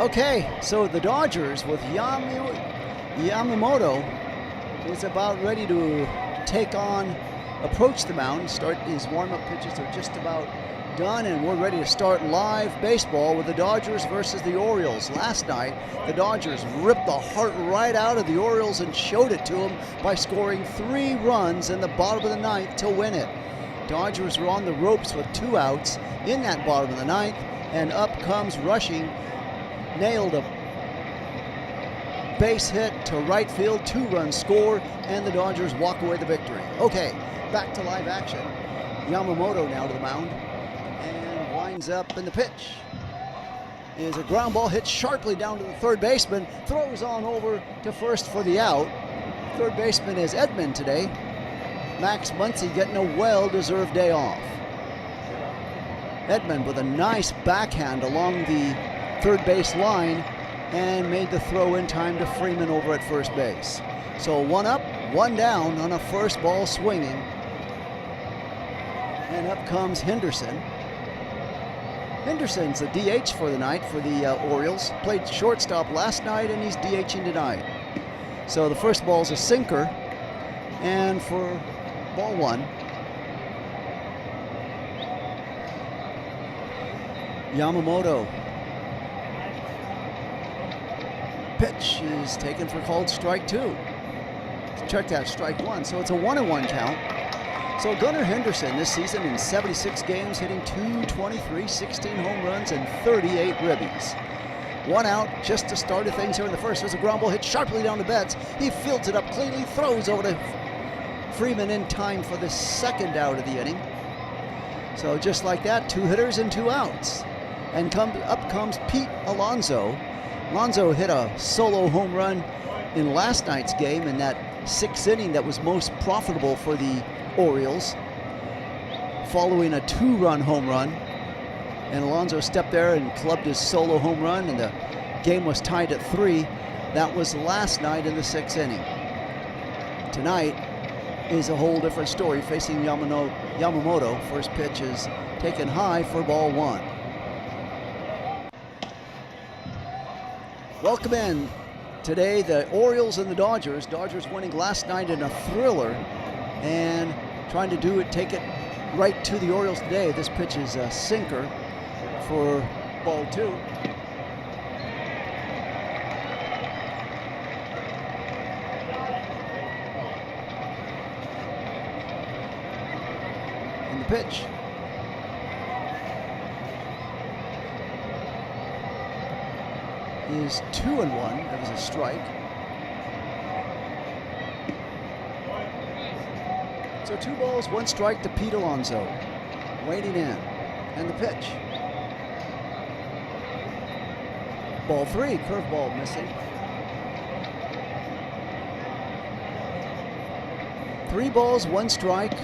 Okay, so the Dodgers with Yamamoto is about ready to approach the mound. Start his warm-up pitches are just about done, and we're ready to start live baseball with the Dodgers versus the Orioles. Last night, the Dodgers ripped the heart right out of the Orioles and showed it to them by scoring 3 runs in the bottom of the ninth to win it. Dodgers were on the ropes with 2 outs in that bottom of the ninth, and up comes rushing, nailed a base hit to right field, 2-run score, and the Dodgers walk away the victory. Okay, back to live action. Yamamoto now to the mound and winds up, in the pitch is a ground ball hit sharply down to the third baseman, throws on over to first for the out. Third baseman is Edman today. Max Muncy getting a well-deserved day off. Edman with a nice backhand along the third base line and made the throw in time to Freeman over at first base. So 1 up, 1 down on a first ball swinging. And up comes Henderson. Henderson's the DH for the night for the Orioles. Played shortstop last night and he's DHing tonight. So the first ball's a sinker, and for ball 1, Yamamoto. Pitch is taken for called strike 2. Check that, strike 1. So it's a 1-1 count. So Gunnar Henderson this season in 76 games, hitting .223, 16 home runs, and 38 ribbies. 1 out just to start things here in the first. There's a ground ball hit sharply down to Betts. He fields it up cleanly, throws over to Freeman in time for the second out of the inning. So just like that, 2 hitters and 2 outs. And up comes Pete Alonso. Alonso hit a solo home run in last night's game in that 6th inning that was most profitable for the Orioles, following a 2-run home run. And Alonso stepped there and clubbed his solo home run, and the game was tied at 3. That was last night in the 6th inning. Tonight is a whole different story, facing Yamamoto. First pitch is taken high for ball 1. Welcome in today, the Orioles and the Dodgers. Dodgers winning last night in a thriller and trying to take it right to the Orioles today. This pitch is a sinker for ball 2. And the pitch is 2-1. That was a strike. So 2 balls, 1 strike to Pete Alonso. Waiting in. And the pitch. Ball 3, curveball missing. 3 balls, 1 strike.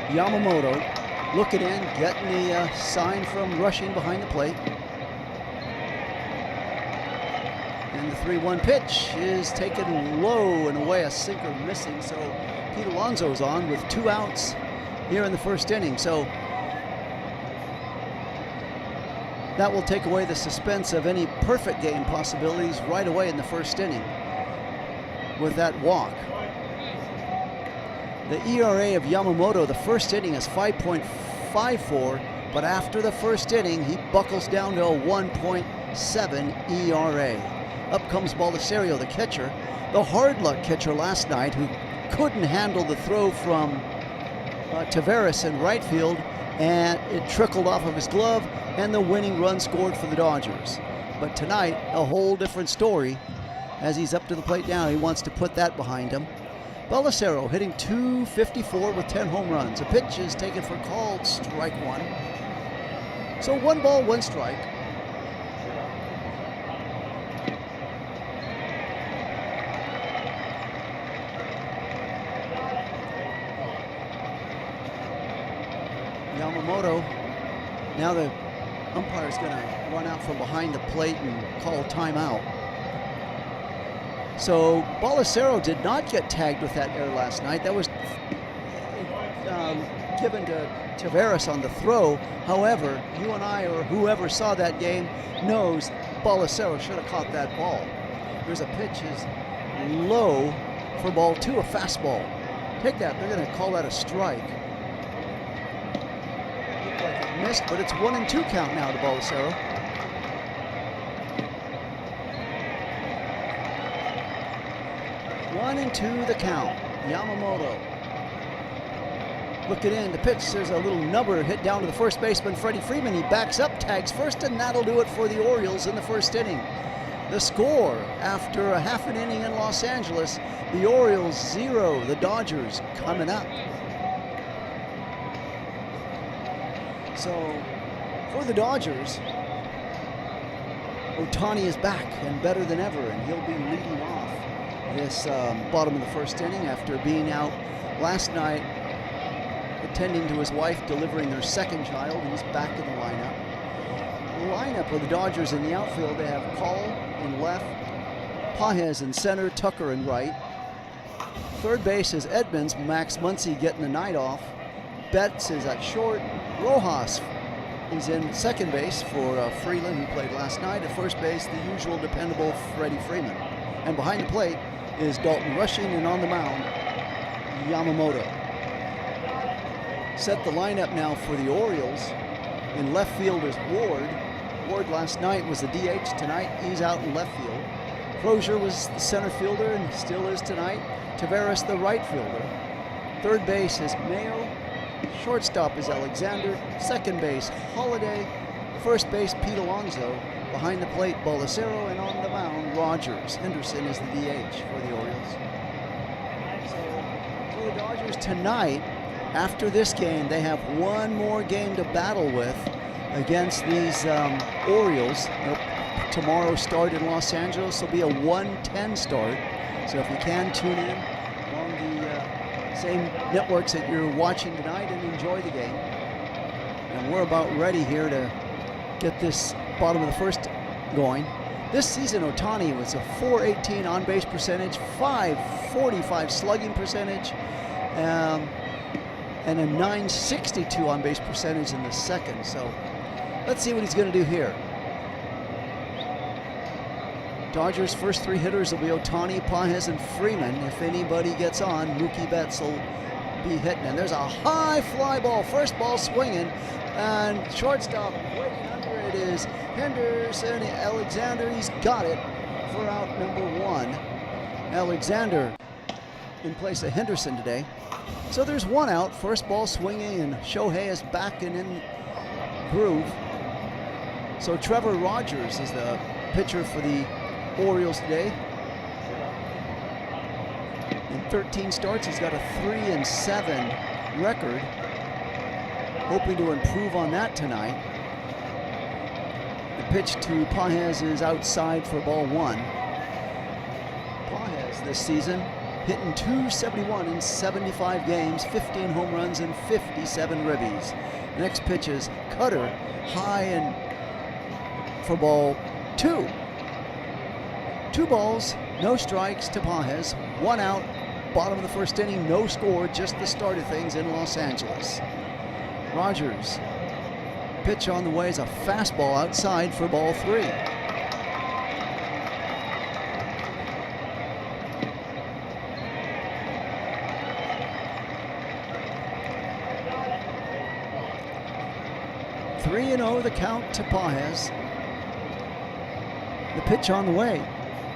Yamamoto looking in, getting the sign from rushing behind the plate. And the 3-1 pitch is taken low and away, a sinker missing. So Pete Alonso's on with 2 outs here in the first inning. So that will take away the suspense of any perfect game possibilities right away in the first inning with that walk. The ERA of Yamamoto, the first inning, is 5.54, but after the first inning, he buckles down to a 1.7 ERA. Up comes Baldessario, the catcher, the hard luck catcher last night, who couldn't handle the throw from Taveras in right field, and it trickled off of his glove, and the winning run scored for the Dodgers. But tonight, a whole different story. As he's up to the plate now, he wants to put that behind him. Baldessario hitting .254 with 10 home runs. A pitch is taken for called strike 1. So 1 ball, 1 strike. Yamamoto, now the umpire's going to run out from behind the plate and call timeout. So Baldessario did not get tagged with that error last night. That was given to Tavares on the throw. However, you and I or whoever saw that game knows Balacero should have caught that ball. There's a pitch is low for ball 2, a fastball. Take that, they're going to call that a strike. Looked like it missed, but it's 1-2 count now to Balacero. 1-2 the count. Yamamoto looking in, the pitch, there's a little nubber hit down to the first baseman, Freddie Freeman. He backs up, tags first, and that'll do it for the Orioles in the first inning. The score after a half an inning in Los Angeles, the Orioles 0, the Dodgers coming up. So for the Dodgers, Ohtani is back and better than ever, and he'll be leading off this bottom of the first inning after being out last night attending to his wife delivering their second child. He's back in the lineup. The lineup of the Dodgers in the outfield, they have Call in left, Pages in center, Tucker in right. Third base is Edmonds, Max Muncy getting the night off. Betts is at short. Rojas is in second base for Freeland, who played last night. At first base, the usual dependable Freddie Freeman. And behind the plate is Dalton Rushing, and on the mound, Yamamoto. Set the lineup now for the Orioles. In left field is Ward. Ward last night was the DH. Tonight he's out in left field. Crozier was the center fielder and still is tonight. Tavares the right fielder. Third base is Mayo. Shortstop is Alexander. Second base, Holiday. First base, Pete Alonso. Behind the plate, Balacero, and on the mound, Rogers. Henderson is the DH for the Orioles. So for the Dodgers tonight, after this game, they have one more game to battle with against these Orioles. Tomorrow start in Los Angeles will be a 1:10 start. So if you can, tune in on the same networks that you're watching tonight and enjoy the game. And we're about ready here to get this bottom of the first going. This season, Ohtani was a .418 on-base percentage, .545 slugging percentage, and a .962 on-base percentage in the second. So let's see what he's going to do here. Dodgers' first three hitters will be Ohtani, Pages, and Freeman. If anybody gets on, Mookie Betts will be hitting. And there's a high fly ball, first ball swinging, and shortstop waiting under it is Henderson. Alexander, he's got it for out number 1. Alexander in place of Henderson today. So there's one out, first ball swinging, and Shohei is back and in groove. So Trevor Rogers is the pitcher for the Orioles today. In 13 starts, he's got a 3-7 record. Hoping to improve on that tonight. The pitch to Pages is outside for ball 1. Pages this season hitting .271 in 75 games, 15 home runs and 57 ribbies. Next pitch is cutter, high and for ball 2. 2 balls, no strikes to Pages, 1 out, bottom of the first inning, no score, just the start of things in Los Angeles. Rogers, pitch on the way is a fastball outside for ball 3. .3-0 the count to Pages. The pitch on the way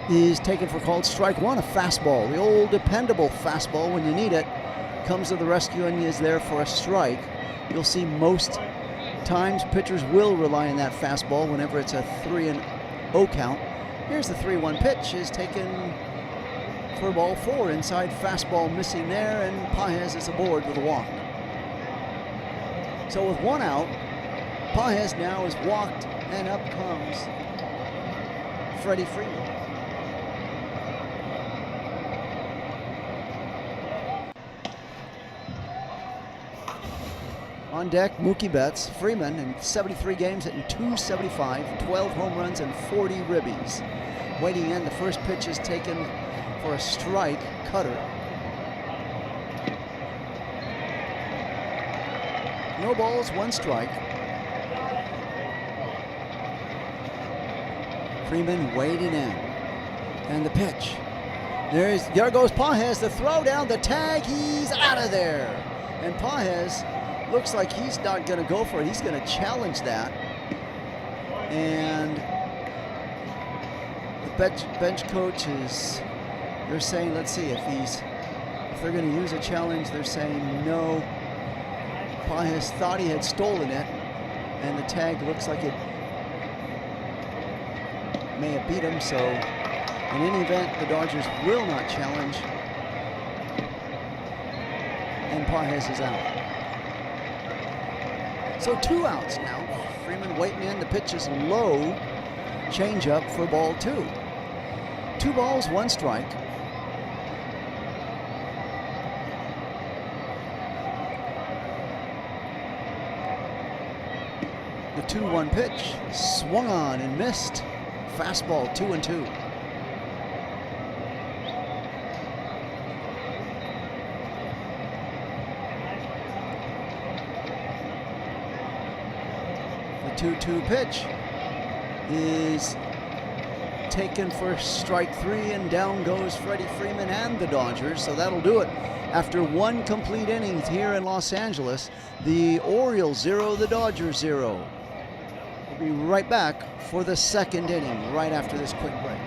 is taken for called strike 1, a fastball. The old dependable fastball when you need it comes to the rescue and is there for a strike. You'll see most times pitchers will rely on that fastball whenever it's a 3-0 count. Here's the 3-1 pitch is taken for ball 4. Inside fastball missing there, and Pages is aboard with a walk. So with 1 out, Pages now is walked, and up comes Freddie Freeman. On deck, Mookie Betts. Freeman in 73 games hitting .275, 12 home runs and 40 ribbies. Waiting in, the first pitch is taken for a strike, cutter. No balls, 1 strike. Freeman waiting in. And the pitch. There goes Pages, the throw down, the tag, he's out of there. And Pages looks like he's not going to go for it. He's going to challenge that. And the bench coach they're saying, let's see, if they're going to use a challenge, they're saying no. Pages thought he had stolen it, and the tag looks like it may have beat him, so in any event, the Dodgers will not challenge, and Pages is out. So 2 outs now. Freeman waiting in, the pitch is low, change up for ball 2. 2 balls, 1 strike. The 2-1 pitch, swung on and missed. Fastball, 2-2. The 2-2 pitch is taken for strike 3, and down goes Freddie Freeman and the Dodgers. So that'll do it. After 1 complete inning here in Los Angeles, the Orioles 0, the Dodgers 0. We'll be right back for the 2nd inning right after this quick break.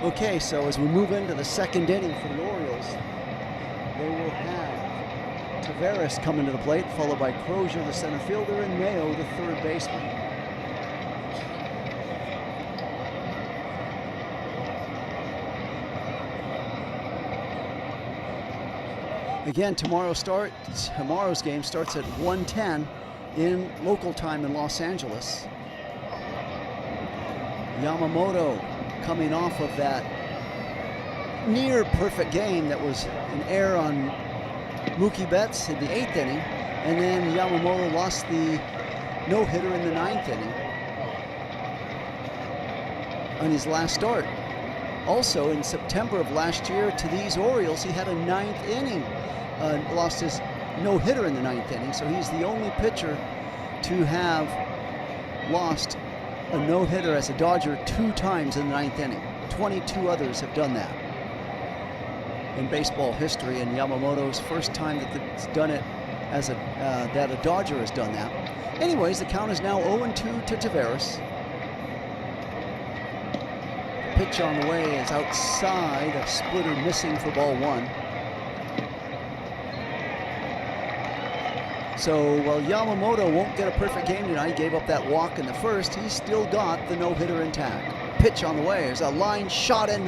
Okay, so as we move into the 2nd inning for the Orioles, they will have Taveras coming to the plate, followed by Crozier, the center fielder, and Mayo, the 3rd baseman. Again, tomorrow's game starts at 1:10 in local time in Los Angeles. Yamamoto coming off of that near perfect game that was an error on Mookie Betts in the 8th inning, and then Yamamoto lost the no-hitter in the 9th inning on his last start. Also, in September of last year to these Orioles, he had a 9th inning, lost his no-hitter in the 9th inning, so he's the only pitcher to have lost a no-hitter as a Dodger 2 times in the 9th inning. 22 others have done that in baseball history, and Yamamoto's first time that's done it as that a Dodger has done that. Anyways, the count is now 0-2 to Taveras. The pitch on the way is outside, a splitter missing for ball 1. So while Yamamoto won't get a perfect game tonight, gave up that walk in the first, he's still got the no-hitter intact. Pitch on the way, there's a line shot in,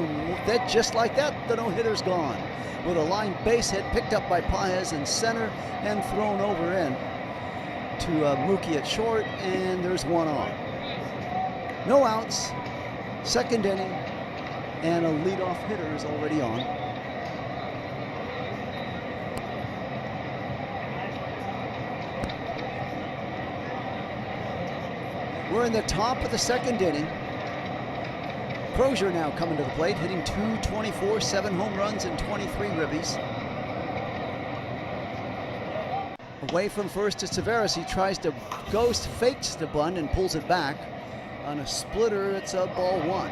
that just like that, the no-hitter's gone. With a line base hit picked up by Pages in center and thrown over in to Mookie at short, and there's 1 on. No outs, 2nd inning, and a leadoff hitter is already on. We're in the top of the 2nd inning. Crozier now coming to the plate, hitting .224, 7 home runs and 23 ribbies. Away from first to Taveras. He tries to ghost, fakes the bunt, and pulls it back. On a splitter, it's a ball one.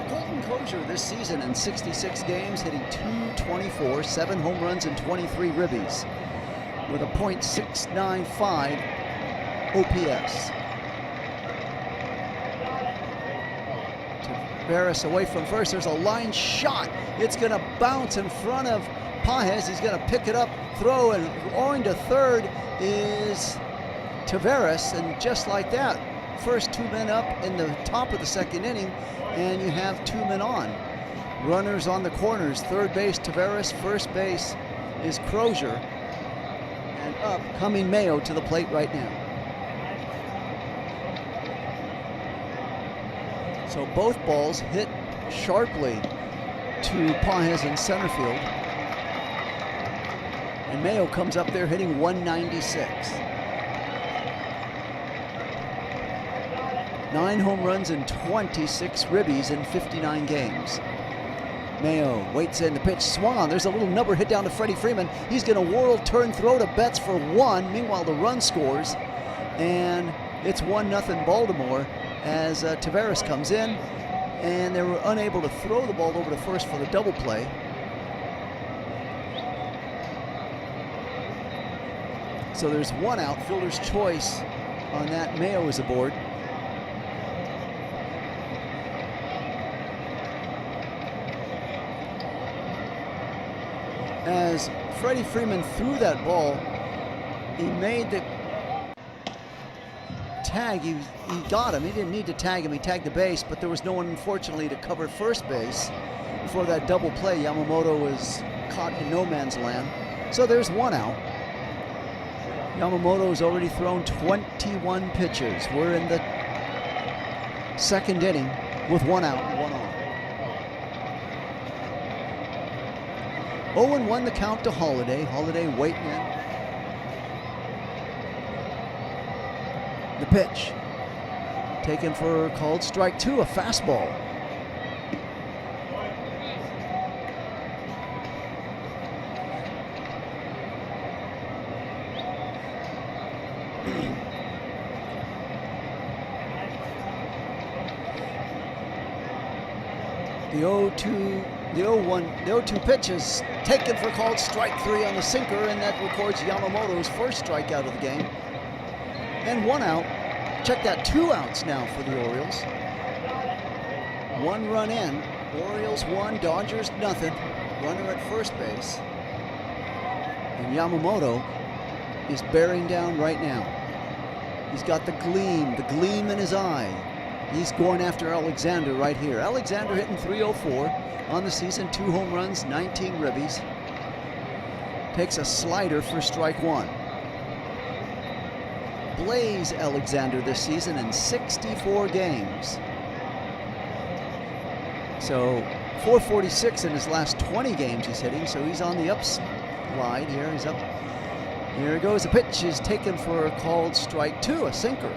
Colton Crozier this season in 66 games, hitting .224, 7 home runs and 23 ribbies, with a .695 OPS. Taveras away from first. There's a line shot. It's going to bounce in front of Pages. He's going to pick it up, throw, and going to third is Taveras. And just like that, first 2 men up in the top of the second inning, and you have 2 men on. Runners on the corners. Third base, Taveras. First base is Crozier. And up coming Mayo to the plate right now. So both balls hit sharply to Pages in center field. And Mayo comes up there hitting .196. 9 home runs and 26 ribbies in 59 games. Mayo waits in, the pitch swung on. There's a little number hit down to Freddie Freeman. He's going to whirl, turn, throw to Betts for 1. Meanwhile, the run scores, and it's 1-0 Baltimore as Taveras comes in, and they were unable to throw the ball over to first for the double play. So there's 1 out, fielder's choice on that. Mayo is aboard. As Freddie Freeman threw that ball, he made the tag. He got him. He didn't need to tag him. He tagged the base, but there was no one, unfortunately, to cover first base for that double play. Yamamoto was caught in no man's land. So there's 1 out. Yamamoto has already thrown 21 pitches. We're in the second inning with 1 out and 1 on. 0-1 the count to Holiday. Holiday waiting in. The pitch. Taken for called strike 2, a fastball. The 0-2 pitch is taken for called strike 3 on the sinker, and that records Yamamoto's first strikeout of the game. And 1 out. Check that, 2 outs now for the Orioles. 1 run in. Orioles 1, Dodgers nothing. Runner at first base. And Yamamoto is bearing down right now. He's got the gleam in his eye. He's going after Alexander right here. Alexander hitting .304 on the season, 2 home runs, 19 ribbies. Takes a slider for strike 1. Blaze Alexander this season in 64 games. So .446 in his last 20 games he's hitting, so he's on the upslide here. He's up. Here it goes. The pitch is taken for a called strike 2, a sinker.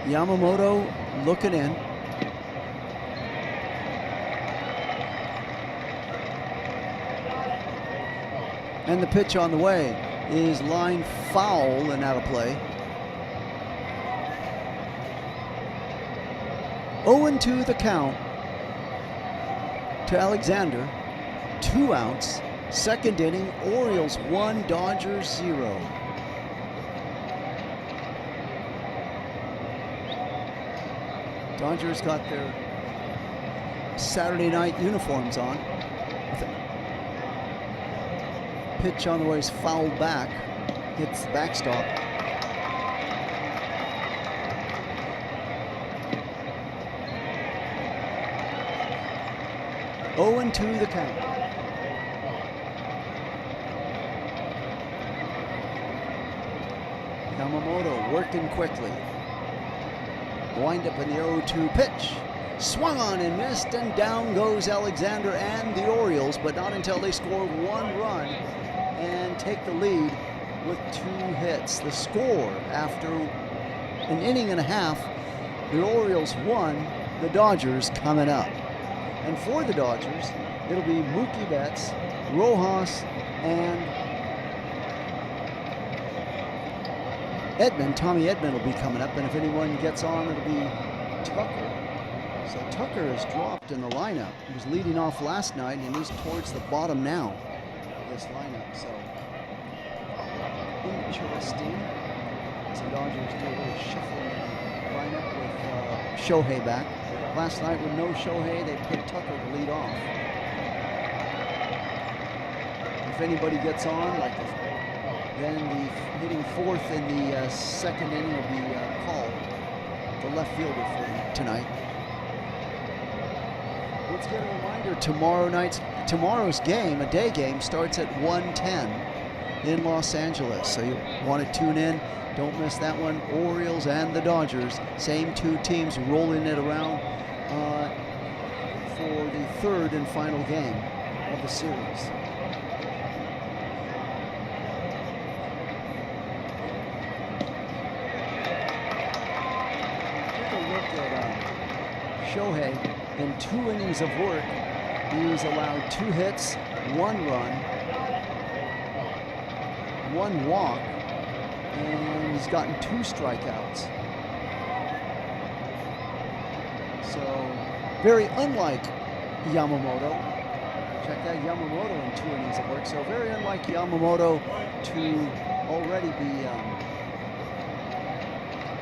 Yamamoto looking in. And the pitch on the way is line foul and out of play. 0-2 the count to Alexander. 2 outs. Second inning, Orioles 1, Dodgers 0. Dodgers got their Saturday night uniforms on. Pitch on the way is fouled back, hits the backstop. Oh and 2 the count. Yamamoto working quickly. Wind up in the 0-2 pitch. Swung on and missed, and down goes Alexander and the Orioles, but not until they score 1 run and take the lead with 2 hits. The score after an inning and a half. The Orioles won. The Dodgers coming up. And for the Dodgers, it'll be Mookie Betts, Rojas, and Edman. Tommy Edman will be coming up. And if anyone gets on, it'll be Tucker. So Tucker has dropped in the lineup. He was leading off last night, and he's towards the bottom now of this lineup. So interesting. As the Dodgers do a little shuffling lineup with Shohei back. Last night with no Shohei, they put Tucker to lead off. If anybody gets on, then the hitting fourth in the second inning will be called, the left fielder for tonight. Let's get a reminder, tomorrow's game, a day game, starts at 1:10 in Los Angeles. So you want to tune in. Don't miss that one. Orioles and the Dodgers, same two teams rolling it around for the third and final game of the series. Take a look at Shohei. In 2 innings of work, he was allowed 2 hits, 1 run, 1 walk, and he's gotten 2 strikeouts. So, very unlike Yamamoto. Check that, Yamamoto in 2 innings of work. So very unlike Yamamoto to already be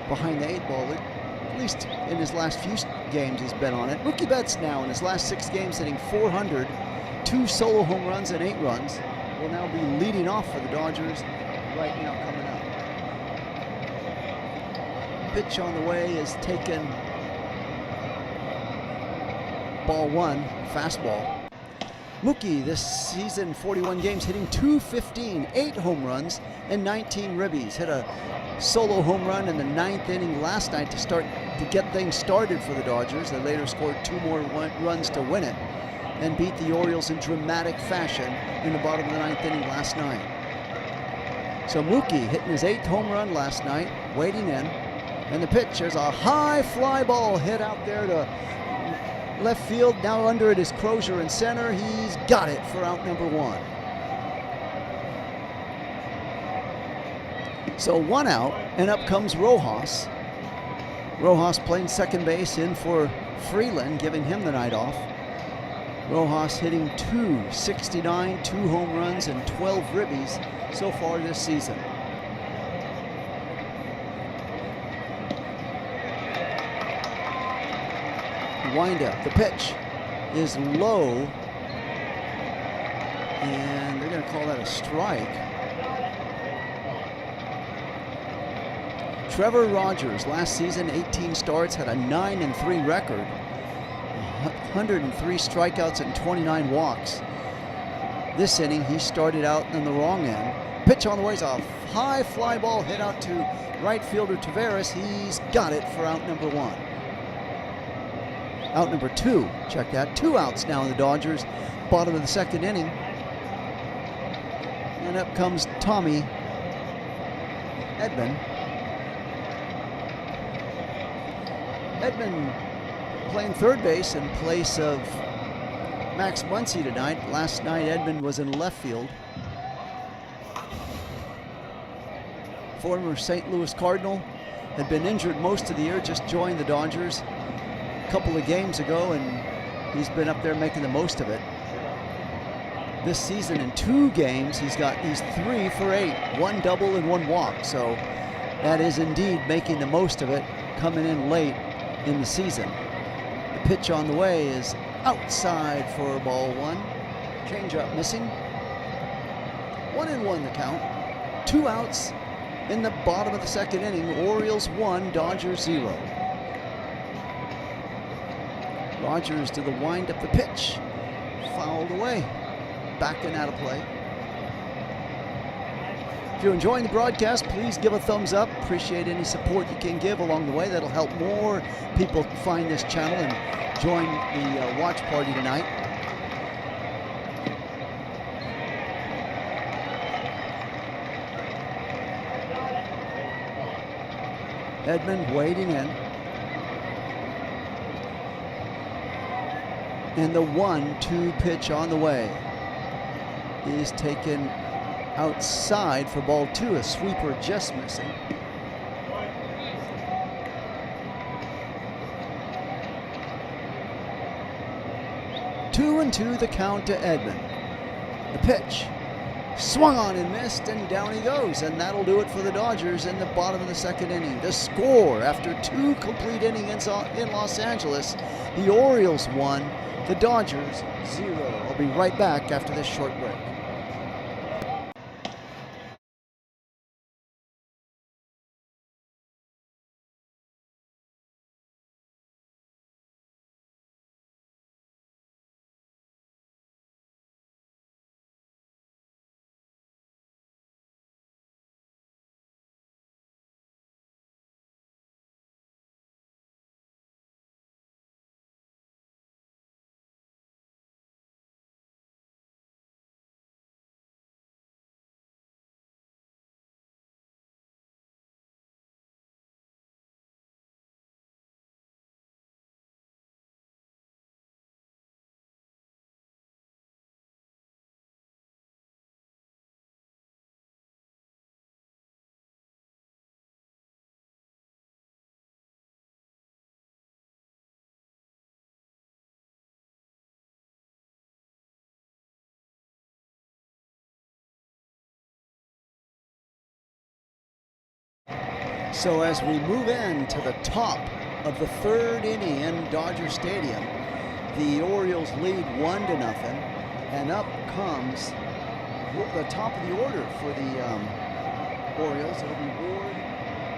behind the 8 ball. At least in his last few games he's been on it. Mookie Betts now in his last 6 games hitting .400, 2 solo home runs and 8 runs. Will now be leading off for the Dodgers right now coming up. Pitch on the way is taken. Ball 1, fastball. Mookie this season, 41 games, hitting .215, 8 home runs and 19 ribbies. Hit a solo home run in the 9th inning last night to get things started for the Dodgers. They later scored 2 more runs to win it and beat the Orioles in dramatic fashion in the bottom of the 9th inning last night. So Mookie hitting his 8th home run last night, waiting in, and the pitch is a high fly ball hit out there to left field. Now under it is Crozier in center. He's got it for out number 1. So 1 out, and up comes Rojas. Rojas playing second base in for Freeland, giving him the night off. Rojas hitting .269, 2 home runs and 12 ribbies so far this season. Wind up. The pitch is low, and they're going to call that a strike. Trevor Rogers, last season, 18 starts, had a 9-3 record, 103 strikeouts and 29 walks. This inning, he started out on the wrong end. Pitch on the way is a high fly ball hit out to right fielder Taveras. He's got it for out number 1. Out number 2, check that. 2 outs now in the Dodgers, bottom of the 2nd inning. And up comes Tommy Edman. Edman playing third base in place of Max Muncy tonight. Last night Edman was in left field. Former St. Louis Cardinal, had been injured most of the year, just joined the Dodgers a couple of games ago, and he's been up there making the most of it. This season in 2 games, he's 3 for 8, 1 double and 1 walk. So that is indeed making the most of it, coming in late in the season. The pitch on the way is outside for ball 1. Changeup missing. 1-1 the count. 2 outs in the bottom of the 2nd inning. Orioles 1, Dodgers 0. Rogers to the wind up, the pitch. Fouled away. Back and out of play. If you're enjoying the broadcast, please give a thumbs up. Appreciate any support you can give along the way. That'll help more people find this channel and join the watch party tonight. Edman waiting in. And the 1-2 pitch on the way is taken outside for ball 2. A sweeper just missing. Two and two the count to Edman. The pitch swung on and missed, and down he goes, and that'll do it for the Dodgers in the bottom of the second inning. The score after 2 complete innings in Los Angeles: the Orioles 1, the Dodgers 0. I'll be right back after this short break. So as we move into the top of the third inning in Dodger Stadium, the Orioles lead 1-0, and up comes the top of the order for the Orioles. It'll be Ward,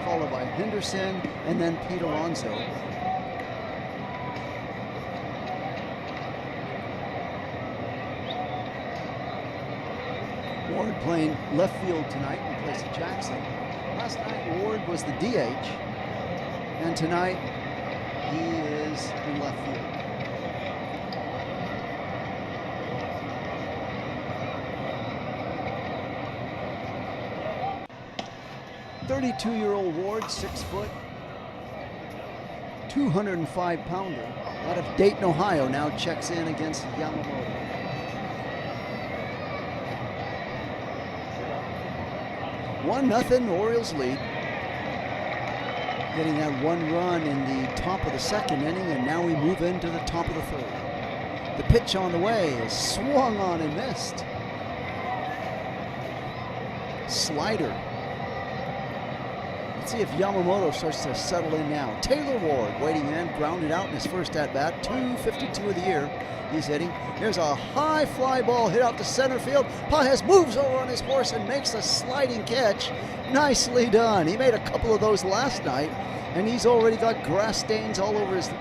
followed by Henderson, and then Pete Alonso. Ward playing left field tonight in place of Jackson. Last night, Ward was the DH, and tonight he is in left field. "32-year-old Ward, 6 foot, 205-pounder, out of Dayton, Ohio, now checks in against Yamamoto. 1-0 Orioles lead. Getting that 1 run in the top of the second inning, and now we move into the top of the third. The pitch on the way is swung on and missed. Slider. Let's see if Yamamoto starts to settle in now. Taylor Ward waiting in, grounded out in his first at-bat, 252 of the year. He's hitting. Here's a high fly ball hit out to center field. Pages moves over on his horse and makes a sliding catch. Nicely done. He made a couple of those last night, and he's already got grass stains all over his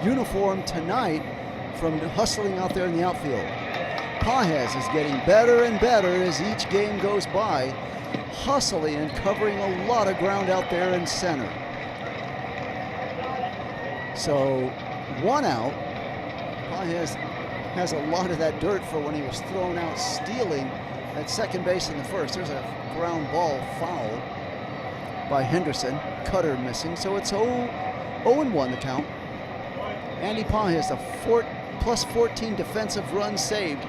uniform tonight from hustling out there in the outfield. Pages is getting better and better as each game goes by, hustling and covering a lot of ground out there in center. So 1 out. Pages has a lot of that dirt for when he was thrown out stealing at second base in the first. There's a ground ball foul by Henderson. Cutter missing, so it's 0-1 the count. Andy Pages, a plus 14 defensive runs saved,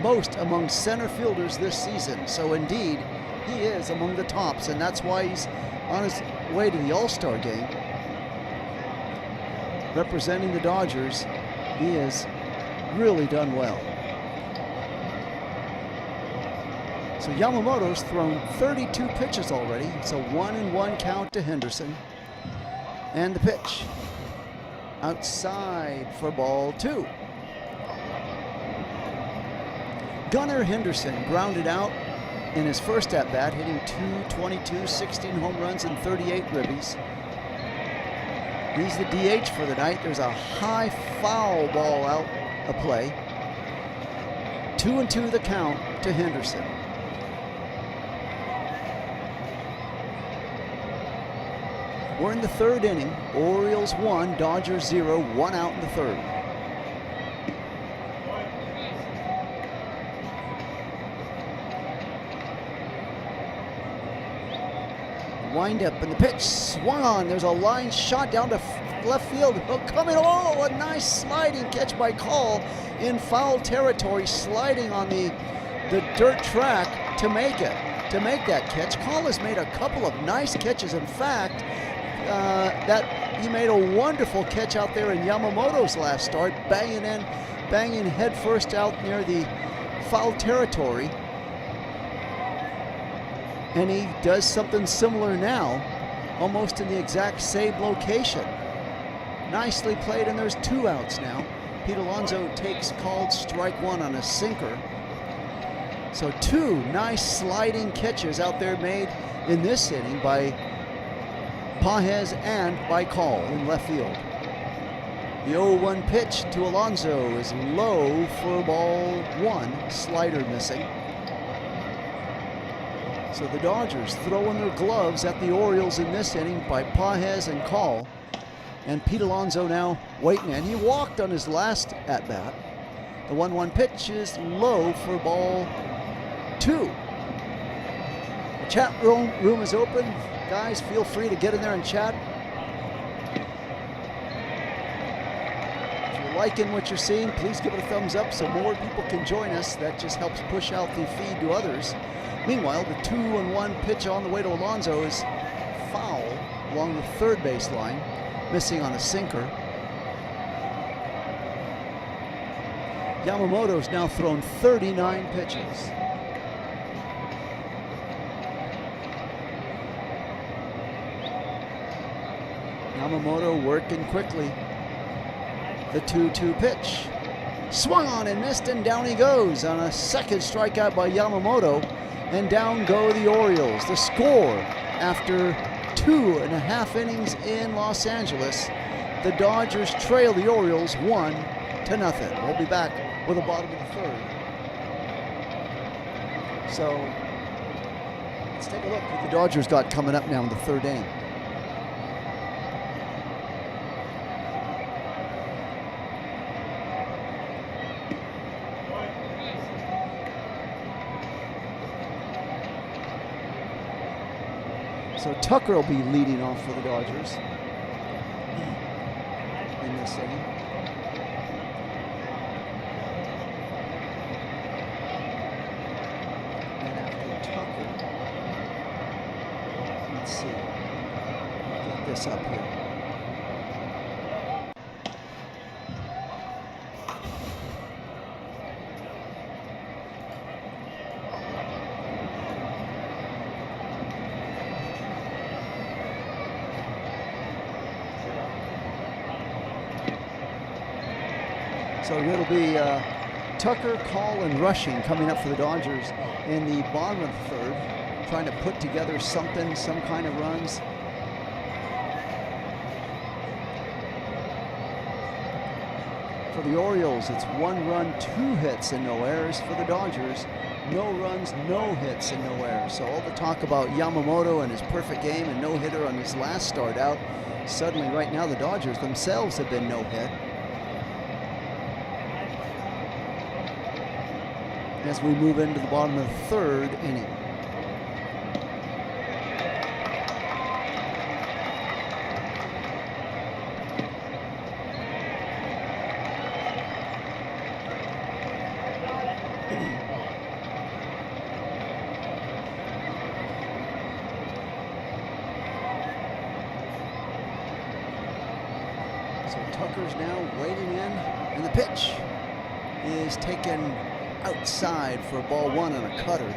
most among center fielders this season. So indeed, he is among the tops, and that's why he's on his way to the All-Star game. Representing the Dodgers, he has really done well. So Yamamoto's thrown 32 pitches already. It's a 1-1 count to Henderson. And the pitch outside for ball 2. Gunnar Henderson grounded out in his first at-bat, hitting .222, 16 home runs and 38 ribbies. He's the DH for the night. There's a high foul ball out a play. 2-2 the count to Henderson. We're in the third inning. Orioles 1, Dodgers 0, 1 out in the third. Windup and the pitch swung on. There's a line shot down to left field. Hook coming. Oh, a nice sliding catch by Call in foul territory, sliding on the dirt track to make that catch. Call has made a couple of nice catches. In fact, he made a wonderful catch out there in Yamamoto's last start, banging head first out near the foul territory. And he does something similar now, almost in the exact same location. Nicely played, and there's 2 outs now. Pete Alonso takes called strike 1 on a sinker. So 2 nice sliding catches out there made in this inning by Pages and by Call in left field. The 0-1 pitch to Alonso is low for ball 1, slider missing. So the Dodgers throwing their gloves at the Orioles in this inning by Pages and Call. And Pete Alonso now waiting, and he walked on his last at-bat. The 1-1 pitch is low for ball 2. The chat room is open. Guys, feel free to get in there and chat. If you're liking what you're seeing, please give it a thumbs up so more people can join us. That just helps push out the feed to others. Meanwhile, the 2-1 pitch on the way to Alonso is foul along the third base line, missing on a sinker. Yamamoto's now thrown 39 pitches. Yamamoto working quickly. The 2-2 pitch. Swung on and missed, and down he goes on a second strikeout by Yamamoto. And down go the Orioles. The score after 2.5 innings in Los Angeles. The Dodgers trail the Orioles 1-0. We'll be back with the bottom of the third. So let's take a look what the Dodgers got coming up now in the third inning. So Tucker will be leading off for the Dodgers in this inning. And after Tucker, let's see, get this up here. So it'll be Tucker, Call, and Rushing coming up for the Dodgers in the bottom of the third, trying to put together something, some kind of runs. For the Orioles, it's 1 run, 2 hits, and no errors. For the Dodgers, no runs, no hits, and no errors. So all the talk about Yamamoto and his perfect game and no-hitter on his last start out, suddenly right now the Dodgers themselves have been no-hit. As we move into the bottom of the third inning. So Tucker's now waiting in, and the pitch is taken outside for ball 1 on a cutter.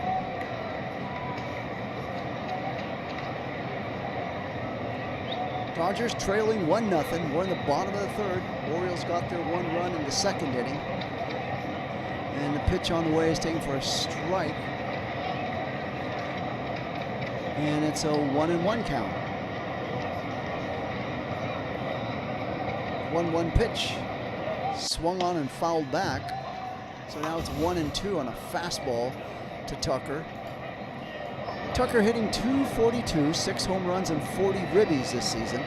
Dodgers trailing 1-0. We're in the bottom of the third. Orioles got their 1 run in the second inning. And the pitch on the way is taken for a strike. And it's a 1-1 count. 1-1 pitch. Swung on and fouled back. So now it's 1-2 on a fastball to Tucker. Tucker hitting .242, 6 home runs and 40 ribbies this season.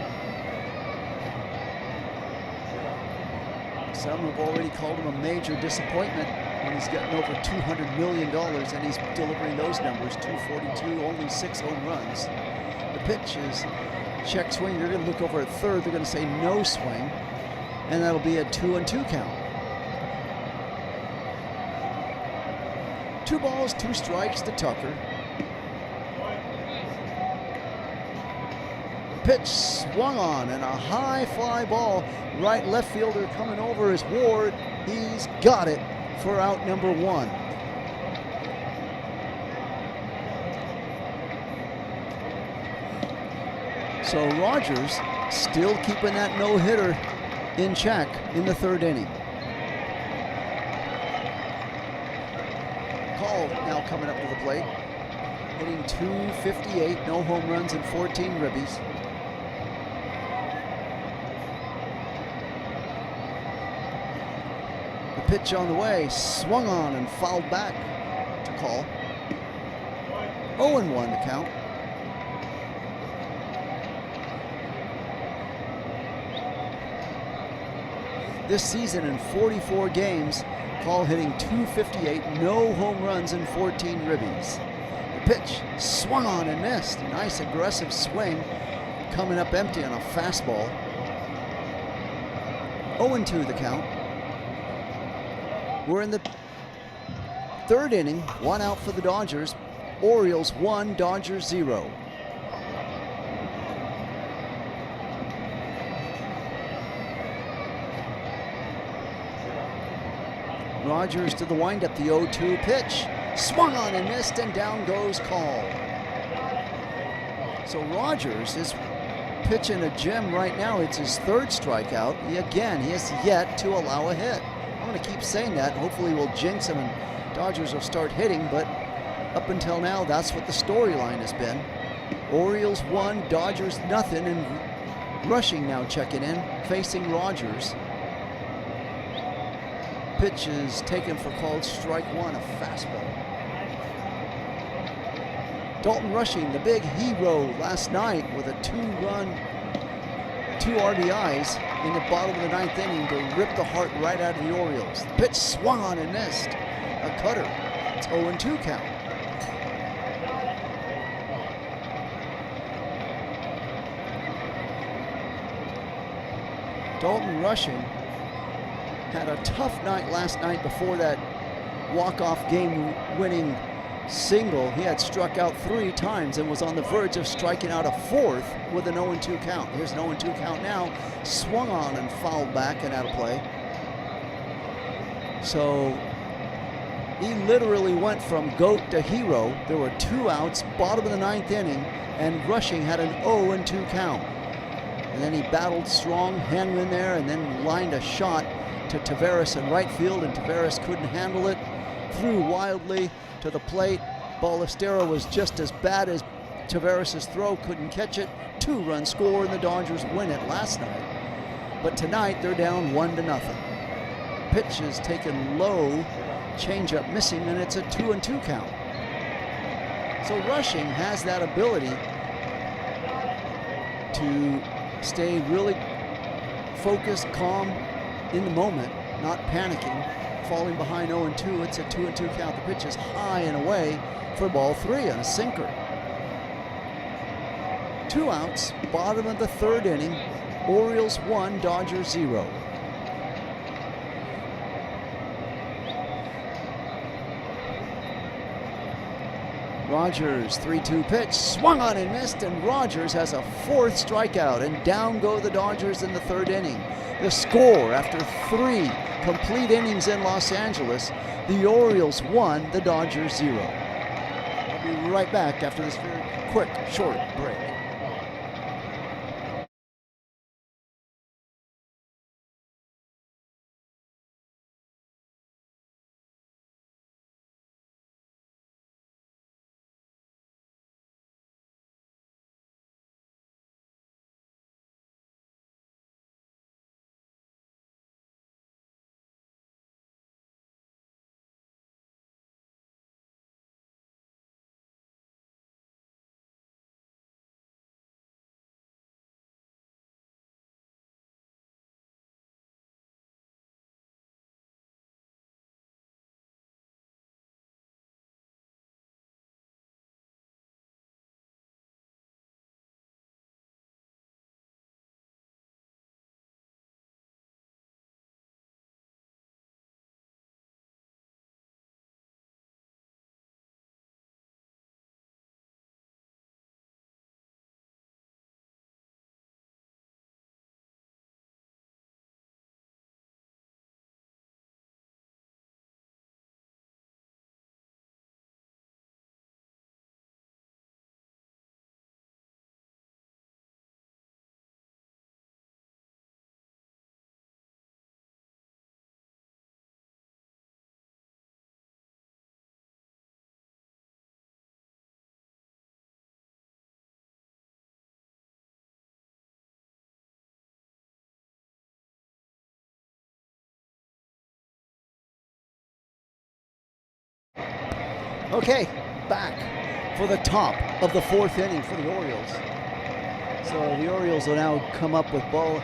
Some have already called him a major disappointment when he's getting over $200 million and he's delivering those numbers, .242, only 6 home runs. The pitch is check swing. They're going to look over at third. They're going to say no swing, and that'll be a 2-2 count. 2 balls, 2 strikes to Tucker. Pitch swung on, and a high fly ball. Right left fielder coming over is Ward. He's got it for out number 1. So Rogers still keeping that no-hitter in check in the 3rd inning. Call now coming up to the plate, hitting .258, no home runs and 14 ribbies. The pitch on the way, swung on and fouled back to Call. 0-1 the count. This season in 44 games, Call hitting .258, no home runs and 14 ribbies. The pitch swung on and missed. Nice aggressive swing coming up empty on a fastball. 0-2 the count. We're in the 3rd inning, 1 out for the Dodgers. Orioles 1, Dodgers 0. Rogers to the windup, the 0-2 pitch. Swung on and missed, and down goes Call. So Rogers is pitching a gem right now. It's his 3rd strikeout. He has yet to allow a hit. I'm going to keep saying that. Hopefully we'll jinx him and Dodgers will start hitting, but up until now, that's what the storyline has been. Orioles 1, Dodgers nothing, and Rushing now checking in, facing Rogers. Pitch is taken for called strike 1, a fastball. Dalton Rushing, the big hero last night with a 2-run, 2 RBIs in the bottom of the 9th inning to rip the heart right out of the Orioles. The pitch swung on and missed. A cutter. It's 0-2 count. Dalton Rushing had a tough night last night before that walk-off game-winning single. He had struck out 3 times and was on the verge of striking out a 4th with an 0-2 count. Here's an 0-2 count now. Swung on and fouled back and out of play. So he literally went from GOAT to hero. There were 2 outs, bottom of the 9th inning, and Rushing had an 0-2 count. And then he battled strong, handled in there, and then lined a shot to Taveras in right field, and Taveras couldn't handle it. Threw wildly to the plate. Ballestero was just as bad as Taveras' throw, couldn't catch it. 2-run score, and the Dodgers win it last night. But tonight, they're down 1-0. Pitch is taken low, changeup missing, and it's a 2-2 count. So Rushing has that ability to stay really focused, calm, in the moment, not panicking, falling behind 0-2. It's a 2-2 count. The pitch is high and away for ball 3 on a sinker. 2 outs, bottom of the 3rd inning. Orioles 1, Dodgers 0. Rogers, 3-2 pitch, swung on and missed, and Rogers has a 4th strikeout, and down go the Dodgers in the 3rd inning. The score after 3 complete innings in Los Angeles, the Orioles 1, the Dodgers 0. I'll be right back after this very quick, short break. Okay, back for the top of the fourth inning for the Orioles. So the Orioles will now come up with Ballestero,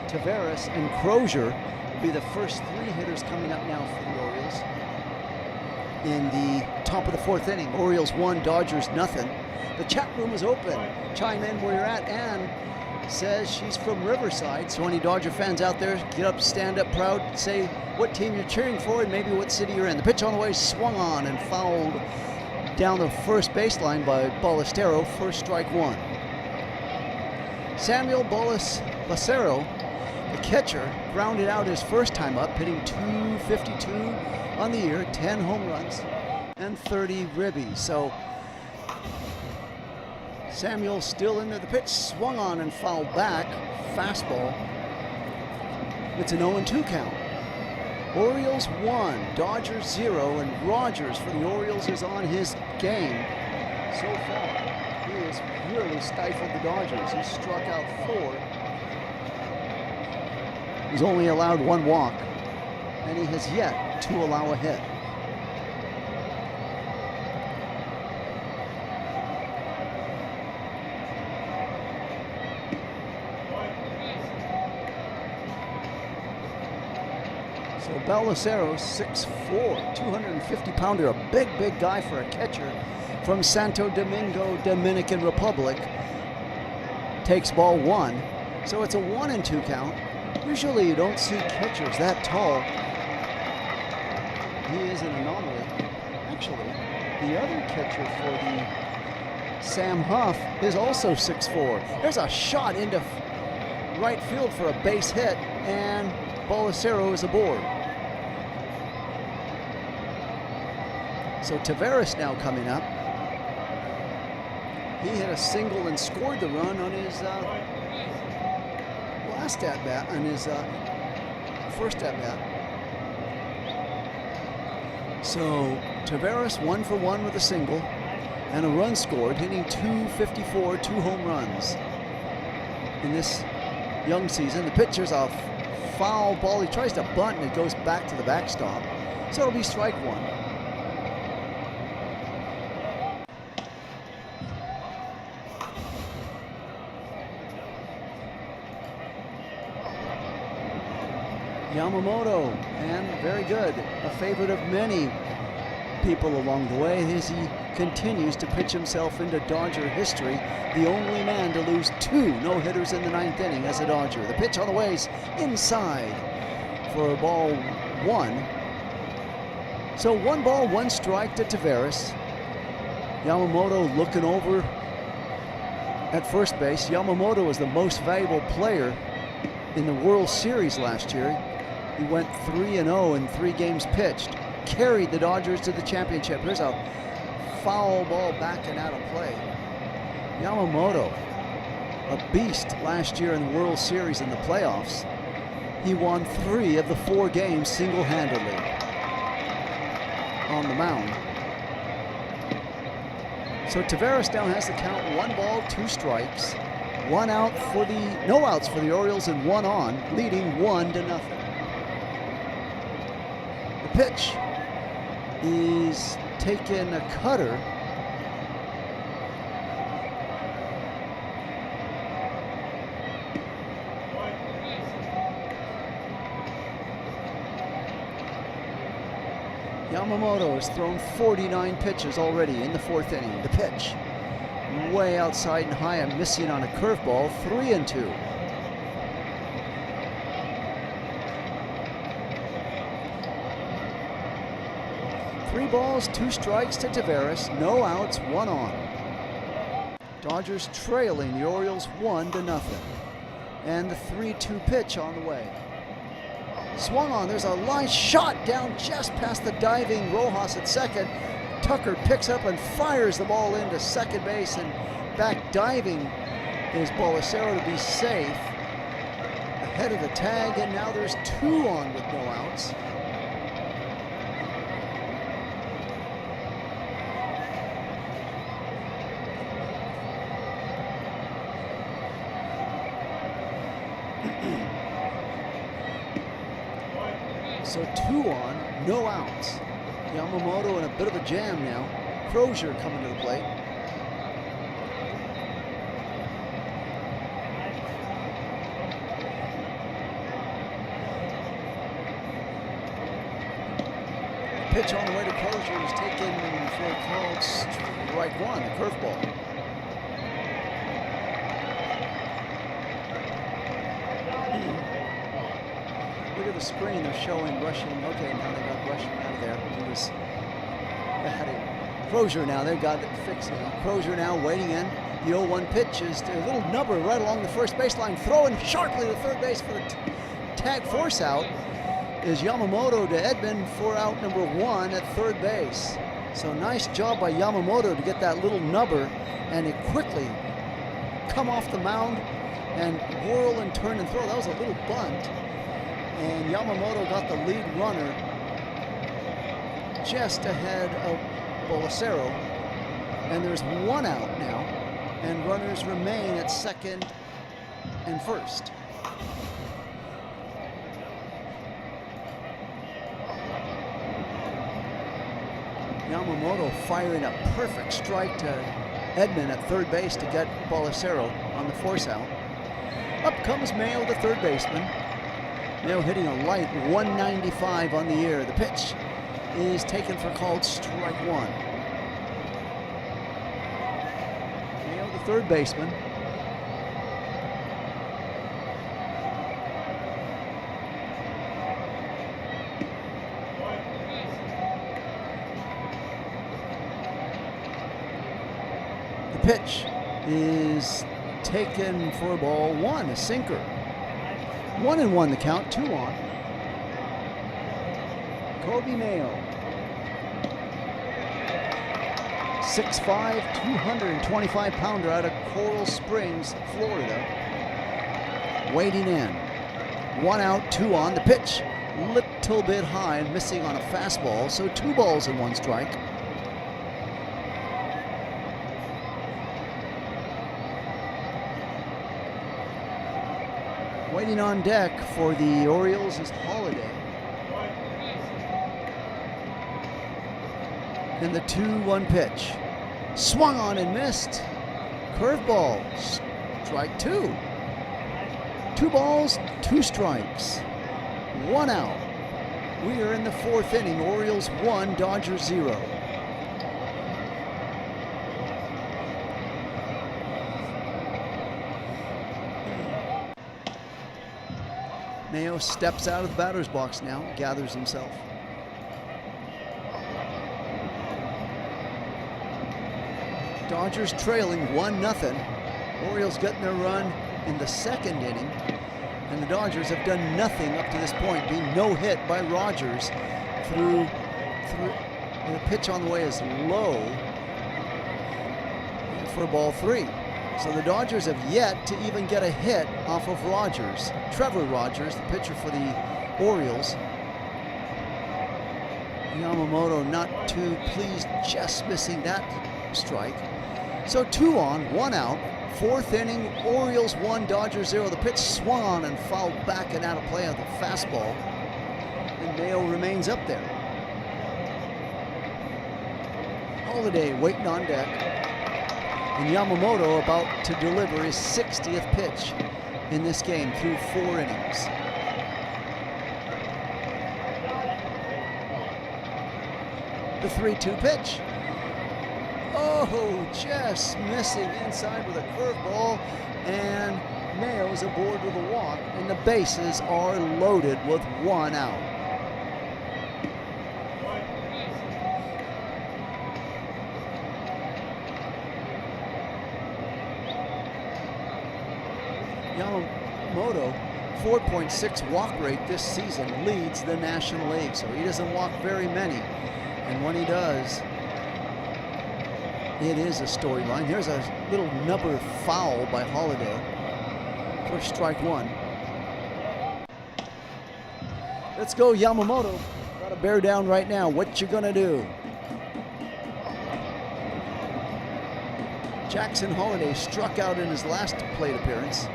Taveras, and Crozier will be the first three hitters coming up now for the Orioles. In the top of the fourth inning, Orioles 1, Dodgers nothing. The chat room is open. Chime in where you're at. Ann says she's from Riverside, so any Dodger fans out there, get up, stand up proud, say what team you're cheering for and maybe what city you're in. The pitch on the way swung on and fouled down the first baseline by Ballestero, first strike one. Samuel Ballestero, the catcher, grounded out his first time up, hitting .252 on the year, 10 home runs and 30 ribbies. So Samuel still in there. The pitch swung on and fouled back, fastball. It's an 0-2 count. Orioles 1, Dodgers 0, and Rogers for the Orioles is on his game so far. He has really stifled the Dodgers. He struck out 4. He's only allowed 1 walk, and he has yet to allow a hit. So Ballestero, 6'4", 250-pounder, a big guy for a catcher from Santo Domingo, Dominican Republic. Takes ball 1. So it's a 1-2 count. Usually you don't see catchers that tall. He is an anomaly. Actually, the other catcher for the Sam Huff is also 6'4". There's a shot into right field for a base hit, and Ballestero is aboard. So Taveras now coming up. He hit a single and scored the run on his last at-bat, on his first at-bat. So Taveras 1 for 1 with a single and a run scored, hitting .254, 2 home runs in this young season. The pitcher's a foul ball. He tries to bunt and it goes back to the backstop. So it'll be strike 1. Yamamoto, and very good. A favorite of many people along the way as he continues to pitch himself into Dodger history. The only man to lose 2 no-hitters in the 9th inning as a Dodger. The pitch on the way is inside for ball 1. So 1 ball, 1 strike to Taveras. Yamamoto looking over at first base. Yamamoto was the most valuable player in the World Series last year. He went 3-0 in 3 games pitched. Carried the Dodgers to the championship. Here's a foul ball back and out of play. Yamamoto, a beast last year in the World Series in the playoffs. He won 3 of the 4 games single-handedly on the mound. So Taveras now has the count 1 ball, 2 strikes, 1 out for no outs for the Orioles and 1 on, leading 1-0. The pitch is taking a cutter. Yamamoto has thrown 49 pitches already in the 4th inning. The pitch way outside and high and missing on a curveball, 3-2. Three balls, 2 strikes to Taveras, no outs, 1 on. Dodgers trailing the Orioles 1-0. And the 3-2 pitch on the way. Swung on, there's a line shot down just past the diving Rojas at second. Tucker picks up and fires the ball into second base, and back diving is Ballestero to be safe. Ahead of the tag, and now there's 2 on with no outs. So 2 on, no outs. Yamamoto in a bit of a jam now. Crozier coming to the plate. Pitch on the way to Crozier is taken for a called strike one, the curveball. Look at the screen, they're showing Rushing. Okay, now they got Rushing out of there. He was Crozier now, they've got it fixed now. Crozier now waiting in. The 0-1 pitch is a little nubber right along the first baseline, throwing sharply to third base for the tag force out is Yamamoto to Edman for out number 1 at third base. So nice job by Yamamoto to get that little nubber and it quickly come off the mound and whirl and turn and throw. That was a little bunt. And Yamamoto got the lead runner just ahead of Bolasero. And there's 1 out now, and runners remain at second and first. Yamamoto firing a perfect strike to Edman at third base to get Bolasero on the force out. Up comes Mayo, the third baseman. Mayo hitting a light 195 on the year. The pitch is taken for called strike one. Mayo, the third baseman. The pitch is taken for ball one, a sinker. 1-1 the count, 2 on. Kobe Mayo. 6'5", 225-pounder out of Coral Springs, Florida. Waiting in. 1 out, 2 on. The pitch, little bit high and missing on a fastball, so 2 balls and 1 strike. Waiting on deck for the Orioles is Holiday. And the 2-1 pitch. Swung on and missed. Curveball. Strike 2. 2 balls, 2 strikes. 1 out. We are in the 4th inning. Orioles 1, Dodgers 0. Mayo steps out of the batter's box now, gathers himself. Dodgers trailing 1-0. Orioles getting their run in the 2nd inning, and the Dodgers have done nothing up to this point, being no hit by Rogers through the pitch on the way is low for ball 3. So the Dodgers have yet to even get a hit off of Rogers. Trevor Rogers, the pitcher for the Orioles. Yamamoto not too pleased, just missing that strike. So 2 on, 1 out. 4th inning, Orioles 1, Dodgers 0. The pitch swung on and fouled back and out of play on the fastball. And Mayo remains up there. Holiday waiting on deck. And Yamamoto about to deliver his 60th pitch in this game through 4 innings. The 3-2 pitch. Oh, just missing inside with a curveball, and Mayo's aboard with a walk, and the bases are loaded with 1 out. Yamamoto, 4.6 walk rate this season, leads the National League, so he doesn't walk very many. And when he does, it is a storyline. Here's a little number foul by Holiday for strike 1. Let's go, Yamamoto. Got to bear down right now. What you gonna do? Jackson Holiday struck out in his last plate appearance.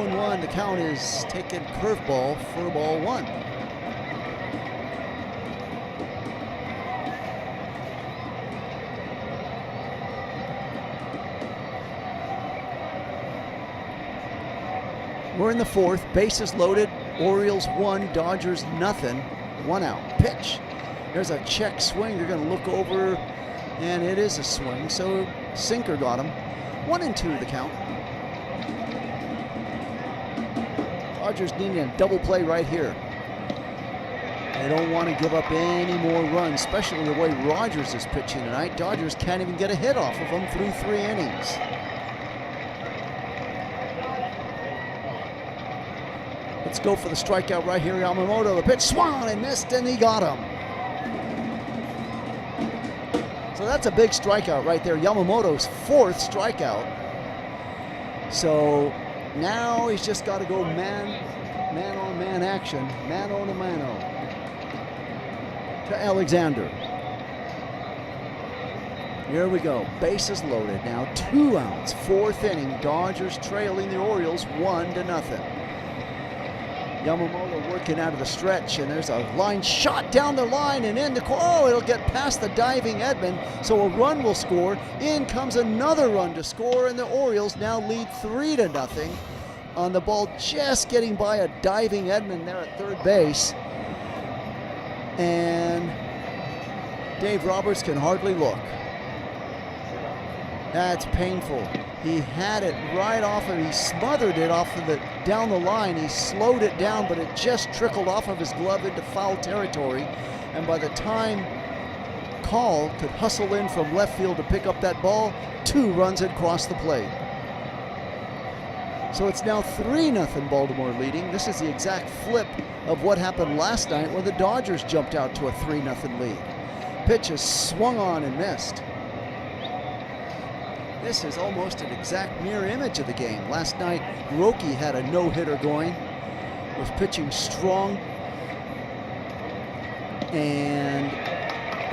0-1. The count is taken curveball for ball one. We're in the fourth. Bases loaded. Orioles 1, Dodgers nothing. 1 out. Pitch. There's a check swing. You're going to look over, and it is a swing. So sinker got him. 1-2 the count. Dodgers needing a double play right here. They don't want to give up any more runs, especially the way Rogers is pitching tonight. Dodgers can't even get a hit off of him through 3 innings. Let's go for the strikeout right here. Yamamoto, the pitch swung on and missed, and he got him. So that's a big strikeout right there. Yamamoto's 4th strikeout. So now he's just got to go man-on-man action, mano-to-mano to Alexander. Here we go. Bases loaded now. 2 outs. 4th inning. Dodgers trailing the Orioles 1-0. Yamamoto working out of the stretch, and there's a line shot down the line and in the corner. Oh, it'll get past the diving Edman, so a run will score. In comes another run to score, and the Orioles now lead 3-0 on the ball just getting by a diving Edman there at third base. And Dave Roberts can hardly look. That's painful. He had it right off of, he smothered it off of the, down the line. He slowed it down, but it just trickled off of his glove into foul territory. And by the time Call could hustle in from left field to pick up that ball, 2 runs had crossed the plate. So it's now 3-0 Baltimore leading. This is the exact flip of what happened last night when the Dodgers jumped out to a 3-0 lead. Pitch is swung on and missed. This is almost an exact mirror image of the game. Last night, Roki had a no-hitter going, was pitching strong, and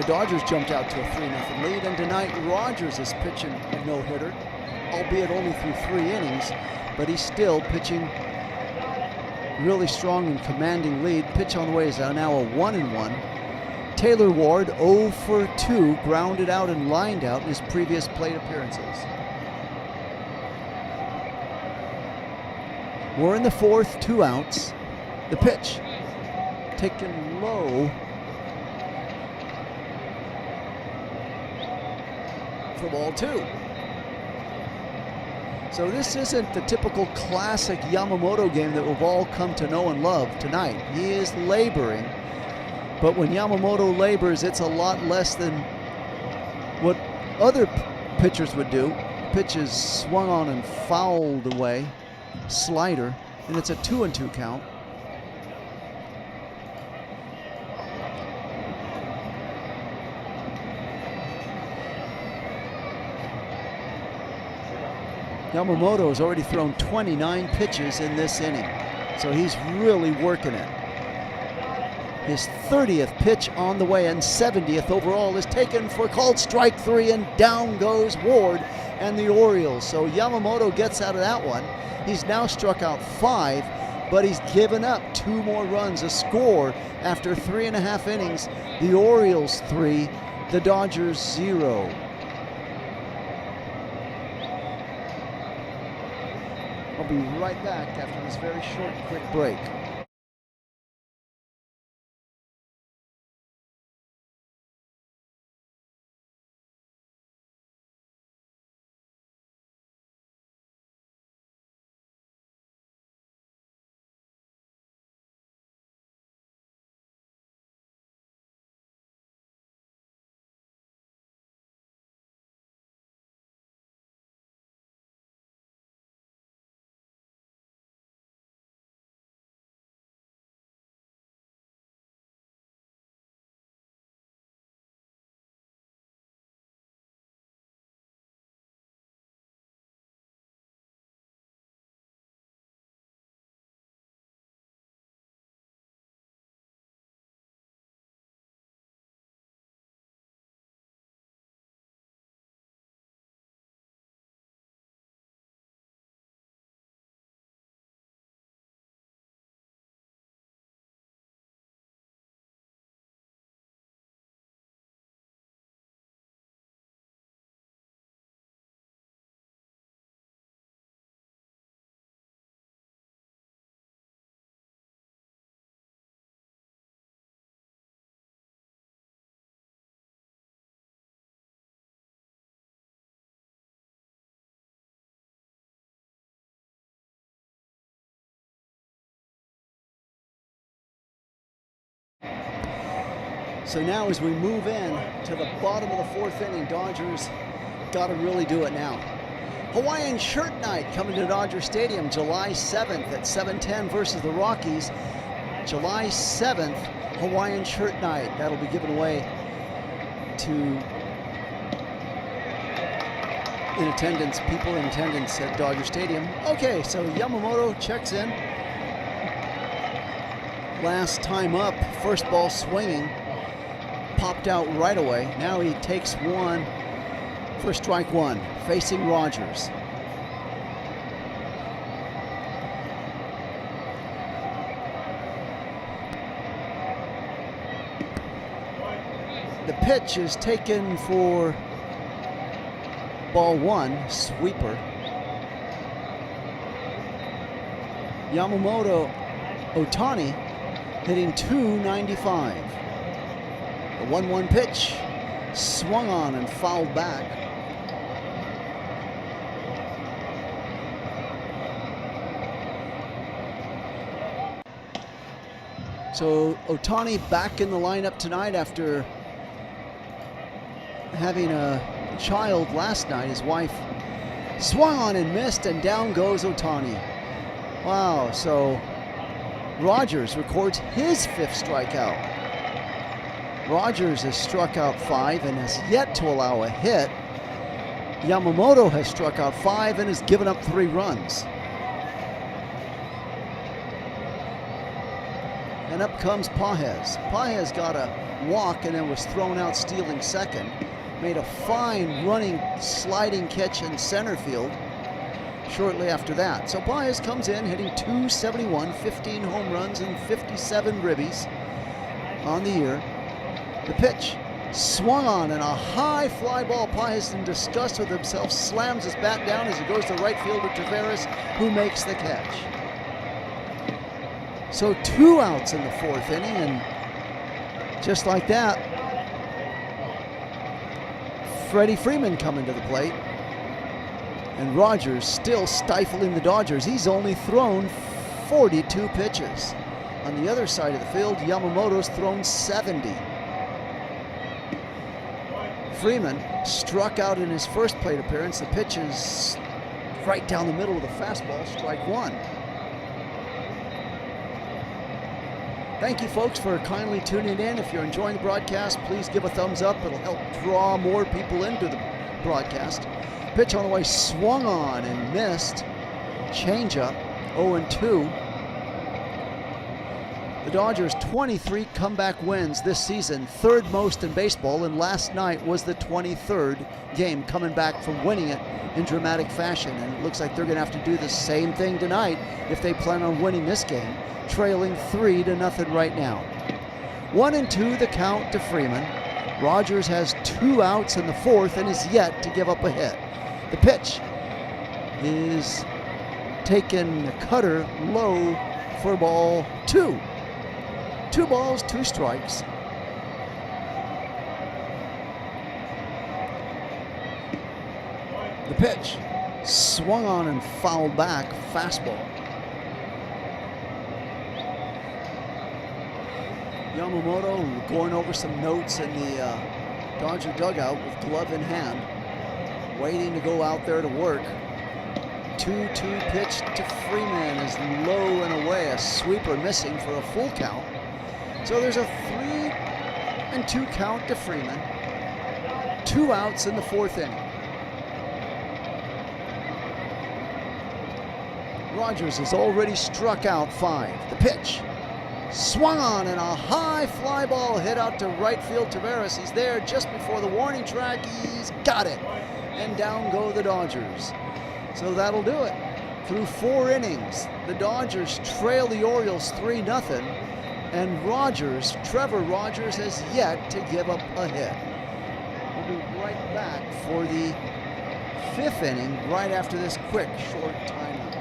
the Dodgers jumped out to a 3-0 lead. And tonight, Rogers is pitching a no-hitter, albeit only through 3 innings, but he's still pitching really strong and commanding lead. Pitch on the way is now a 1-1. Taylor Ward, 0 for 2, grounded out and lined out in his previous plate appearances. We're in the fourth, 2 outs. The pitch, taken low for ball 2. So this isn't the typical classic Yamamoto game that we've all come to know and love tonight. He is laboring. But when Yamamoto labors, it's a lot less than what other pitchers would do. Pitch is swung on and fouled away. Slider, and it's a 2-2 count. Yamamoto has already thrown 29 pitches in this inning, so he's really working it. His 30th pitch on the way and 70th overall is taken for called strike 3, and down goes Ward and the Orioles. So Yamamoto gets out of that one. He's now struck out 5, but he's given up 2 more runs, a score after 3.5 innings. The Orioles 3, the Dodgers 0. I'll be right back after this very short, quick break. So now as we move in to the bottom of the fourth inning, Dodgers got to really do it now. Hawaiian Shirt Night coming to Dodger Stadium July 7th at 7:10 versus the Rockies. July 7th, Hawaiian Shirt Night. That'll be given away to people in attendance at Dodger Stadium. Okay, so Yamamoto checks in. Last time up, first ball swinging, popped out right away. Now he takes one for strike one, facing Rogers. The pitch is taken for ball one, sweeper. Yamamoto Ohtani hitting .295. The 1-1 pitch swung on and fouled back. So Ohtani back in the lineup tonight after having a child last night. His wife swung on and missed, and down goes Ohtani. Wow, so Rogers records his fifth strikeout. Rogers has struck out 5 and has yet to allow a hit. Yamamoto has struck out 5 and has given up 3 runs. And up comes Pages. Pages got a walk and then was thrown out stealing second. Made a fine running, sliding catch in center field shortly after that. So Pages comes in hitting .271, 15 home runs and 57 ribbies on the year. The pitch swung on and a high fly ball. Pages, in disgust with himself, slams his bat down as he goes to right fielder Taveras, who makes the catch. So 2 outs in the fourth inning, and just like that, Freddie Freeman coming to the plate. And Rogers still stifling the Dodgers. He's only thrown 42 pitches. On the other side of the field, Yamamoto's thrown 70. Freeman struck out in his first plate appearance. The pitch is right down the middle of the fastball, strike one. Thank you, folks, for kindly tuning in. If you're enjoying the broadcast, please give a thumbs up. It'll help draw more people into the broadcast. Pitch on the way, swung on and missed. Changeup, 0-2. The Dodgers' 23 comeback wins this season, third most in baseball, and last night was the 23rd game coming back from winning it in dramatic fashion. And it looks like they're going to have to do the same thing tonight if they plan on winning this game, trailing 3-0 right now. 1-2 the count to Freeman. Rogers has 2 outs in the fourth and is yet to give up a hit. The pitch is taken, a cutter low for ball 2. 2 balls, 2 strikes. The pitch swung on and fouled back, fastball. Yamamoto going over some notes in the Dodger dugout with glove in hand, waiting to go out there to work. 2-2 pitch to Freeman is low and away, a sweeper missing for a full count. So there's a 3-2 count to Freeman. 2 outs in the fourth inning. Rogers has already struck out 5. The pitch swung on and a high fly ball hit out to right field. Taveras, he's there just before the warning track. He's got it. And down go the Dodgers. So that'll do it. Through 4 innings, the Dodgers trail the Orioles 3-0. And Trevor Rogers has yet to give up a hit. We'll be right back for the 5th inning right after this quick short timeout.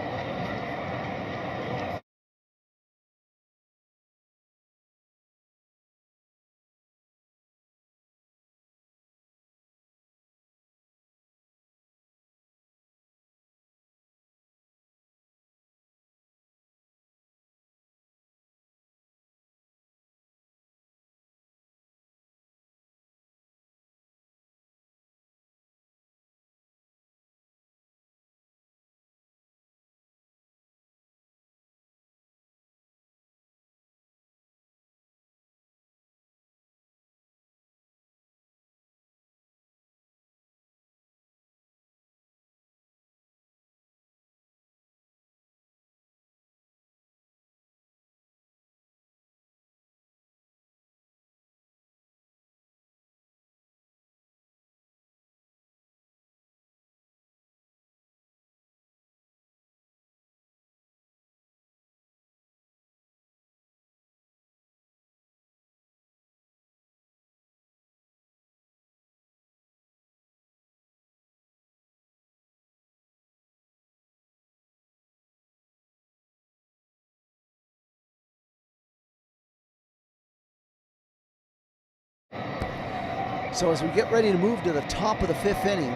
So as we get ready to move to the top of the 5th inning,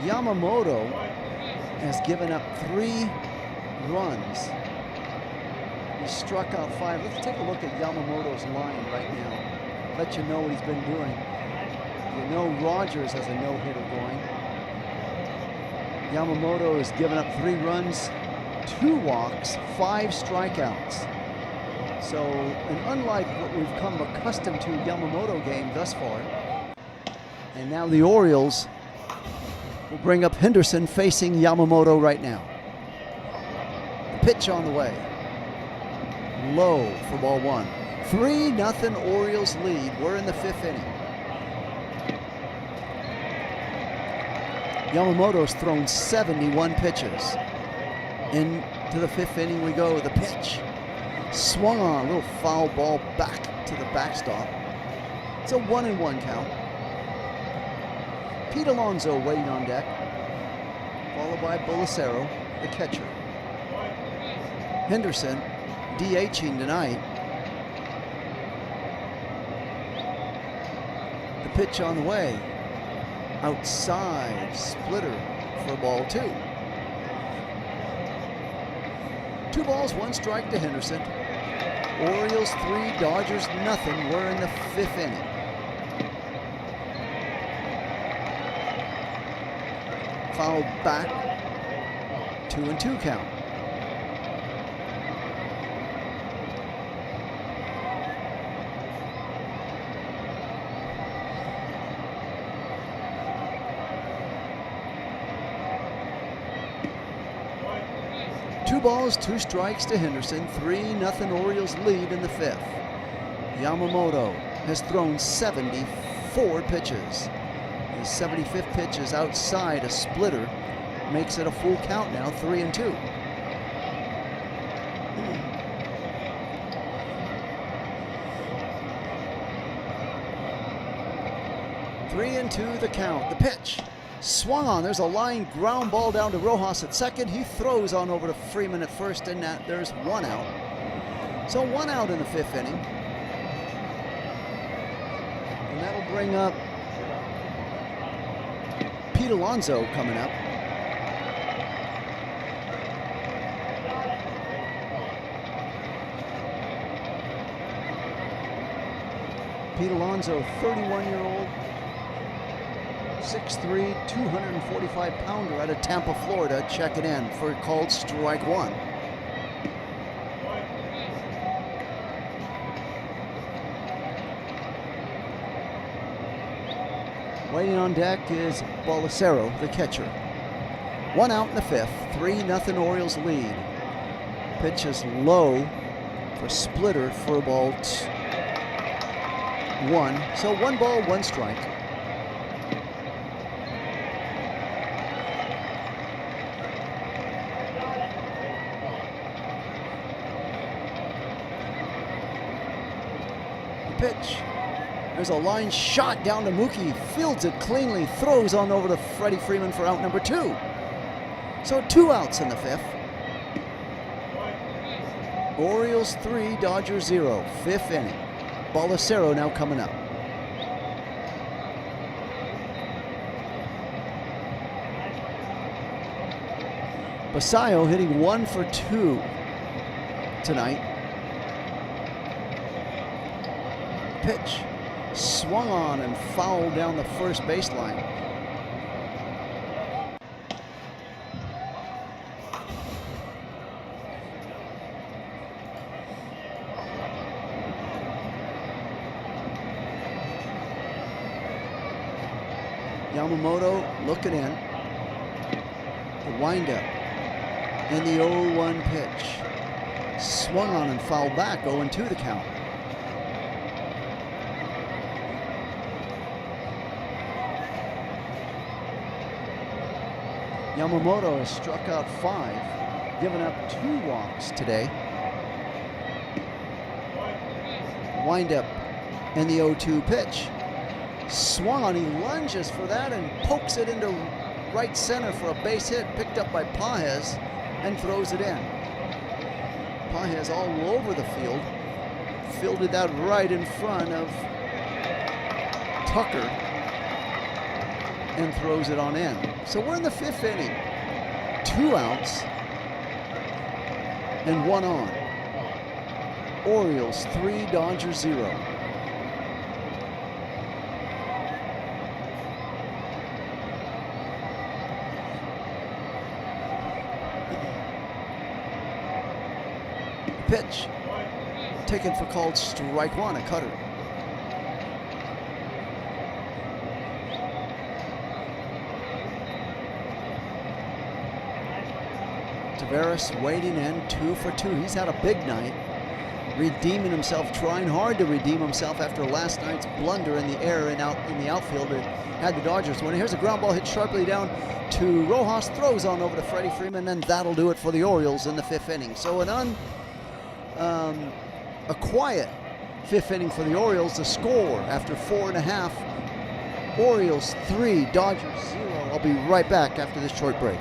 Yamamoto has given up 3 runs. He struck out 5. Let's take a look at Yamamoto's line right now. Let you know what he's been doing. You know Rogers has a no-hitter going. Yamamoto has given up 3 runs, 2 walks, 5 strikeouts. So, and unlike what we've come accustomed to Yamamoto game thus far, and now the Orioles will bring up Henderson facing Yamamoto right now. The pitch on the way. Low for ball 1. 3-0 Orioles lead. We're in the 5th inning. Yamamoto's thrown 71 pitches. Into the 5th inning we go. The pitch. Swung on, a little foul ball back to the backstop. It's a 1-1 count. Pete Alonso waiting on deck, followed by Bolicero, the catcher. Henderson DHing tonight. The pitch on the way. Outside, splitter for ball 2. 2 balls, 1 strike to Henderson. Orioles 3, Dodgers nothing. We're in the 5th inning. Fouled back, 2-2 count. Two balls, 2 strikes to Henderson. 3-0 Orioles lead in the 5th. Yamamoto has thrown 74 pitches. His 75th pitch is outside a splitter. Makes it a full count now, 3-2. Three and two the count. The pitch. Swung on. There's a line ground ball down to Rojas at second. He throws on over to Freeman at first, and there's 1 out. So 1 out in the 5th inning. And that'll bring up Pete Alonso coming up. Pete Alonso, 31-year-old, 6'3", 245-pounder out of Tampa, Florida, checking in for called strike 1. Waiting on deck is Bolicero, the catcher. 1 out in the 5th, 3-0 Orioles lead. Pitch is low for splitter for ball 1. So 1 ball, 1 strike. Pitch. There's a line shot down to Mookie. Fields it cleanly. Throws on over to Freddie Freeman for out number 2. So 2 outs in the 5th. Orioles 3, Dodgers 0. 5th inning. Bolicero now coming up. Basayo hitting 1 for 2 tonight. Pitch swung on and fouled down the first baseline. Yamamoto looking in. The windup and the 0-1 pitch. Swung on and fouled back, 0-2 the count. Yamamoto has struck out 5, given up 2 walks today. Windup and the 0-2 pitch. Swung on, he lunges for that and pokes it into right center for a base hit, picked up by Pages and throws it in. Pages all over the field, fielded that right in front of Tucker. and throws it on in. So we're in the 5th inning. 2 outs and 1 on. Orioles 3, Dodgers 0. Pitch taken for called strike 1, a cutter. Tavares waiting in, 2 for 2. He's had a big night, redeeming himself, trying hard to redeem himself after last night's blunder in the air and out in the outfield that had the Dodgers winning. Here's a ground ball hit sharply down to Rojas, throws on over to Freddie Freeman, and that'll do it for the Orioles in the 5th inning. So a quiet 5th inning for the Orioles. The score after 4.5, Orioles 3, Dodgers 0. I'll be right back after this short break.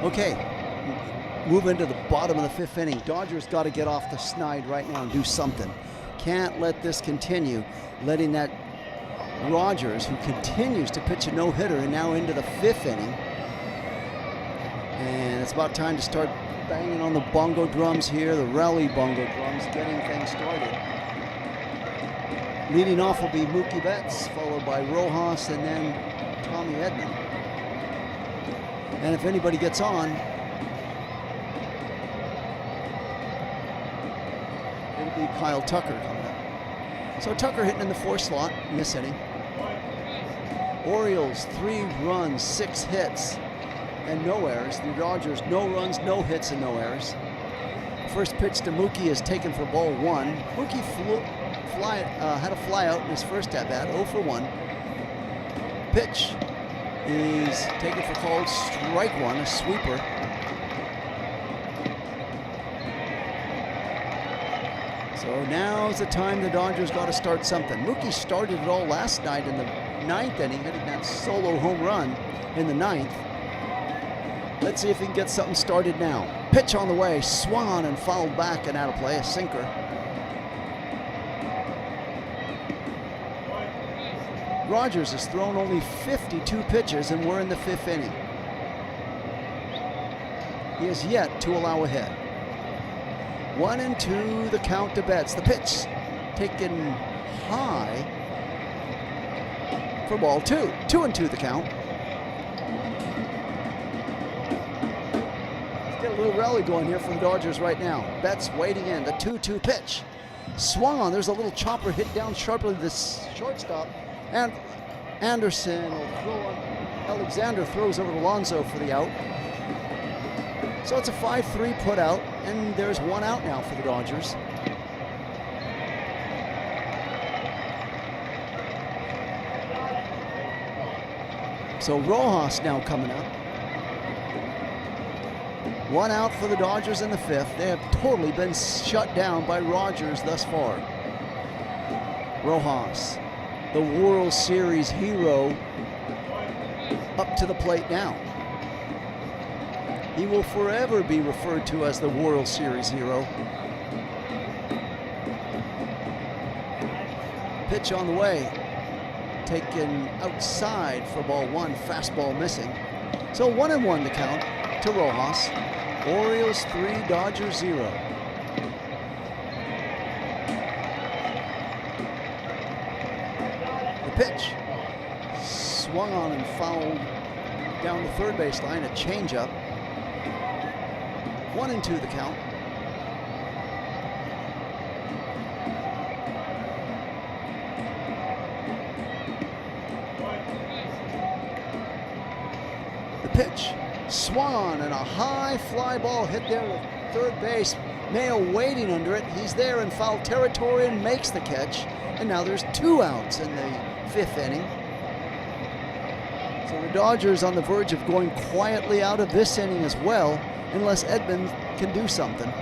Okay, move into the bottom of the 5th inning. Dodgers got to get off the snide right now and do something. Can't let this continue, letting that Rogers, who continues to pitch a no-hitter, and now into the 5th inning. And it's about time to start banging on the bongo drums here, the rally bongo drums, getting things started. Leading off will be Mookie Betts, followed by Rojas, and then Tommy Edman. And if anybody gets on, it'll be Kyle Tucker coming up. So Tucker hitting in the 4th slot in this inning. Orioles 3 runs, 6 hits, and no errors. The Dodgers no runs, no hits, and no errors. First pitch to Mookie is taken for ball 1. Mookie had a fly out in his first at bat, 0 for 1. Pitch is taken for called strike 1, a sweeper. So now's the time the Dodgers got to start something. Mookie started it all last night in the 9th inning, hitting that solo home run in the 9th. Let's see if he can get something started now. Pitch on the way, swung on and fouled back and out of play, a sinker. Rogers has thrown only 52 pitches, and we're in the 5th inning. He has yet to allow a hit. 1-2 the count to Betts. The pitch taken high for ball 2. 2-2 the count. Let's get a little rally going here for the Dodgers right now. Betts waiting in. The 2-2 pitch. Swung on. There's a little chopper hit down sharply to the shortstop. And Anderson will throw on. Alexander throws over to Alonso for the out. So it's a 5-3 put out, and there's 1 out now for the Dodgers. So Rojas now coming up. 1 out for the Dodgers in the 5th. They have totally been shut down by Rogers thus far. Rojas, the World Series hero, up to the plate now. He will forever be referred to as the World Series hero. Pitch on the way, taken outside for ball one, fastball missing. So 1-1 the count to Rojas. Orioles 3, Dodgers 0. The pitch swung on and fouled down the third base line, a changeup. 1-2 the count. The pitch swung on and a high fly ball hit there at third base. Mayo waiting under it. He's there in foul territory and makes the catch. And now there's 2 outs in the 5th inning. So the Dodgers on the verge of going quietly out of this inning as well, unless Edman can do something.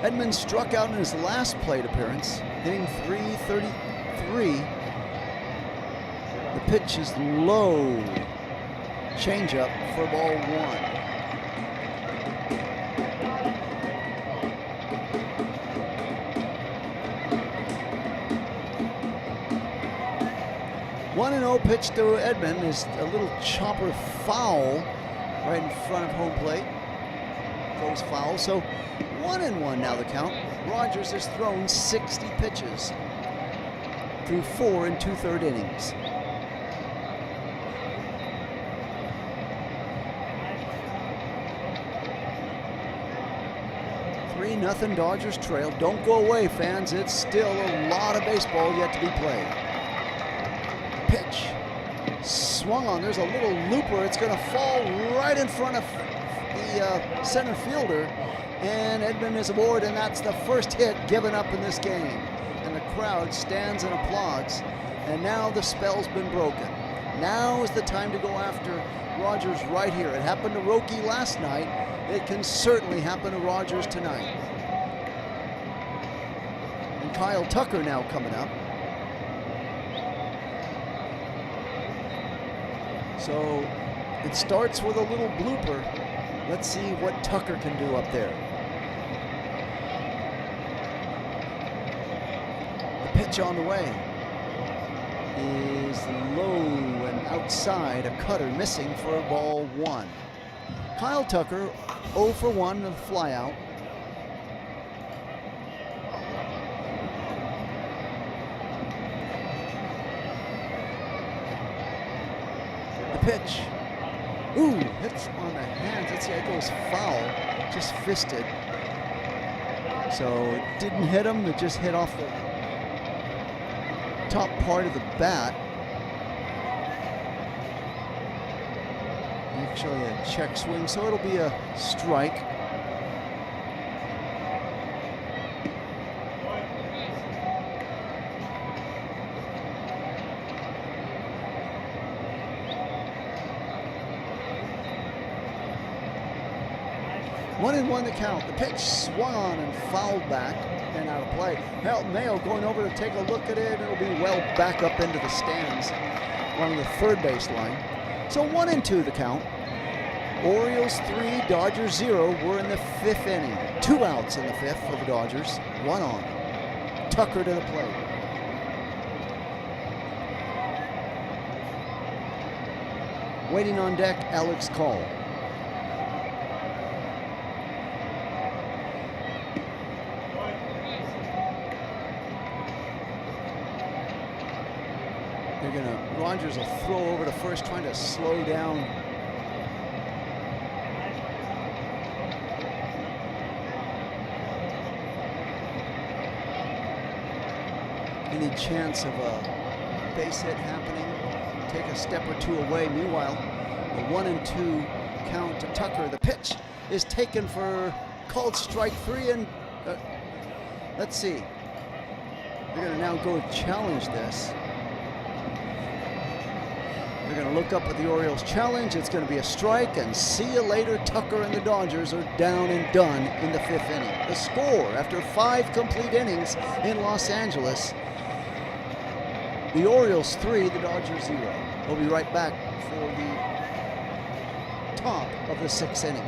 Edman struck out in his last plate appearance, hitting .333. The pitch is low. Changeup for ball 1. 1-0 pitch to Edman is a little chopper foul right in front of home plate. Goes foul. So 1-1 now the count. Rogers has thrown 60 pitches through 4 2/3 innings. Nothing Dodgers trail. Don't go away, fans. It's still a lot of baseball yet to be played. Pitch swung on. There's a little looper. It's going to fall right in front of the center fielder, and Edman is aboard, and that's the first hit given up in this game. And the crowd stands and applauds. And now the spell's been broken. Now is the time to go after Rogers right here. It happened to Roki last night. It can certainly happen to Rogers tonight. And Kyle Tucker now coming up. So it starts with a little blooper. Let's see what Tucker can do up there. The pitch on the way is low and outside, a cutter missing for ball 1. Kyle Tucker 0 for 1 with a fly out. The pitch. Ooh, hits on the hands. Let's see, it goes foul. Just fisted. So it didn't hit him, it just hit off the top part of the bat. Actually a check swing, so it'll be a strike. One and one the count. The pitch swung on and fouled back and out of play. Mayo going over to take a look at it. It'll be well back up into the stands along the third base line. So 1-2 the count. Orioles 3, Dodgers 0. We're in the 5th inning. 2 outs in the 5th for the Dodgers. 1 on. Tucker to the plate. Waiting on deck, Alex Call. Rogers will throw over to first, trying to slow down any chance of a base hit happening. Take a step or two away. Meanwhile, the 1-2 count to Tucker. The pitch is taken for called strike 3, and let's see. They're going to now go challenge this. They're going to look up at the Orioles challenge. It's going to be a strike, and see you later. Tucker and the Dodgers are down and done in the 5th inning. The score after 5 complete innings in Los Angeles: the Orioles 3, the Dodgers 0. We'll be right back for the top of the 6th inning.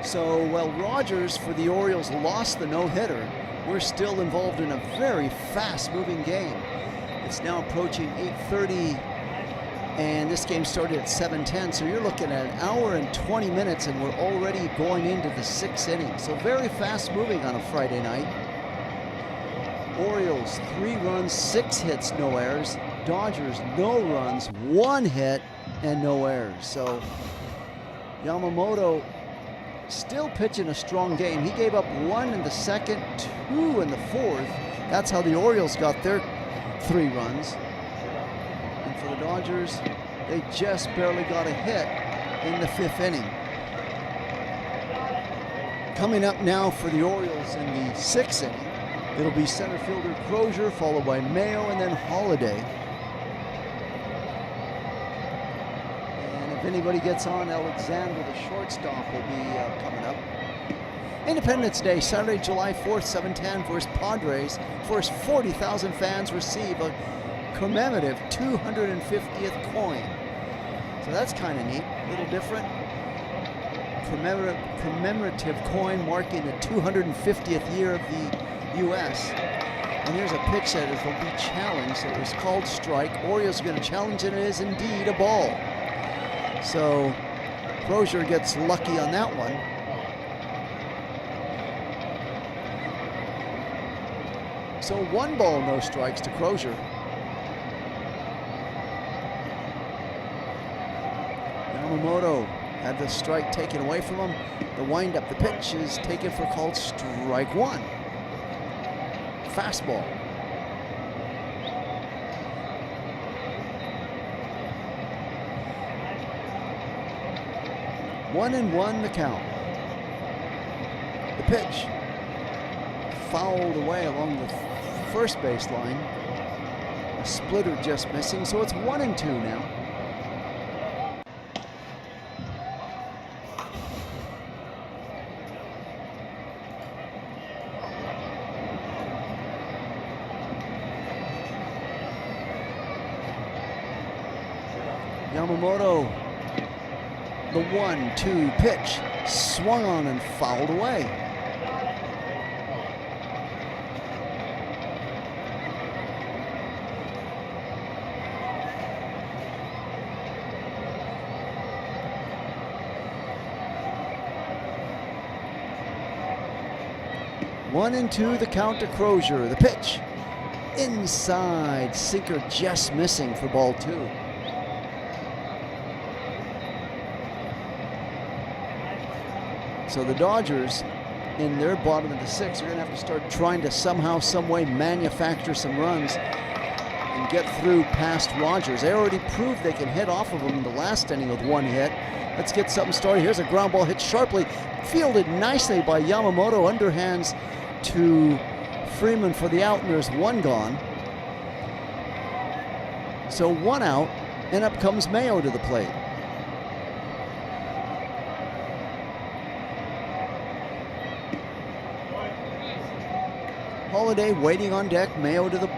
So while Rogers for the Orioles lost the no-hitter, we're still involved in a very fast-moving game. It's now approaching 8:30, and this game started at 7:10, so you're looking at 1 hour and 20 minutes, and we're already going into the 6th inning. So very fast-moving on a Friday night. Orioles 3 runs, 6 hits, no errors. Dodgers no runs, 1 hit, and no errors. So Yamamoto still pitching a strong game. He gave up 1 in the 2nd, 2 in the 4th. That's how the Orioles got their 3 runs. And for the Dodgers, they just barely got a hit in the 5th inning. Coming up now for the Orioles in the 6th inning, it'll be center fielder Crozier, followed by Mayo, and then Holiday. If anybody gets on, Alexander, the shortstop, will be coming up. Independence Day, Saturday, July 4th, 7:10 versus Padres. First 40,000 fans receive a commemorative 250th coin. So that's kind of neat, a little different. Commemorative coin marking the 250th year of the U.S. And here's a pitch that will be challenged. It was called strike. Orioles are going to challenge it. It is indeed a ball. So Crozier gets lucky on that one. So 1 ball, no strikes to Crozier. Yamamoto had the strike taken away from him. The windup, the pitch is taken for called strike 1. Fastball. One and one the count. The pitch fouled away along the first base line. A splitter just missing, so it's 1-2 now. Yamamoto, the 1-2 pitch, swung on and fouled away. One and two, the count to Crozier. The pitch, inside, sinker just missing for ball 2. So the Dodgers, in their bottom of the 6th, are going to have to start trying to somehow, some way manufacture some runs and get through past Rogers. They already proved they can hit off of him in the last inning with 1 hit. Let's get something started. Here's a ground ball hit sharply, fielded nicely by Yamamoto, underhands to Freeman for the out, and there's 1 gone. So 1 out, and up comes Mayo to the plate. Holiday waiting on deck, Mayo to the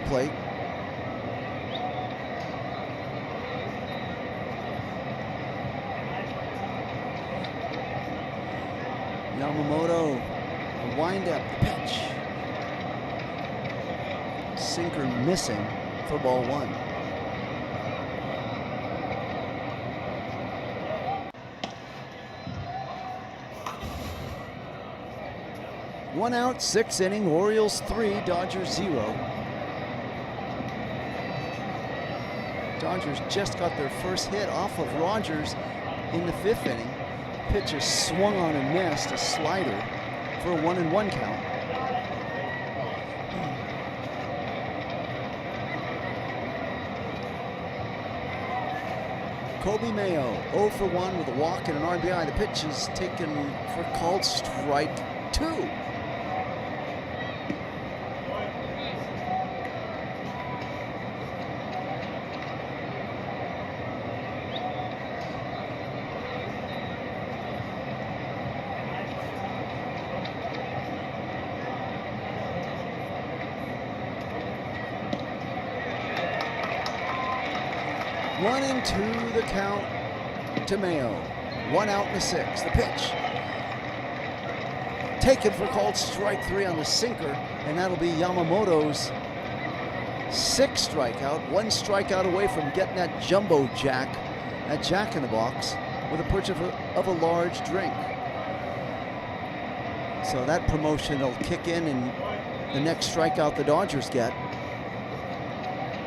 plate. Yamamoto, the windup, the pitch. sinker missing for ball one. One out, sixth inning, Orioles 3, Dodgers 0. Dodgers just got their first hit off of Rogers in the fifth inning. Pitch is swung on and missed, a slider for a 1-1 count. Kobe Mayo, 0 for 1 with a walk and an RBI. The pitch is taken for called strike 2. One and two the count to Mayo. One out in the sixth. The pitch taken for called strike 3 on the sinker, and that'll be Yamamoto's 6th strikeout. 1 strikeout away from getting that jumbo jack, that jack in the box, with a purchase of a large drink. So that promotion will kick in the next strikeout the Dodgers get.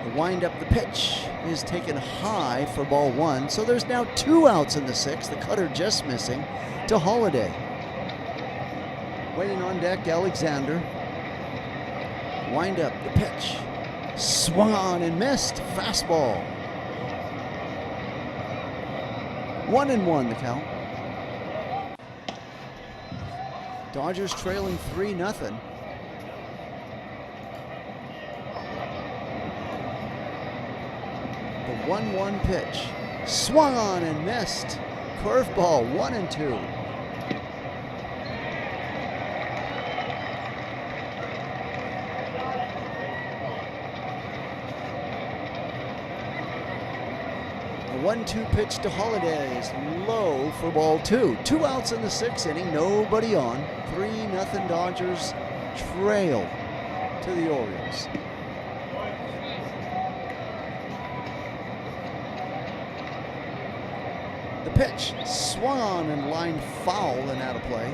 The wind up, the pitch is taken high for ball 1. So there's now 2 outs in the sixth. The cutter just missing to Holiday. Waiting on deck, Alexander. Wind up, the pitch. Swung on and missed. Fastball. 1-1 the count. Dodgers trailing 3-0. The 1-1 pitch. Swung on and missed. Curveball, 1-2. The 1-2 pitch to Holiday is low for ball 2. 2 outs in the sixth inning, nobody on. 3-0 Dodgers trail to the Orioles. The pitch swung on and lined foul and out of play.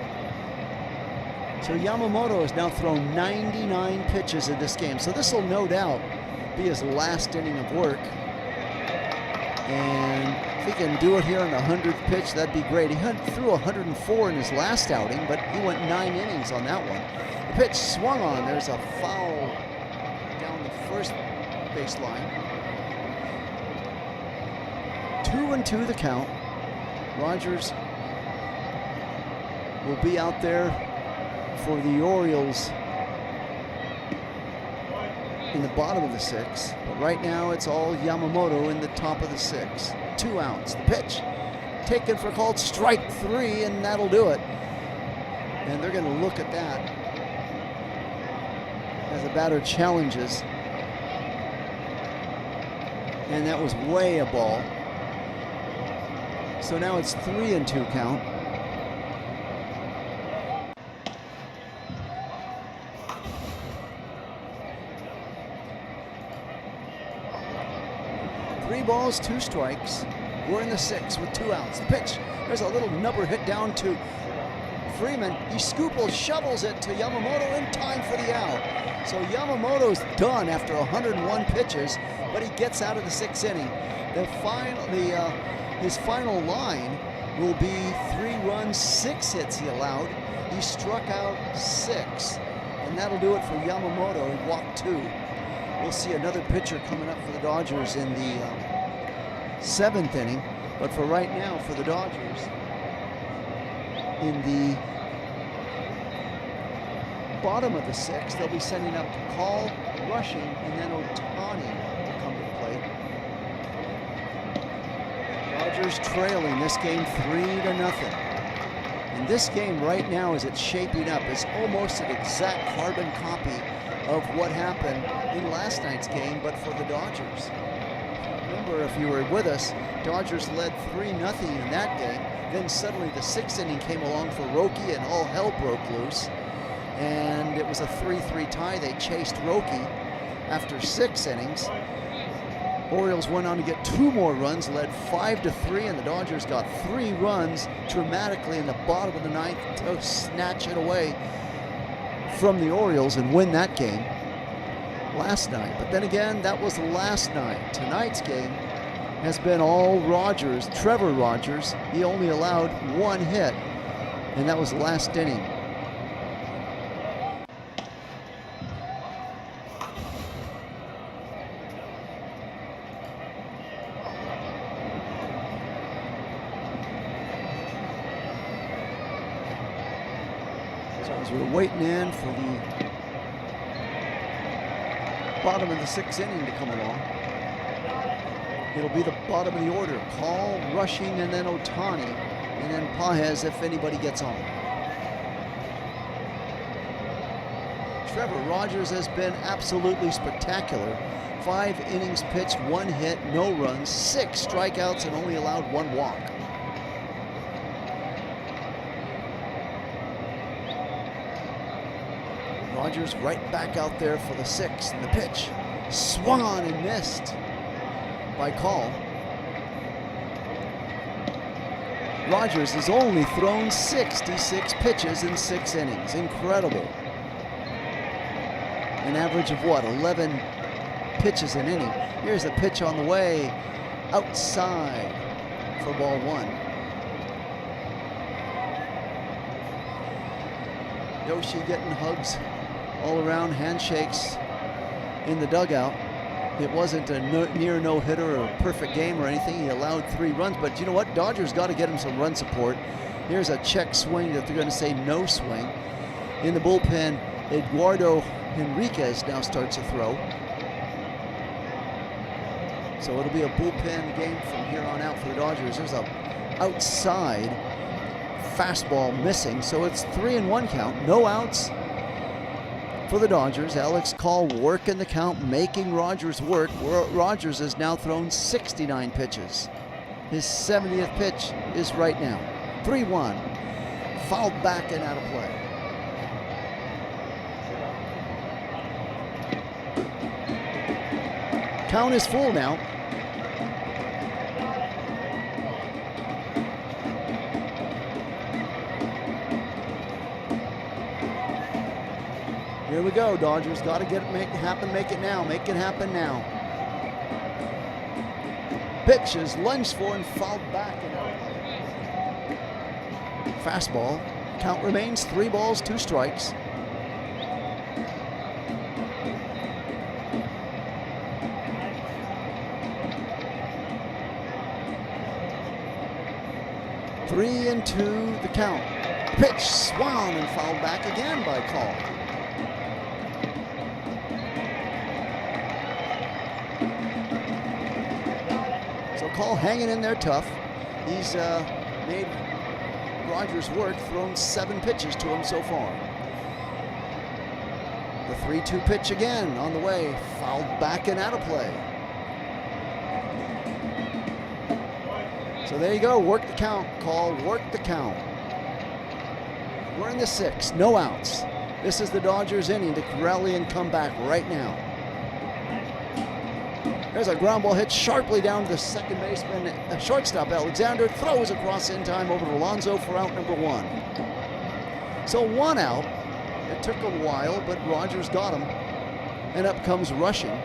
So Yamamoto has now thrown 99 pitches in this game. So this will no doubt be his last inning of work. And if he can do it here on the 100th pitch, that'd be great. He threw 104 in his last outing, but he went 9 innings on that one. The pitch swung on. There's a foul down the first baseline. 2-2 the count. Rogers will be out there for the Orioles in the bottom of the sixth, but right now it's all Yamamoto in the top of the sixth. 2 outs. The pitch taken for called strike 3, and that'll do it. And they're going to look at that as the batter challenges. And that was way a ball. So now it's 3-2 count. Three balls, 2 strikes. We're in the sixth with 2 outs. The pitch, there's a little nubber hit down to Freeman. He shovels it to Yamamoto in time for the out. So Yamamoto's done after 101 pitches, but he gets out of the sixth inning. His final line will be 3 runs, 6 hits he allowed. He struck out 6, and that'll do it for Yamamoto. He walked 2. We'll see another pitcher coming up for the Dodgers in the 7th inning. But for right now, for the Dodgers, in the bottom of the sixth, they'll be sending up Call, Rushing, and then Ohtani will come to the plate. Dodgers trailing this game 3-0. And this game right now, as it's shaping up, is almost an exact carbon copy of what happened in last night's game, but for the Dodgers. Remember, if you were with us, Dodgers led 3-0 in that game. Then suddenly the 6th inning came along for Roki, and all hell broke loose. And it was a 3-3 tie. They chased Roki, After 6 innings, Orioles went on to get 2 more runs, led 5-3, and the Dodgers got 3 runs dramatically in the bottom of the 9th to snatch it away from the Orioles and win that game last night. But then again, that was last night. Tonight's game has been all Rogers, Trevor Rogers. He only allowed 1 hit, and that was the last inning. So as we're waiting in for the bottom of the 6th inning to come along, it'll be the bottom of the order. Call, Rushing, and then Ohtani, and then Pages if anybody gets on. Trevor Rogers has been absolutely spectacular. 5 innings pitched, 1 hit, no runs, 6 strikeouts, and only allowed 1 walk. Rogers right back out there for the 6th, and the pitch swung on and missed by Call. Rogers has only thrown 66 pitches in 6 innings. Incredible. An average of what, 11 pitches an inning. Here's a pitch on the way outside for ball 1. Yoshi getting hugs all around, handshakes in the dugout. It wasn't a near no-hitter or a perfect game or anything. He allowed 3 runs, but you know what? Dodgers got to get him some run support. Here's a check swing that they're going to say no swing. In the bullpen, Eduardo Henriquez now starts to throw. So it'll be a bullpen game from here on out for the Dodgers. There's a outside fastball missing, so it's 3-1 count, no outs for the Dodgers. Alex Call working the count, making Rogers work. Rogers has now thrown 69 pitches. His 70th pitch is right now. 3-1. Fouled back and out of play. Count is full now. Here we go, Dodgers. Got to make it happen, make it now. Make it happen now. Pitch is lunged for and fouled back. Fastball. Count remains 3 balls, 2 strikes. Three and 2 the count. Pitch swung and fouled back again by Call. Call hanging in there tough. He's made Rogers work, thrown 7 pitches to him so far. The 3-2 pitch again on the way, fouled back and out of play. So there you go, work the count, Call, work the count. We're in the 6th, no outs. This is the Dodgers inning to rally and come back right now. There's a ground ball hit sharply down to the second baseman. Shortstop Alexander throws across in time over to Alonso for out number 1. So 1 out. It took a while, but Rogers got him. And up comes Rushing.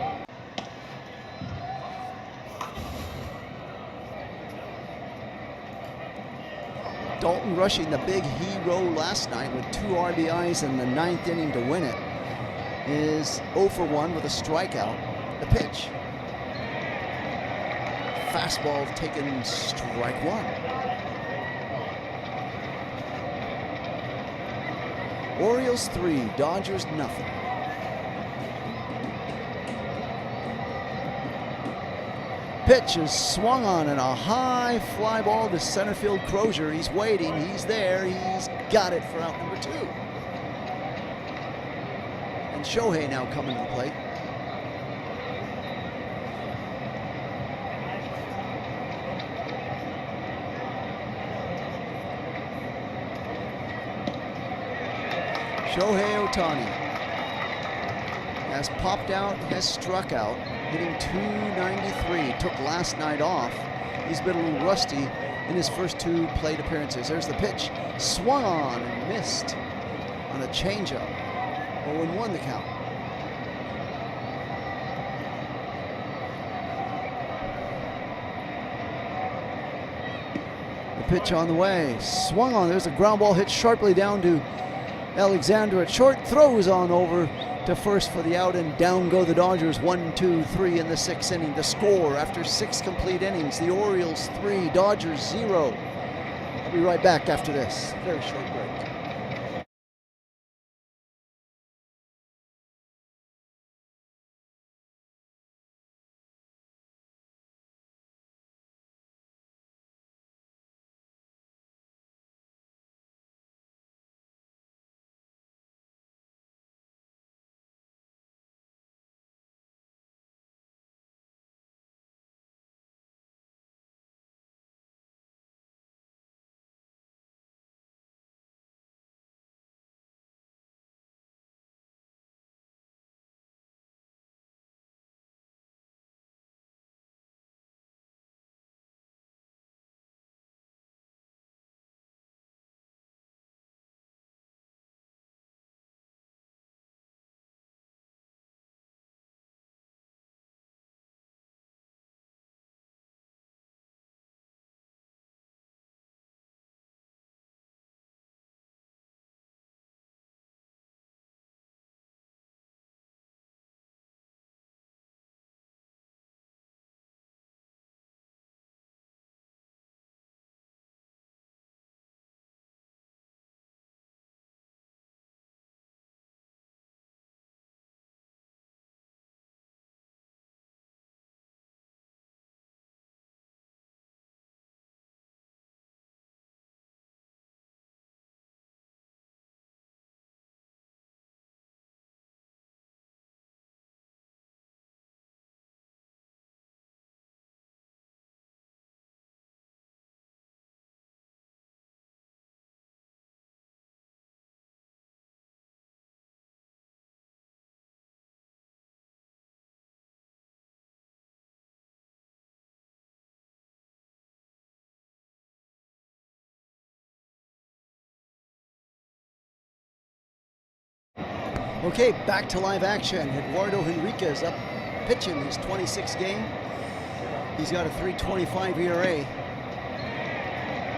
Dalton Rushing, the big hero last night with 2 RBIs in the 9th inning to win it, is 0 for 1 with a strikeout. The pitch. Fastball taken, strike 1. Orioles 3, Dodgers nothing. Pitch is swung on and a high fly ball to center field. Crozier, he's waiting, he's there, he's got it for out number 2. And Shohei now coming to the plate. Shohei Ohtani. has popped out, has struck out, hitting .293. Took last night off. He's been a little rusty in his first 2 plate appearances. There's the pitch, swung on and missed on a changeup. 0-1 the count. The pitch on the way, swung on. There's a ground ball hit sharply down to Alexander at short, throws on over to first for the out, and down go the Dodgers. 1-2-3 in the 6th inning. The score after 6 complete innings: the Orioles 3, Dodgers 0. I'll be right back after this very short break. Okay, back to live action. Eduardo Henriquez up pitching his 26th game. He's got a .325 ERA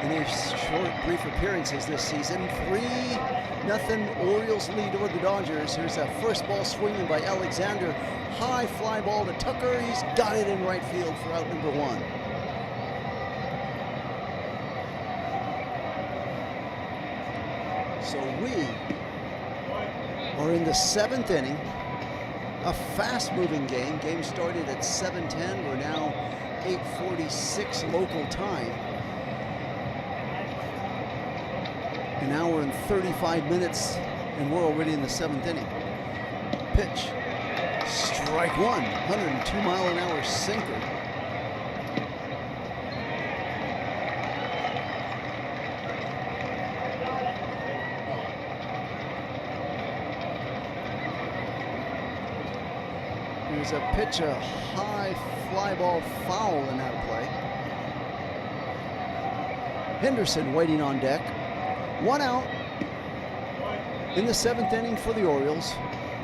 in his short, brief appearances this season. 3-0 Orioles lead over the Dodgers. Here's a first ball swinging by Alexander. High fly ball to Tucker. He's got it in right field for out number 1. So we are in the 7th inning. A fast-moving game. Game started at 7:10. We're now 8:46 local time. An hour and 35 minutes, and we're already in the 7th inning. Pitch. Strike 1. 102-mile-an-hour sinker. There's a pitch, a high fly ball foul in that play. Henderson waiting on deck. 1 out in the 7th inning for the Orioles,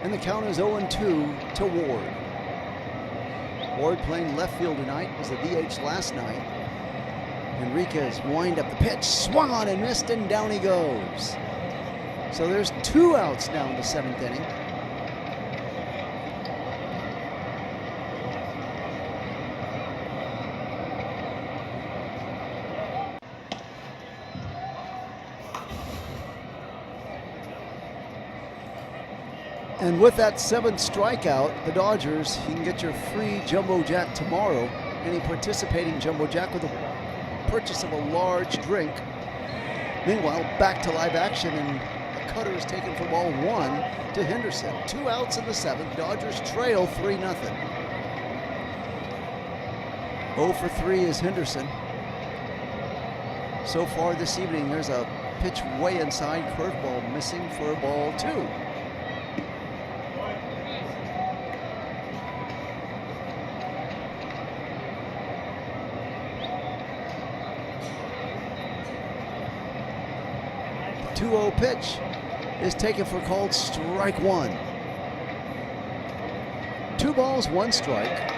and the count is 0-2 to Ward. Ward playing left field tonight, was the DH last night. Henriquez wind up the pitch, swung on and missed, and down he goes. So there's 2 outs now in the 7th inning. And with that 7th strikeout, the Dodgers, you can get your free Jumbo Jack tomorrow. Any participating Jumbo Jack with a purchase of a large drink. Meanwhile, back to live action, and a cutter is taken for ball 1 to Henderson. 2 outs in the 7th. Dodgers trail 3-0. 0 for 3 is Henderson. So far this evening, there's a pitch way inside, curveball missing for ball 2. 2-0 pitch is taken for called strike one. 2 balls, 1 strike.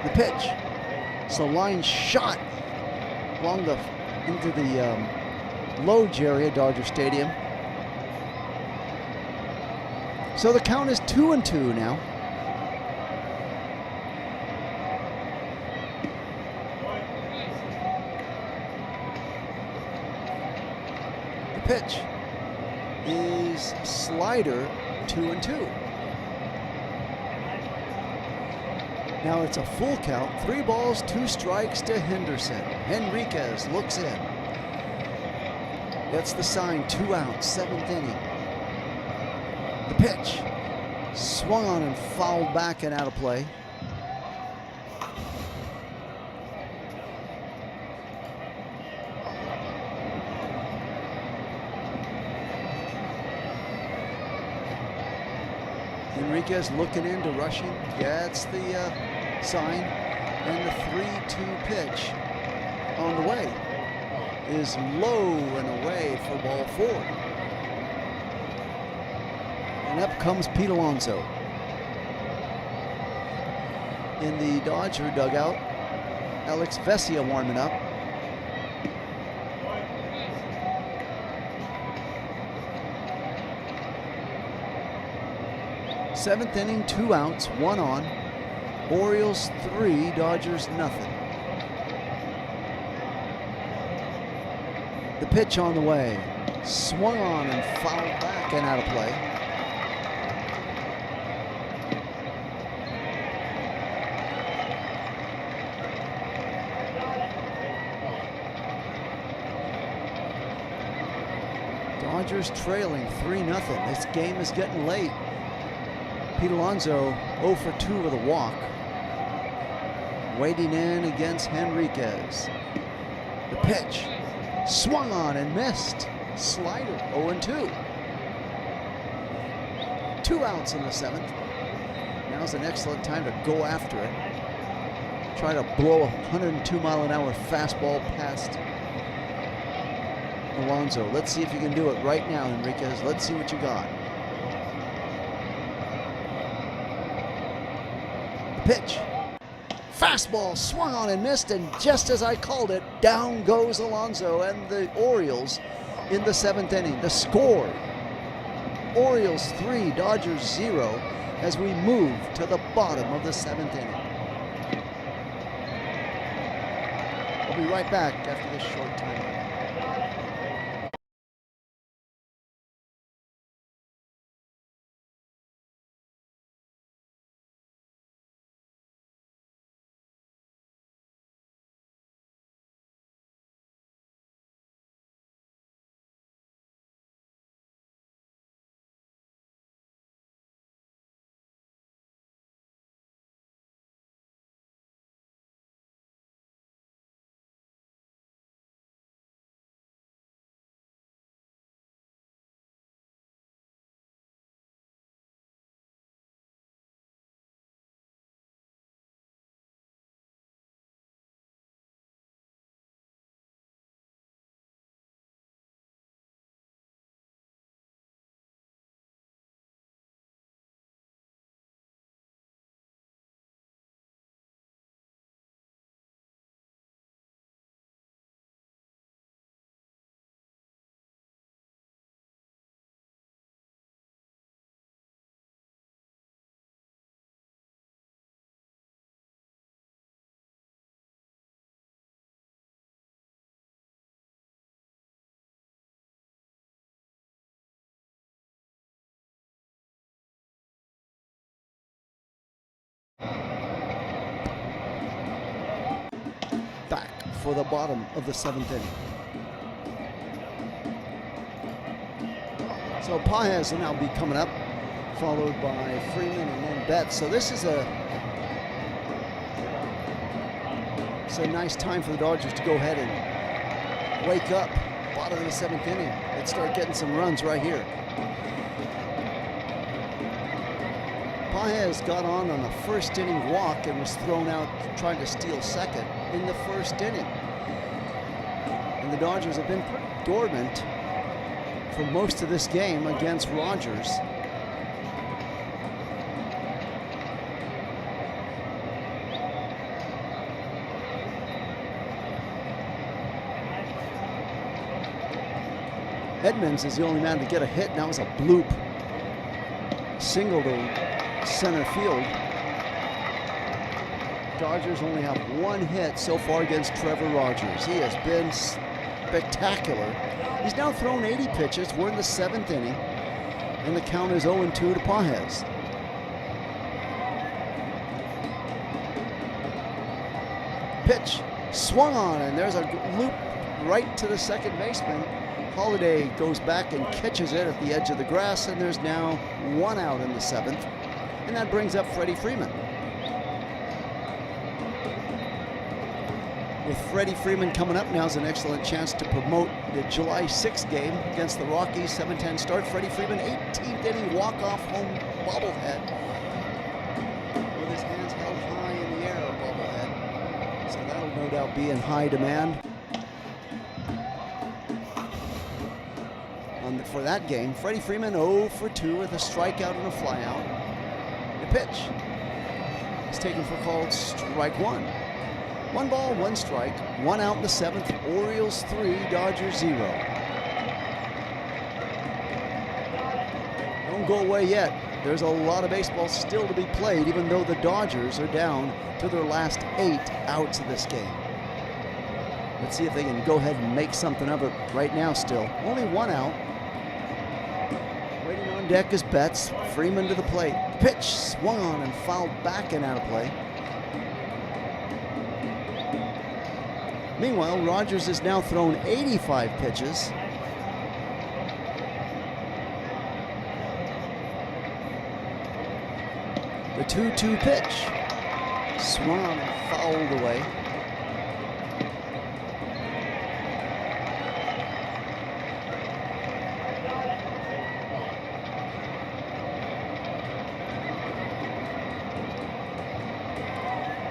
The pitch. It's a line shot along into the Loge area, Dodger Stadium. So the count is 2-2 now. The pitch is slider, 2-2. Now it's a full count, 3 balls, 2 strikes to Henderson. Henriquez looks in. Gets the sign, 2 outs, 7th inning. The pitch, swung on and fouled back and out of play. Enriquez looking into rushing, gets the sign, and the 3-2 pitch on the way is low and away for ball 4. And up comes Pete Alonso. In the Dodger dugout, Alex Vesia warming up. Seventh inning, 2 outs, 1 on. Orioles 3, Dodgers nothing. The pitch on the way, swung on and fouled back and out of play. Dodgers trailing 3-0. This game is getting late. Pete Alonso 0 for 2 with a walk. Waiting in against Henriquez. The pitch, swung on and missed. Slider, 0-2. 2 outs in the 7th. Now's an excellent time to go after it. Try to blow a 102-mile-an-hour fastball past Alonso. Let's see if you can do it right now, Henriquez. Let's see what you got. Pitch, fastball, swung on and missed, and just as I called it, down goes Alonso and the Orioles in the 7th inning. The score, Orioles 3, Dodgers 0, as we move to the bottom of the 7th inning. We'll be right back after this short time. Back for the bottom of the 7th inning. So Paez will now be coming up, followed by Freeman and then Betts. So this is a nice time for the Dodgers to go ahead and wake up. Bottom of the 7th inning. Let's start getting some runs right here. Paez got on a first inning walk and was thrown out trying to steal second in the first inning. And the Dodgers have been pretty dormant for most of this game against Rogers. Edmonds is the only man to get a hit, and that was a bloop single to center field. Dodgers only have one hit so far against Trevor Rogers. He has been spectacular. He's now thrown 80 pitches. We're in the 7th inning, and the count is 0-2 to Paez. Pitch swung on, and there's a loop right to the second baseman. Holiday goes back and catches it at the edge of the grass, and there's now 1 out in the 7th, and that brings up Freddie Freeman. With Freddie Freeman coming up, now's an excellent chance to promote the July 6th game against the Rockies. 7-10 start. Freddie Freeman, 18th inning walk-off home bobblehead with his hands held high in the air, bobblehead. So that'll no doubt be in high demand for that game. Freddie Freeman 0 for 2 with a strikeout and a flyout. The pitch is taken for called strike 1. 1 ball, 1 strike, 1 out in the 7th. Orioles 3, Dodgers 0. Don't go away yet. There's a lot of baseball still to be played, even though the Dodgers are down to their last 8 outs of this game. Let's see if they can go ahead and make something of it right now still. Only 1 out. Waiting on deck is Betts. Freeman to the plate. Pitch swung on and fouled back and out of play. Meanwhile, Rogers has now thrown 85 pitches. The 2-2 pitch. Swung on and fouled away.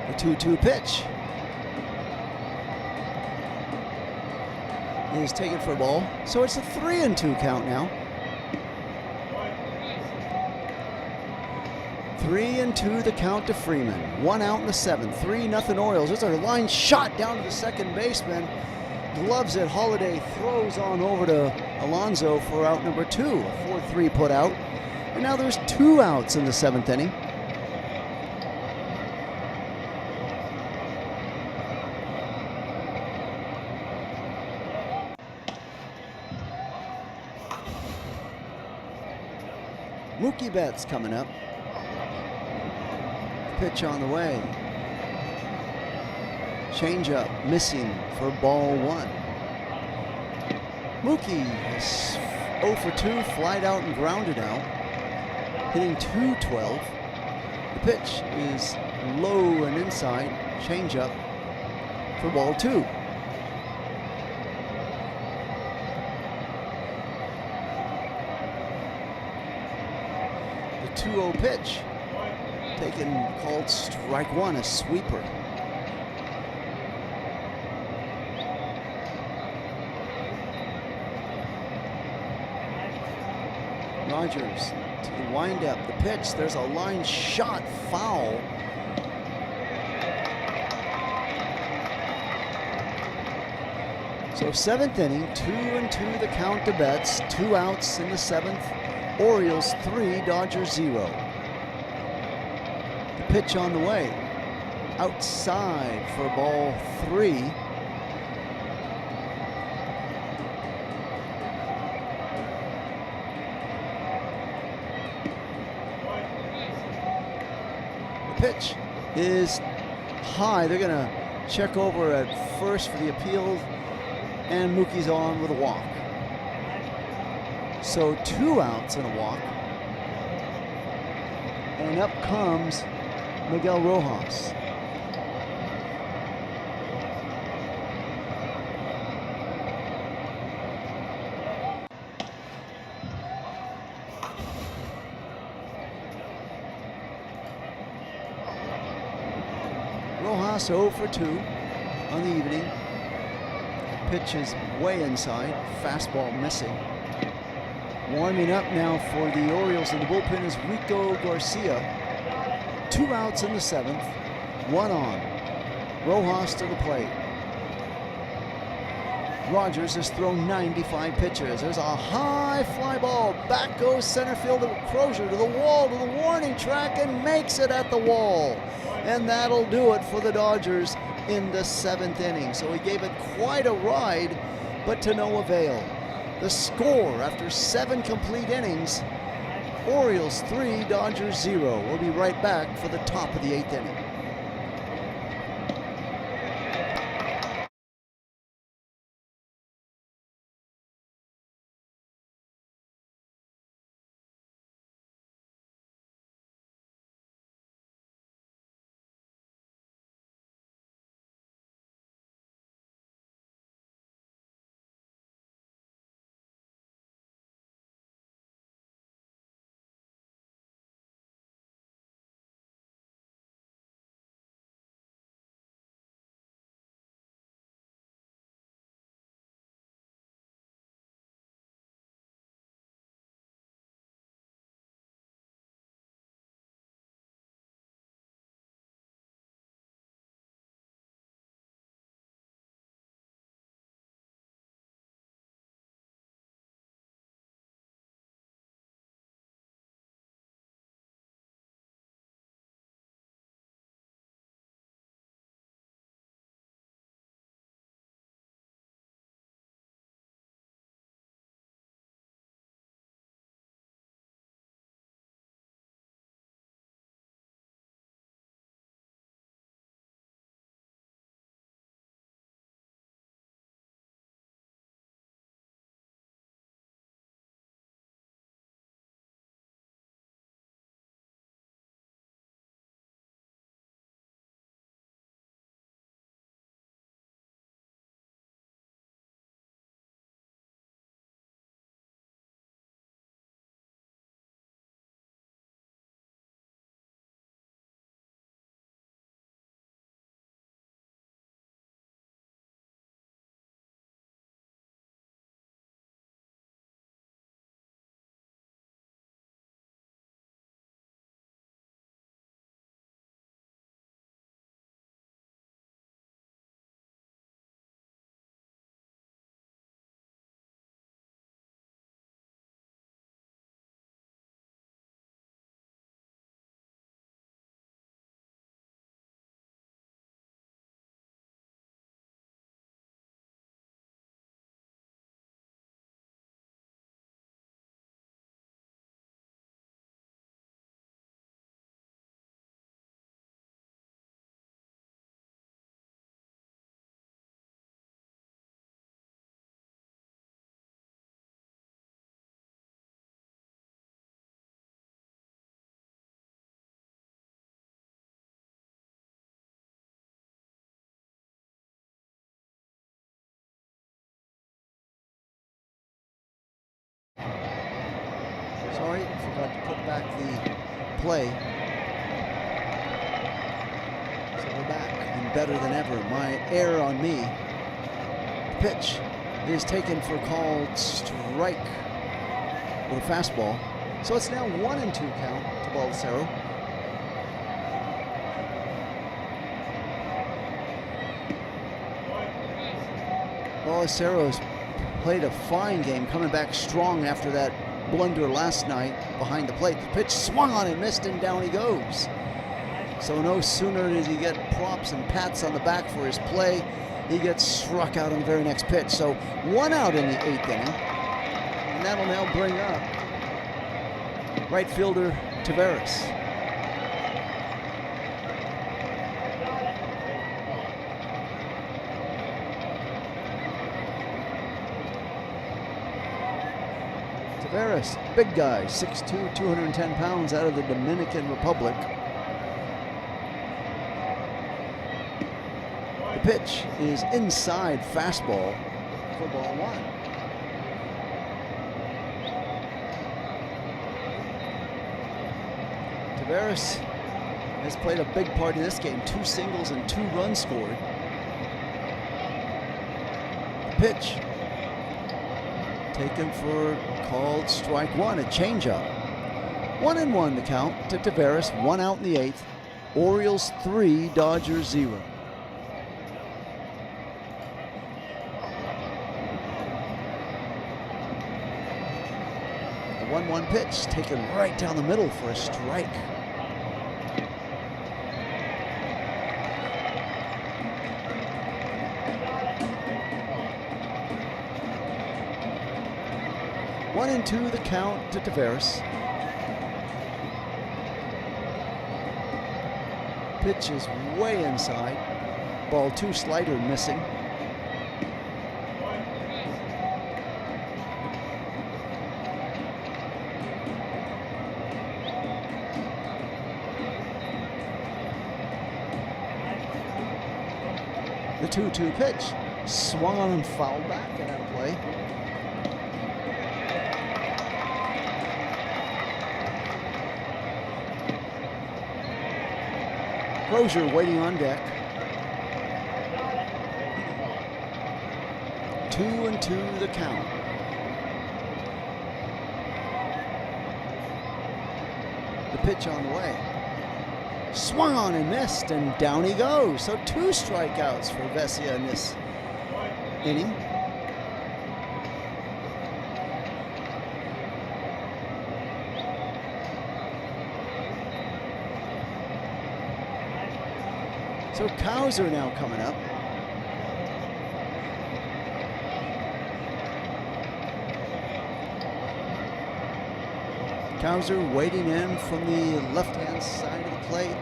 The 2-2 pitch is taken for a ball. So it's a 3-2 count now. 3-2 the count to Freeman. 1 out in the 7th. 3-0 Orioles. There's a line shot down to the second baseman. Gloves it. Holiday throws on over to Alonso for out number 2. A 4-3 put out. And now there's 2 outs in the 7th inning. Mookie Betts coming up. Pitch on the way. Change-up missing for ball 1. Mookie is 0 for 2, flied out and grounded out, hitting .212. The pitch is low and inside. Change-up for ball 2. The 2-0 pitch, taken, called strike 1, a sweeper. Rogers to the windup, the pitch, there's a line shot, foul. So 7th inning, 2-2 the count to Betts, 2 outs in the 7th. Orioles 3, Dodgers 0. The pitch on the way. Outside for ball 3. The pitch is high. They're going to check over at first for the appeal, and Mookie's on with a walk. So 2 outs and a walk. And up comes Miguel Rojas. Rojas 0 for 2 on the evening. Pitch is way inside, fastball missing. Warming up now for the Orioles in the bullpen is Rico Garcia. 2 outs in the 7th, 1 on. Rojas to the plate. Rogers has thrown 95 pitches. There's a high fly ball. Back goes center fielder Crozier to the wall, to the warning track, and makes it at the wall. And that'll do it for the Dodgers in the 7th inning. So he gave it quite a ride, but to no avail. The score after 7 complete innings, Orioles 3, Dodgers 0. We'll be right back for the top of the 8th inning. Sorry, forgot to put back the play. So we're back and better than ever. My error on me. The pitch is taken for called strike with a fastball. So it's now 1-2 count to Balsero. Balsero's played a fine game, coming back strong after that blunder last night behind the plate. The pitch swung on and missed, and down he goes. So no sooner does he get props and pats on the back for his play, he gets struck out on the very next pitch. So 1 out in the 8th inning, and that'll now bring up right fielder Taveras. Taveras, big guy, 6'2", 210 pounds, out of the Dominican Republic. The pitch is inside fastball for ball 1. Taveras has played a big part in this game. 2 singles and 2 runs scored. The pitch taken for called strike 1, a changeup. 1-1 the count to Taveras, 1 out in the 8th. Orioles 3, Dodgers 0. The 1-1 pitch taken right down the middle for a strike. One and 2 the count to Taveras. Pitch is way inside. Ball 2, slider missing. The 2-2 pitch swung on and fouled back and out of play. Crozier waiting on deck. 2-2 the count. The pitch on the way. Swung on and missed, and down he goes. So 2 strikeouts for Vesia in this inning. So Cowser now coming up. Cowser waiting in from the left-hand side of the plate.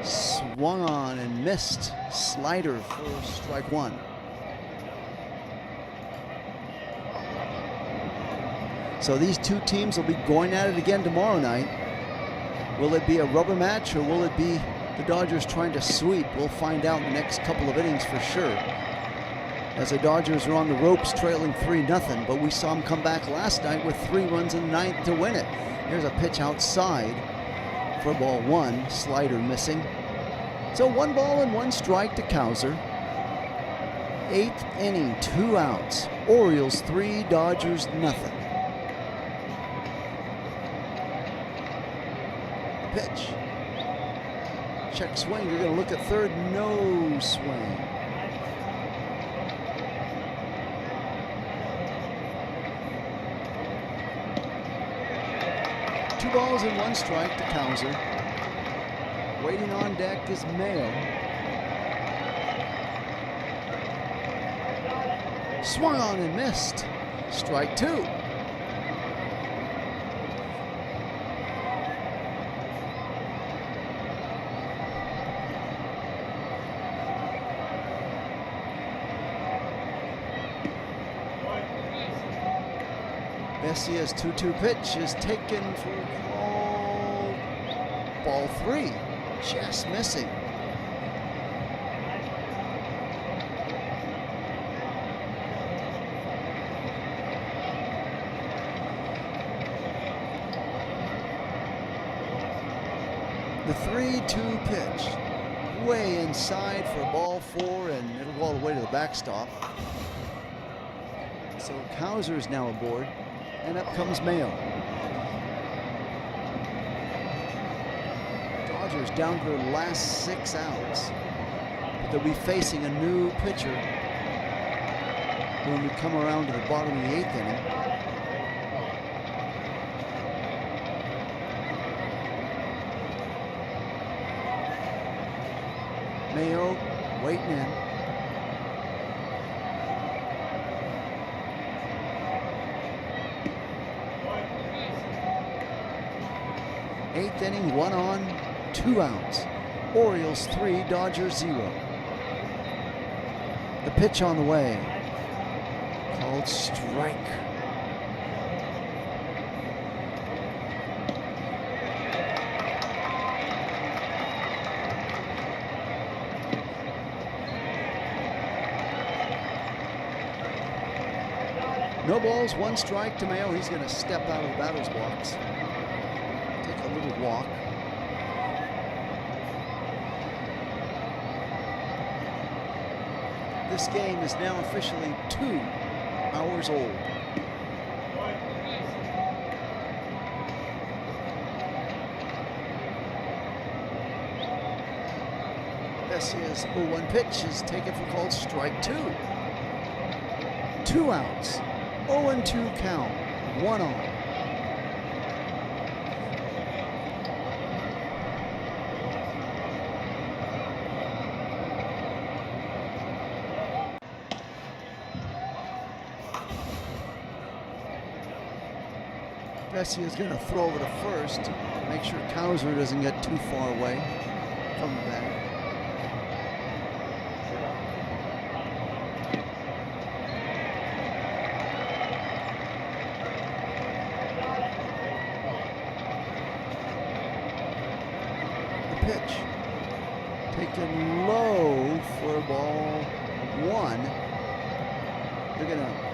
Swung on and missed. Slider for strike 1. So these 2 teams will be going at it again tomorrow night. Will it be a rubber match, or will it be the Dodgers trying to sweep? We'll find out in the next couple of innings for sure, as the Dodgers are on the ropes trailing 3-0, but we saw them come back last night with 3 runs in the 9th to win it. Here's a pitch outside for ball 1, slider missing. So 1 ball and 1 strike to Cowser. 8th inning, 2 outs. Orioles 3, Dodgers 0. Pitch. Check swing, you're going to look at third, no swing. Two balls and 1 strike to Cowser. Waiting on deck is Mayo. Swung on and missed. Strike 2. Vesia's 2-2 pitch is taken for ball 3, just missing. The 3-2 pitch, way inside for ball 4, and it'll go all the way to the backstop. So Cowser is now aboard. And up comes Mayo. Dodgers down to their last 6 outs. But they'll be facing a new pitcher when we come around to the bottom of the 8th inning. Mayo waiting in. Eighth inning, 1 on, 2 outs. Orioles 3, Dodgers 0. The pitch on the way. Called strike. No balls, 1 strike to Mayo. He's going to step out of the batter's box. Take a little walk. This game is now officially 2 hours old. Vesia's 0-1 pitch is taken for called strike 2. 2 outs, 0-2 count, 1 on. Vesia is going to throw over to first, make sure Cowser doesn't get too far away from the bag. The pitch taken low for ball 1. They're going to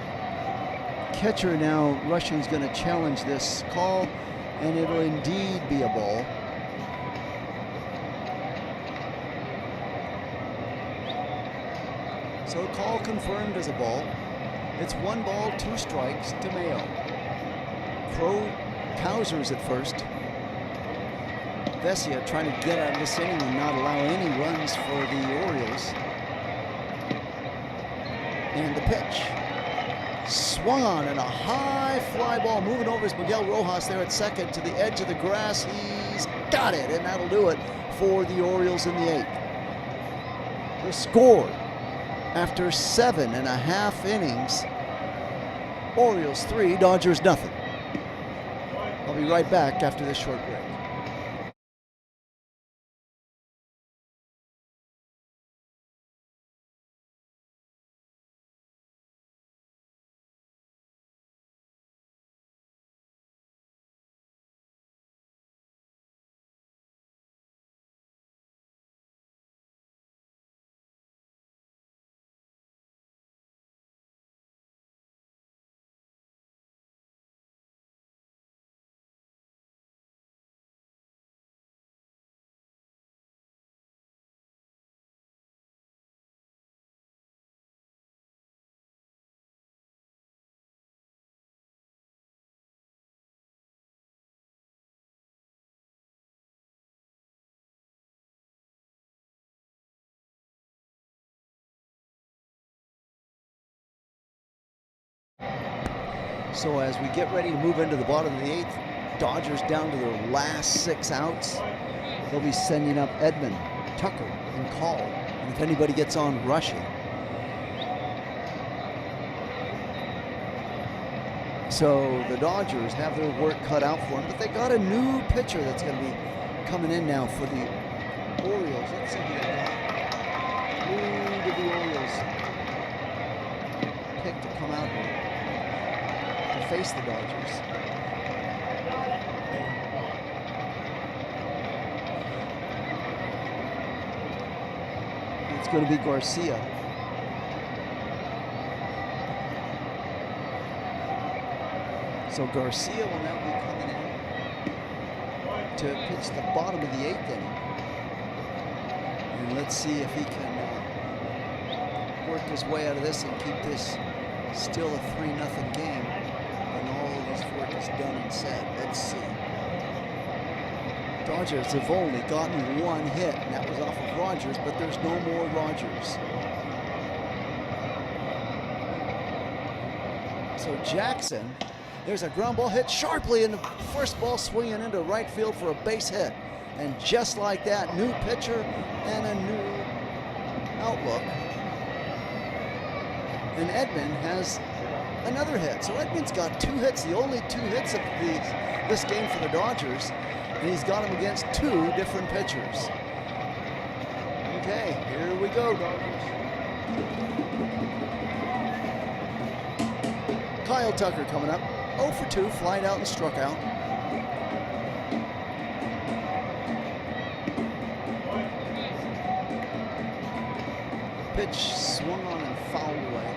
catcher now, Rushing's going to challenge this call, and it'll indeed be a ball. So call confirmed as a ball. It's 1 ball, 2 strikes to Mayo. Cowser's at first. Vesia trying to get out of this inning and not allow any runs for the Orioles. And the pitch. Swung on and a high fly ball moving over is Miguel Rojas there at second to the edge of the grass. He's got it, and that'll do it for the Orioles in the 8th. The score after 7.5 innings, Orioles 3, Dodgers nothing. I'll be right back after this short break. So as we get ready to move into the bottom of the 8th, Dodgers down to their last 6 outs. They'll be sending up Edman, Tucker, and Call. And if anybody gets on, Rushing. So the Dodgers have their work cut out for them, but they got a new pitcher that's going to be coming in now for the Orioles. Let's see who they got. Who did the Orioles pick to come out here to face the Dodgers? It's going to be Garcia. So Garcia will now be coming in to pitch the bottom of the 8th inning. And let's see if he can work his way out of this and keep this still a 3-0 game when all of this work is done and said. Let's see. Dodgers have only gotten 1 hit, and that was off of Rogers, but there's no more Rogers. So Jackson, there's a ground ball hit sharply, and the first ball swinging into right field for a base hit. And just like that, new pitcher and a new outlook. And Edman has another hit. So Edman's got 2 hits, the only 2 hits of this game for the Dodgers. And he's got them against 2 different pitchers. Okay, here we go, Dodgers. Kyle Tucker coming up. 0 for 2, flied out and struck out. Pitch swung on and fouled away.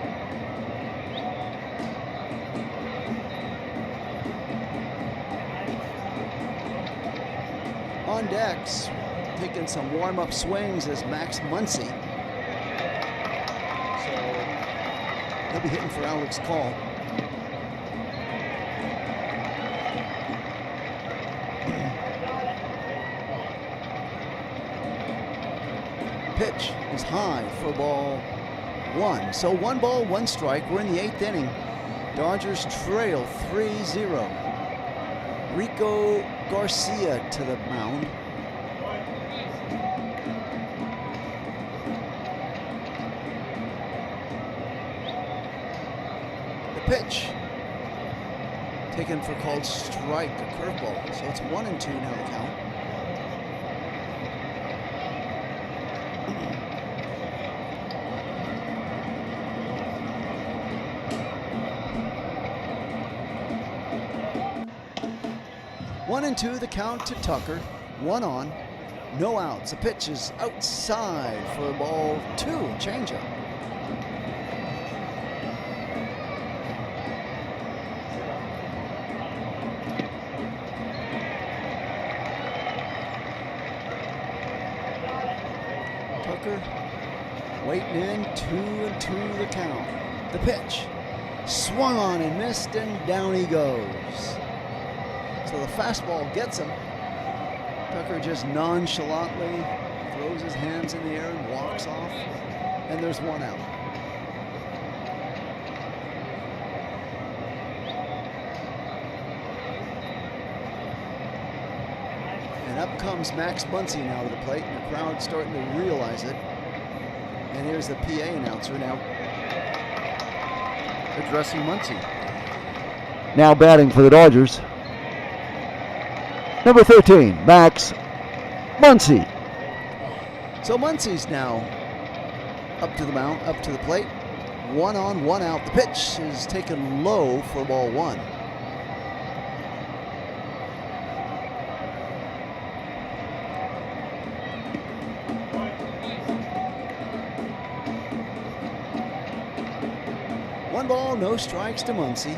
On decks, taking some warm-up swings is Max Muncy. So He'll be hitting for Alex Call. Pitch is high for ball one. So 1 ball, 1 strike. We're in the 8th inning. Dodgers trail 3-0. Rico Garcia to the mound. The pitch taken for called strike, a curveball. So it's 1-2 now the count. One and two, the count to Tucker. 1 on, no outs. The pitch is outside for ball 2, changeup. Tucker waiting in, 2-2 the count. The pitch swung on and missed, and down he goes. So the fastball gets him. Tucker just nonchalantly throws his hands in the air and walks off, and there's 1 out. And up comes Max Muncy now to the plate, and the crowd's starting to realize it. And here's the PA announcer now addressing Muncy. Now batting for the Dodgers, number 13, Max Muncy. So Muncy's now up to the mound, up to the plate. 1 on, 1 out. The pitch is taken low for ball 1. One ball, no strikes to Muncy.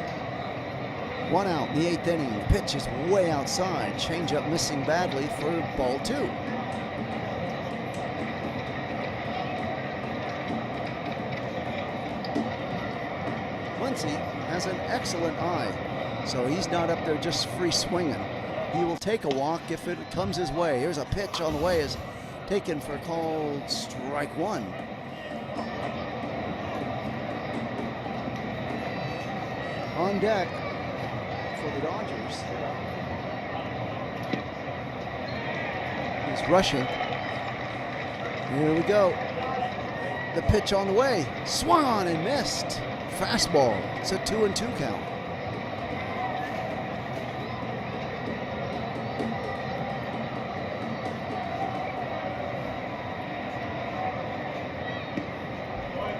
1 out in the 8th inning. The pitch is way outside. Changeup missing badly for ball 2. Muncy has an excellent eye, so he's not up there just free swinging. He will take a walk if it comes his way. Here's a pitch on the way, is taken for called strike 1. On deck for the Dodgers is rushing. Here we go. The pitch on the way. Swung on and missed. Fastball. It's a 2-2 count.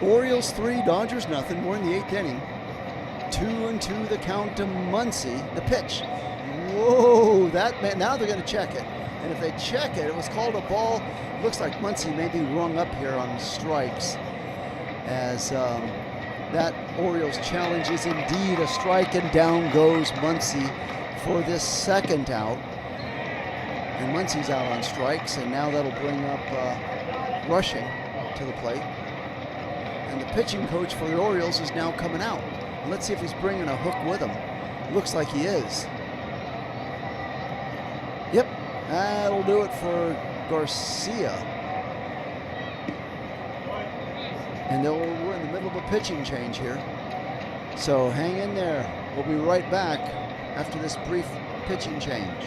Orioles 3, Dodgers nothing. We're in the 8th inning. 2-2 the count to Muncy. The pitch. Whoa, that man, now they're going to check it. And if they check it, it was called a ball. Looks like Muncy may be rung up here on strikes, as that Orioles challenge is indeed a strike, and down goes Muncy for this 2nd out. And Muncy's out on strikes, and now that'll bring up rushing to the plate. And the pitching coach for the Orioles is now coming out. Let's see if he's bringing a hook with him. Looks like he is. Yep, that'll do it for Garcia. And we're in the middle of a pitching change here. So hang in there. We'll be right back after this brief pitching change.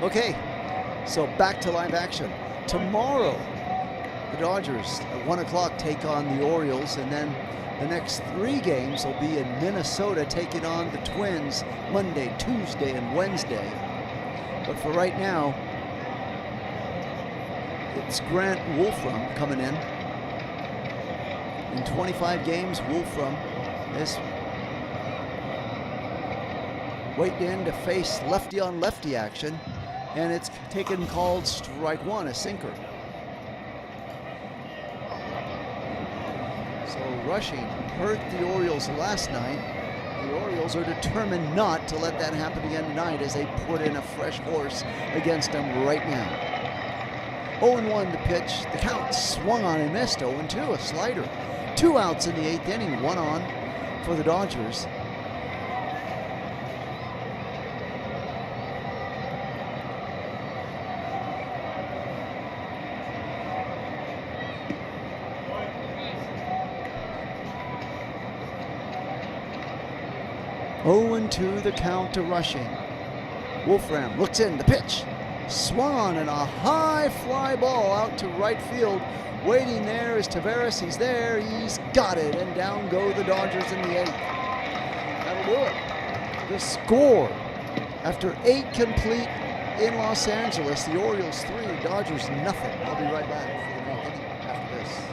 Okay, so back to live action. Tomorrow, the Dodgers at 1 o'clock take on the Orioles, and then the next 3 games will be in Minnesota taking on the Twins Monday, Tuesday, and Wednesday. But for right now, it's Grant Wolfram coming in. In 25 games, Wolfram is waiting in to face lefty on lefty action, and it's taken called strike 1, a sinker. So rushing hurt the Orioles last night. The Orioles are determined not to let that happen again tonight as they put in a fresh horse against them right now. 0-1 the pitch. The count swung on and missed. 0-2, a slider. 2 outs in the 8th inning, 1 on for the Dodgers. Oh-2 the count to Rushing. Wolfram looks in, the pitch. Swung on and a high fly ball out to right field. Waiting there is Taveras. He's there. He's got it. And down go the Dodgers in the 8th. That'll do it. The score after 8 complete in Los Angeles. The Orioles 3, Dodgers nothing. I'll be right back for the 9th inning after this.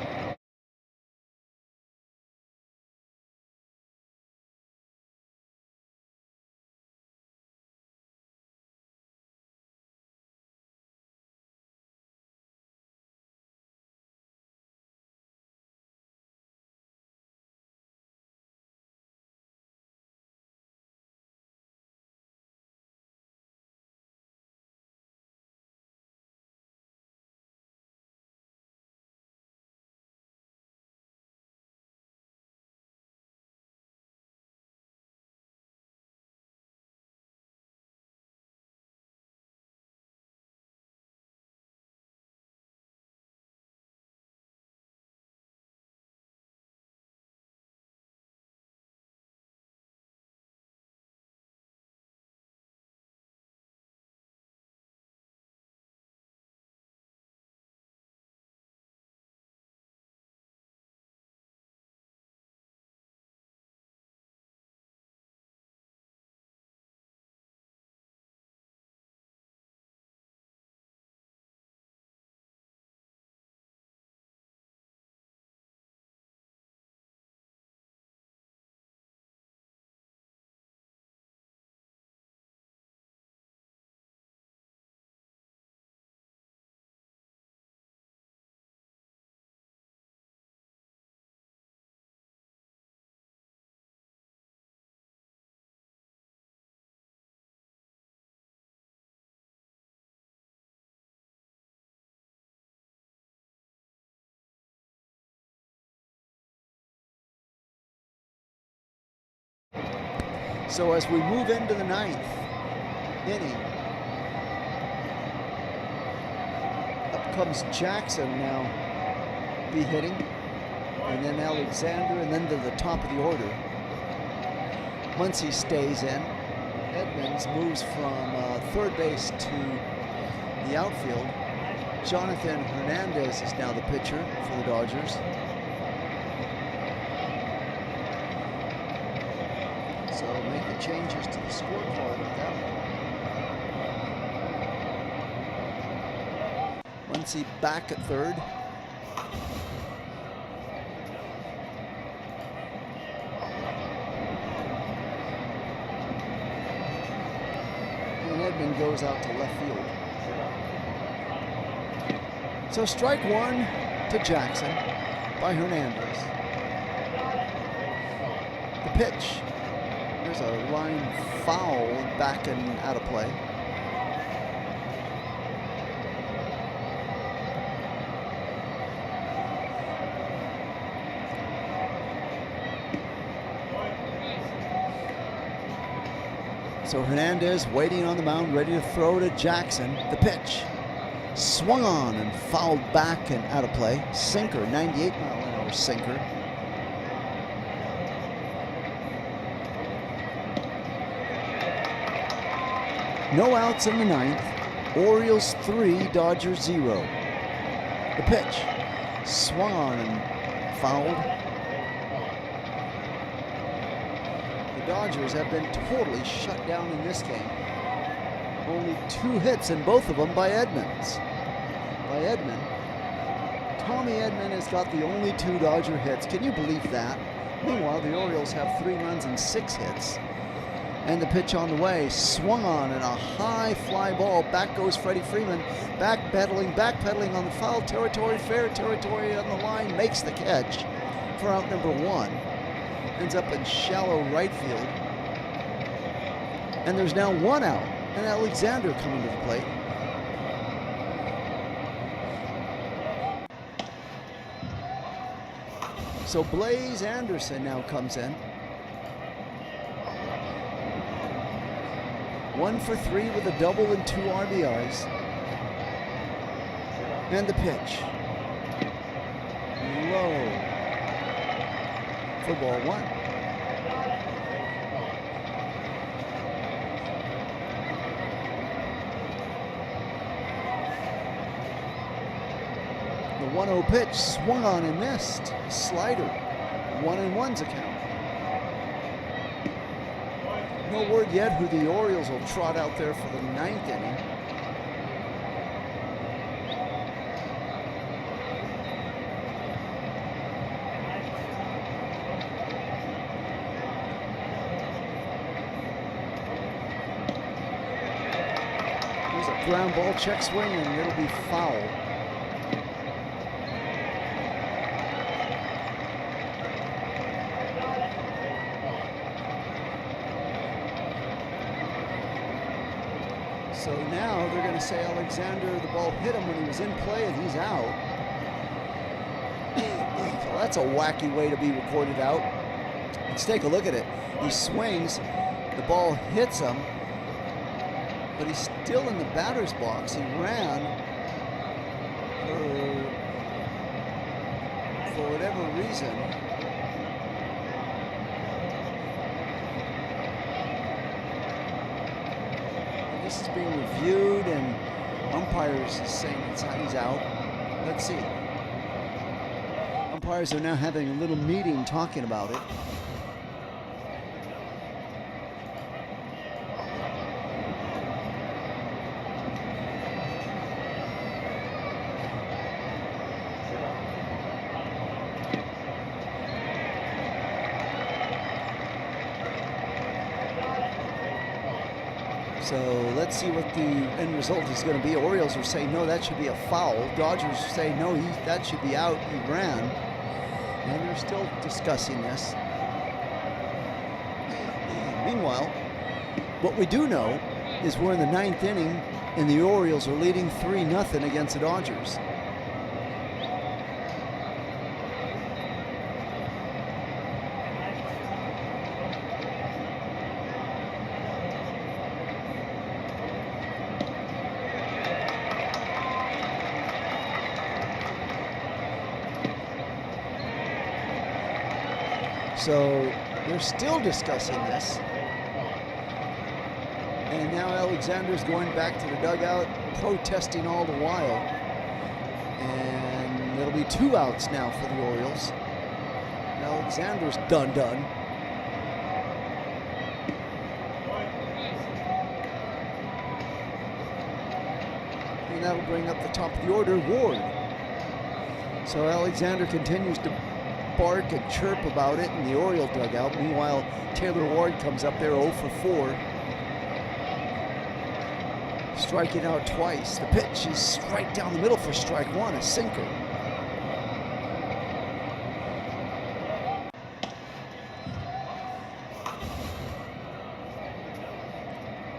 So as we move into the 9th inning, up comes Jackson now be hitting, and then Alexander, and then to the top of the order. Muncy stays in. Edmonds moves from third base to the outfield. Jonathan Hernandez is now the pitcher for the Dodgers. So make the changes to the scorecard with that one. Muncy back at third. And Edmund goes out to left field. So strike 1 to Jackson by Hernandez. The pitch. There's a line foul back and out of play. So Hernandez waiting on the mound, ready to throw to Jackson. The pitch. Swung on and fouled back and out of play. Sinker, 98-mile-an-hour sinker. No outs in the 9th. Orioles 3, Dodgers 0. The pitch. Swung on and fouled. The Dodgers have been totally shut down in this game. Only 2 hits, and both of them by Edmonds. Tommy Edman has got the only 2 Dodger hits. Can you believe that? Meanwhile, the Orioles have 3 runs and 6 hits. And the pitch on the way, swung on and a high fly ball. Back goes Freddie Freeman, backpedaling on the foul territory, fair territory on the line, makes the catch for out number 1. Ends up in shallow right field. And there's now 1 out, and Alexander coming to the plate. So Blaze Anderson now comes in. 1 for 3 with a double and 2 RBIs. And the pitch. Low. For ball 1. The 1-0 pitch swung on and missed. Slider. 1-1's account. No word yet who the Orioles will trot out there for the 9th inning. There's a ground ball, check swing, and it'll be foul. So now they're going to say Alexander, the ball hit him when he was in play and he's out. So that's a wacky way to be recorded out. Let's take a look at it. He swings, the ball hits him, but he's still in the batter's box. He ran for whatever reason. This is being reviewed, and umpires is saying he's out. Let's see. Umpires are now having a little meeting talking about it. So let's see what the end result is going to be. Orioles are saying, no, that should be a foul. Dodgers say, no, that should be out. He ran. And they're still discussing this. Meanwhile, what we do know is we're in the 9th inning, and the Orioles are leading 3-0 against the Dodgers. So they're still discussing this. And now Alexander's going back to the dugout, protesting all the while. And it'll be 2 outs now for the Orioles. Alexander's done. And that'll bring up the top of the order, Ward. So Alexander continues to bark and chirp about it in the Oriole dugout. Meanwhile, Taylor Ward comes up there 0 for 4. Striking out twice. The pitch is right down the middle for strike 1, a sinker.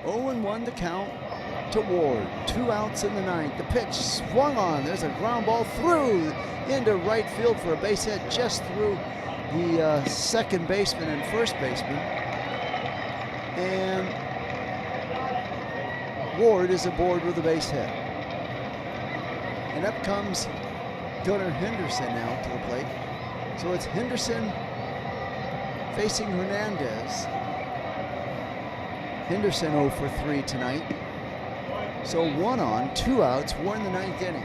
Oh and 1 to count to Ward. 2 outs in the 9th. The pitch swung on. There's a ground ball through into right field for a base hit, just through the second baseman and first baseman. And Ward is aboard with a base hit. And up comes Gunnar Henderson now to the plate. So it's Henderson facing Hernandez. Henderson 0 for 3 tonight. So 1 on, 2 outs. We're in the 9th inning.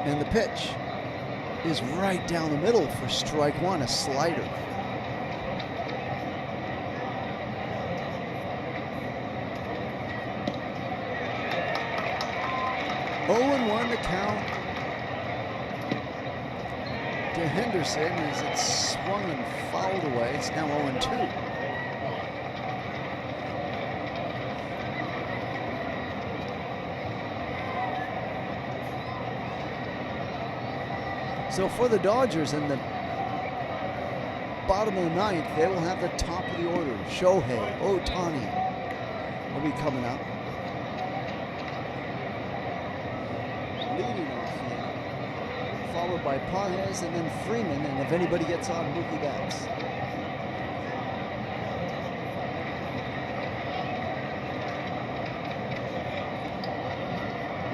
And the pitch is right down the middle for strike 1, a slider. Oh, 1 the count to Henderson as it's swung and fouled away. It's now 0-2. So for the Dodgers in the bottom of the 9th, they will have the top of the order. Shohei Ohtani will be coming up. Leading off here, followed by Pages and then Freeman, and if anybody gets on, Mookie Betts.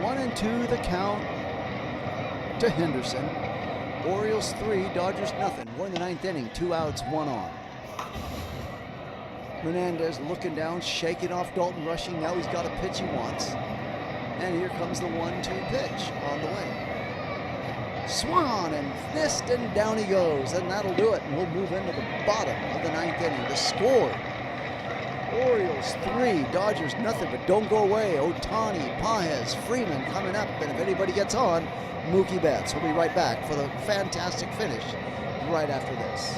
One and 2 the count to Henderson. Orioles 3, Dodgers nothing. We're in the 9th inning, 2 outs, 1 on. Hernandez looking down, shaking off Dalton Rushing. Now he's got a pitch he wants. And here comes the 1-2 pitch on the way. Swung on and missed, and down he goes. And that'll do it. And we'll move into the bottom of the 9th inning. The score: Orioles 3, Dodgers nothing. But don't go away. Ohtani, Pages, Freeman coming up. And if anybody gets on, Mookie Betts. We'll be right back for the fantastic finish right after this.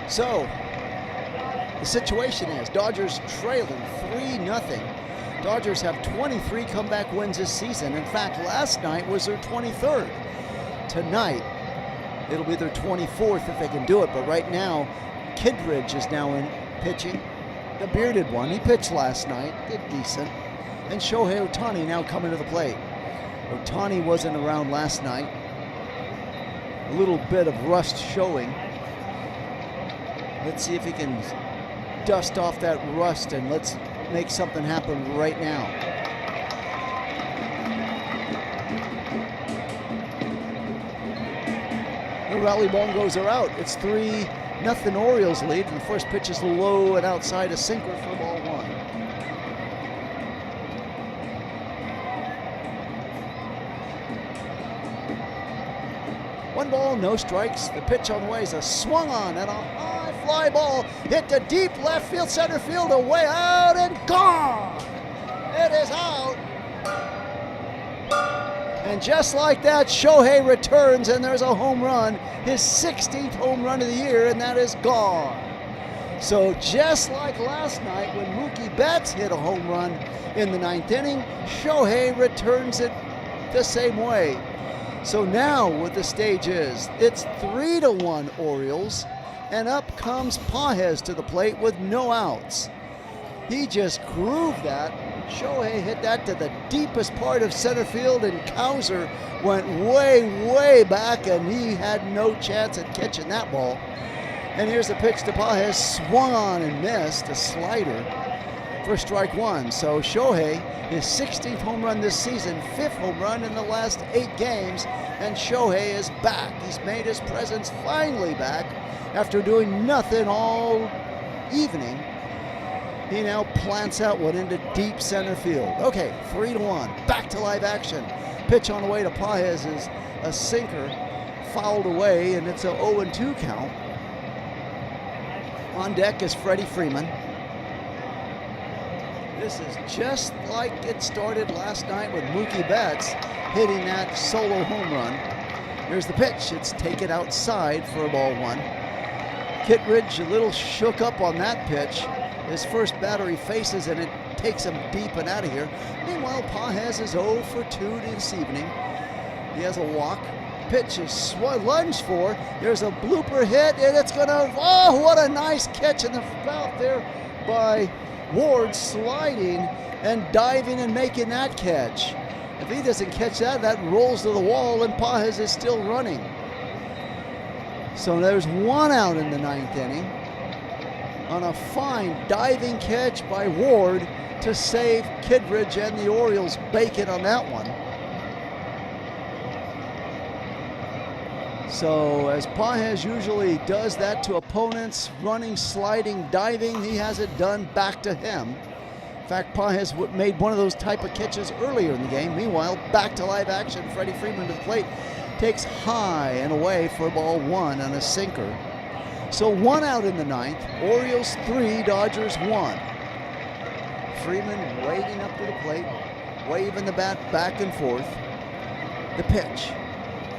So, the situation is Dodgers trailing 3-0. Dodgers have 23 comeback wins this season. In fact, last night was their 23rd. Tonight, it'll be their 24th if they can do it. But right now, Kidridge is now in pitching. The bearded one, he pitched last night, did decent. And Shohei Ohtani now coming to the plate. Ohtani wasn't around last night. A little bit of rust showing. Let's see if he can dust off that rust, and let's make something happen right now. The rally bongos are out. It's 3-0 Orioles lead, and the first pitch is low and outside, a sinker for ball 1. One ball, no strikes. The pitch on the way is a swung on and a high fly ball hit to deep left field, center field, away out and gone. It is out. And just like that, Shohei returns and there's a home run, his 16th home run of the year, and that is gone. So just like last night when Mookie Betts hit a home run in the 9th inning, Shohei returns it the same way. So now what the stage is, it's 3-1 Orioles, and up comes Pages to the plate with no outs. He just grooved that. Shohei hit that to the deepest part of center field, and Cowser went way, way back, and he had no chance at catching that ball. And here's the pitch to Pages, swung on and missed, a slider for strike one. So Shohei, his 16th home run this season, 5th home run in the last 8 games, and Shohei is back. He's made his presence finally back after doing nothing all evening. He now plants out one into deep center field. Okay, 3-1, back to live action. Pitch on the way to Pages is a sinker, fouled away, and it's a 0-2 count. On deck is Freddie Freeman. This is just like it started last night with Mookie Betts hitting that solo home run. Here's the pitch. It's taken outside for a ball one. Kittredge a little shook up on that pitch. His first batter he faces, and it takes him deep and out of here. Meanwhile, Pages is 0 for 2 this evening. He has a walk. Pitch is lunged for. There's a blooper hit, and it's going to, oh, what a nice catch in the mouth there by Ward, sliding and diving and making that catch. If he doesn't catch that, that rolls to the wall, and Pages is still running. So there's 1 out in the 9th inning on a fine diving catch by Ward to save Kittredge and the Orioles bacon on that one. So as Pages usually does that to opponents, running, sliding, diving, he has it done back to him. In fact, Pages made one of those type of catches earlier in the game. Meanwhile, back to live action. Freddie Freeman to the plate, takes high and away for ball one on a sinker. So 1 out in the 9th. Orioles 3, Dodgers 1. Freeman wading up to the plate, waving the bat back and forth. The pitch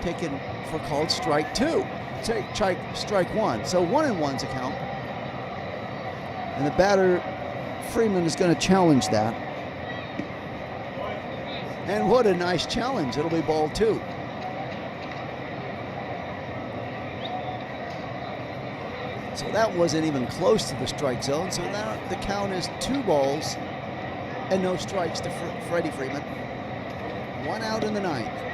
taken for called strike 2. Strike 1. So 1-1's a count. And the batter, Freeman, is going to challenge that. And what a nice challenge. It'll be ball 2. So that wasn't even close to the strike zone. So now the count is 2 balls and no strikes to Freddie Freeman. 1 out in the 9th.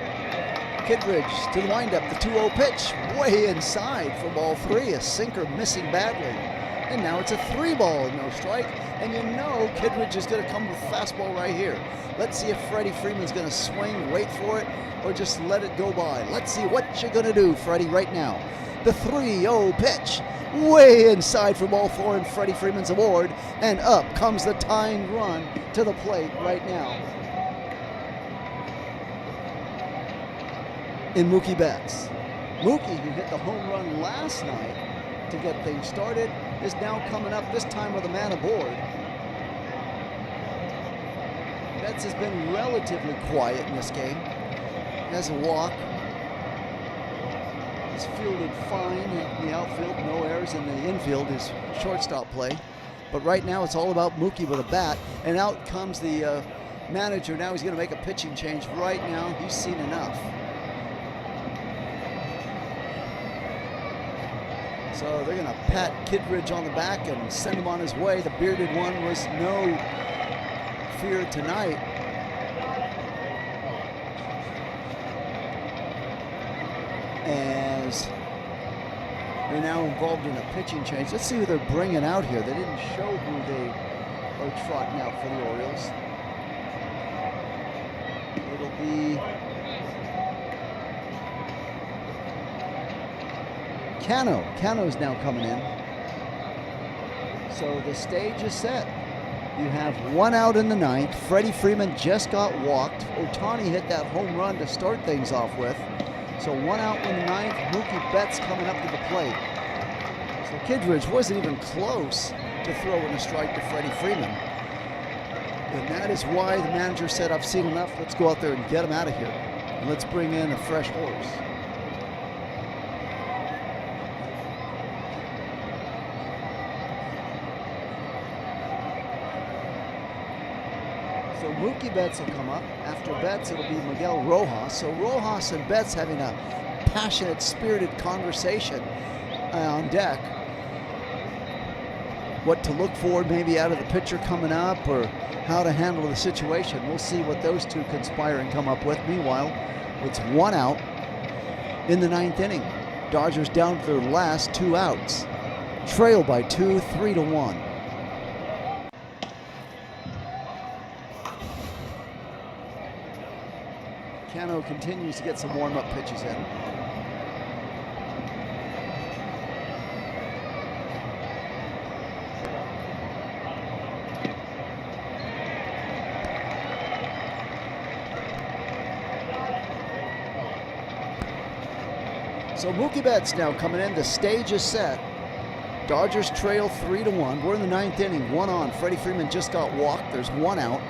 Kittredge to the windup, the 2-0 pitch, way inside for ball 3, a sinker missing badly. And now it's a 3-ball and no strike, and you know Kittredge is going to come with fastball right here. Let's see if Freddie Freeman's going to swing, wait for it, or just let it go by. Let's see what you're going to do, Freddie, right now. The 3-0 pitch, way inside for ball 4 and Freddie Freeman's award, and up comes the tying run to the plate right now in Mookie Betts. Mookie, who hit the home run last night to get things started, is now coming up, this time with a man aboard. Betts has been relatively quiet in this game. Has a walk. He's fielded fine in the outfield, no errors in the infield, his shortstop play. But right now it's all about Mookie with a bat, and out comes the manager. Now he's going to make a pitching change. Right now he's seen enough. So they're going to pat Kittredge on the back and send him on his way. The bearded one was no fear tonight. As they're now involved in a pitching change. Let's see who they're bringing out here. They didn't show who they are trotting out for the Orioles. It'll be Cano. Cano's now coming in. So the stage is set. You have 1 out in the 9th. Freddie Freeman just got walked. Ohtani hit that home run to start things off with. So 1 out in the 9th. Mookie Betts coming up to the plate. So Kittredge wasn't even close to throwing a strike to Freddie Freeman. And that is why the manager said, I've seen enough. Let's go out there and get him out of here. And let's bring in a fresh horse. So Mookie Betts will come up. After Betts, it'll be Miguel Rojas. So Rojas and Betts having a passionate, spirited conversation on deck. What to look for maybe out of the pitcher coming up, or how to handle the situation. We'll see what those two conspire and come up with. Meanwhile, it's 1 out in the 9th inning. Dodgers down to their last 2 outs. trail by 2, 3-1. Cano continues to get some warm-up pitches in. So Mookie Betts now coming in. The stage is set. Dodgers trail 3-1. We're in the 9th inning, 1 on. Freddie Freeman just got walked. There's 1 out.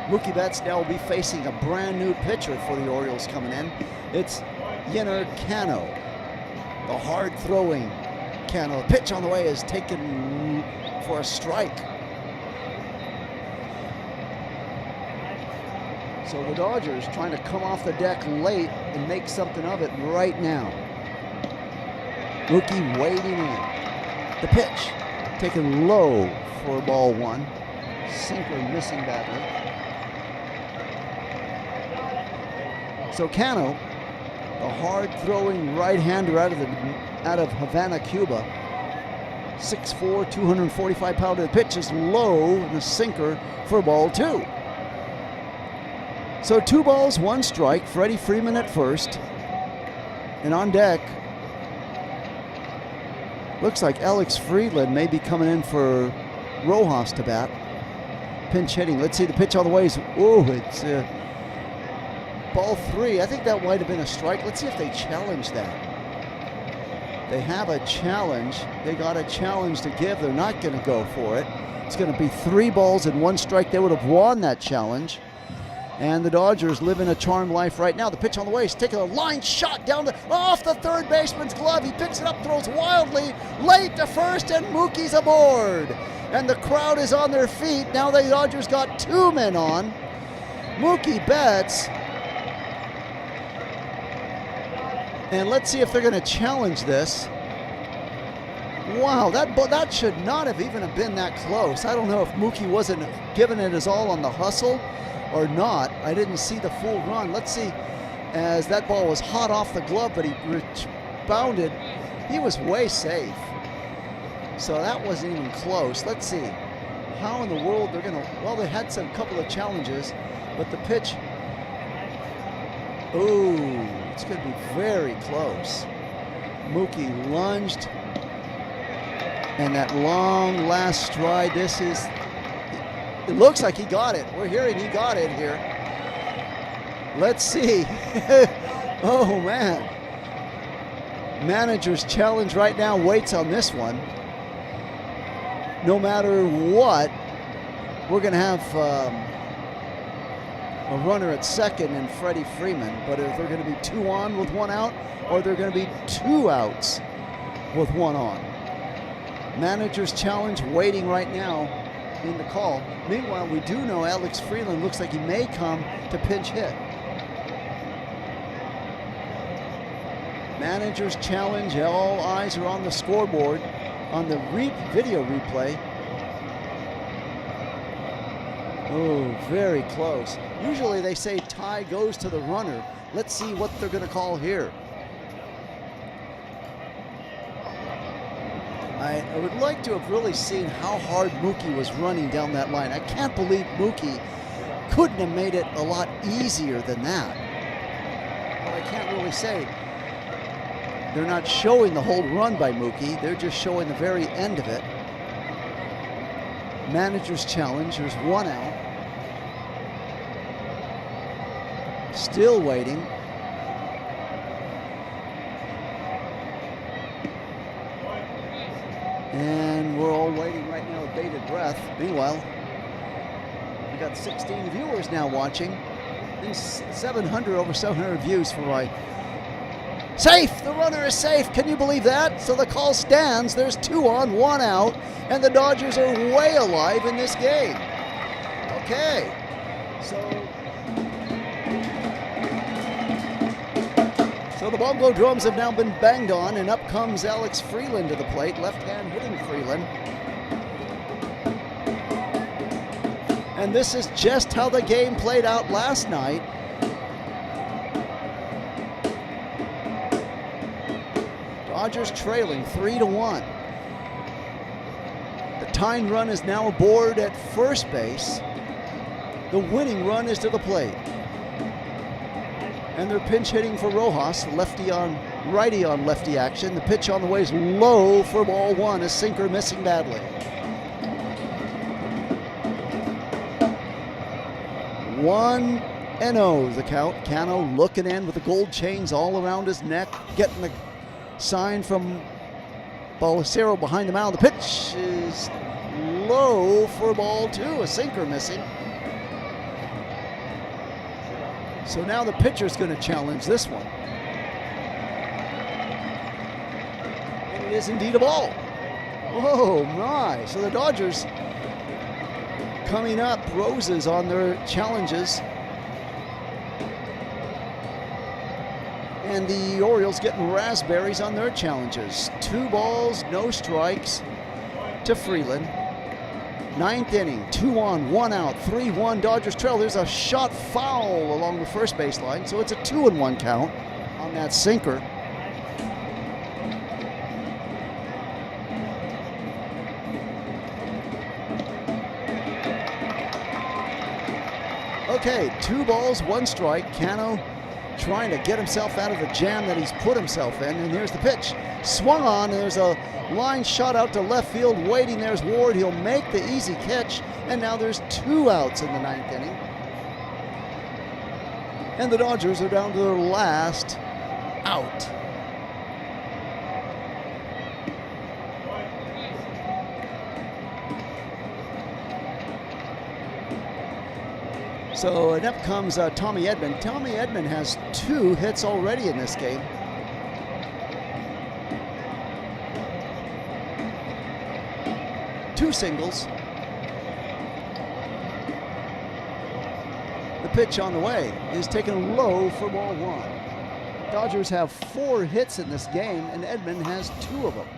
Mookie Betts now will be facing a brand new pitcher for the Orioles coming in. It's Yennier Cano, the hard-throwing Cano. The pitch on the way is taken for a strike. So the Dodgers trying to come off the deck late and make something of it right now. Mookie wading in. The pitch taken low for ball 1. Sinker missing badly. So Cano, the hard-throwing right-hander out of Havana, Cuba, 6'4", 245-pounder. The pitch is low, and the sinker for ball 2. So 2 balls, 1 strike. Freddie Freeman at first, and on deck, looks like Alex Freeland may be coming in for Rojas to bat. Pinch hitting. Let's see the pitch on the way. It's ball 3. I think that might have been a strike. Let's see if they challenge that. They have a challenge. They got a challenge to give. They're not going to go for it. It's going to be 3 balls and 1 strike. They would have won that challenge. And the Dodgers living a charmed life right now. The pitch on the way is taking a line shot down off the third baseman's glove. He picks it up, throws wildly late to first, and Mookie's aboard. And the crowd is on their feet. Now the Dodgers got 2 men on. Mookie Betts. And let's see if they're going to challenge this. Wow, that should not have even been that close. I don't know if Mookie wasn't giving it his all on the hustle or not. I didn't see the full run. Let's see, as that ball was hot off the glove, but he rebounded. He was way safe. So that wasn't even close. Let's see how in the world they're going to, well, they had some couple of challenges, but the pitch, ooh, it's going to be very close. Mookie lunged, and that long last stride, it looks like he got it. We're hearing he got it here. Let's see. Oh, man. Manager's challenge right now waits on this one. No matter what, we're going to have a runner at second and Freddie Freeman, but if they're going to be 2 on with 1 out, or they're going to be 2 outs with 1 on. Manager's challenge waiting right now in the call. Meanwhile, we do know Alex Freeland looks like he may come to pinch hit. Manager's challenge, all eyes are on the scoreboard, on the video replay. Oh, very close. Usually they say tie goes to the runner. Let's see what they're going to call here. I would like to have really seen how hard Mookie was running down that line. I can't believe Mookie couldn't have made it a lot easier than that. But I can't really say. They're not showing the whole run by Mookie. They're just showing the very end of it. Manager's challenge. There's 1 out. Still waiting. And we're all waiting right now with bated breath. Meanwhile, we got 16 viewers now watching. And over 700 views for my... Safe! The runner is safe. Can you believe that? So the call stands. There's 2 on, 1 out. And the Dodgers are way alive in this game. Okay. So the bongo drums have now been banged on, and up comes Alex Freeland to the plate, left-hand hitting Freeland. And this is just how the game played out last night. Dodgers trailing 3-1. tying run is now aboard at first base. The winning run is to the plate. And they're pinch hitting for Rojas, righty on lefty action. The pitch on the way is low for ball one, a sinker missing badly. 1-0 the count. Cano looking in with the gold chains all around his neck, getting the sign from Balacero behind the mound. The pitch is low for ball two, a sinker missing. So now the pitcher's going to challenge this one. And it is indeed a ball. Oh my. So the Dodgers coming up roses on their challenges. And the Orioles getting raspberries on their challenges. 2 balls, no strikes to Freeland. 9th inning, 2 on, 1 out, 3-1 Dodgers trail. There's a shot foul along the first baseline, so it's a 2-1 count on that sinker. Okay, 2 balls, 1 strike. Cano trying to get himself out of the jam that he's put himself in, and here's the pitch. Swung on, and there's a line shot out to left field, waiting. There's Ward. He'll make the easy catch, and now there's 2 outs in the 9th inning. And the Dodgers are down to their last out. So and up comes Tommy Edman. Tommy Edman has 2 hits already in this game. Two singles. The pitch on the way is taken low for ball 1. Dodgers have 4 hits in this game, and Edman has 2 of them.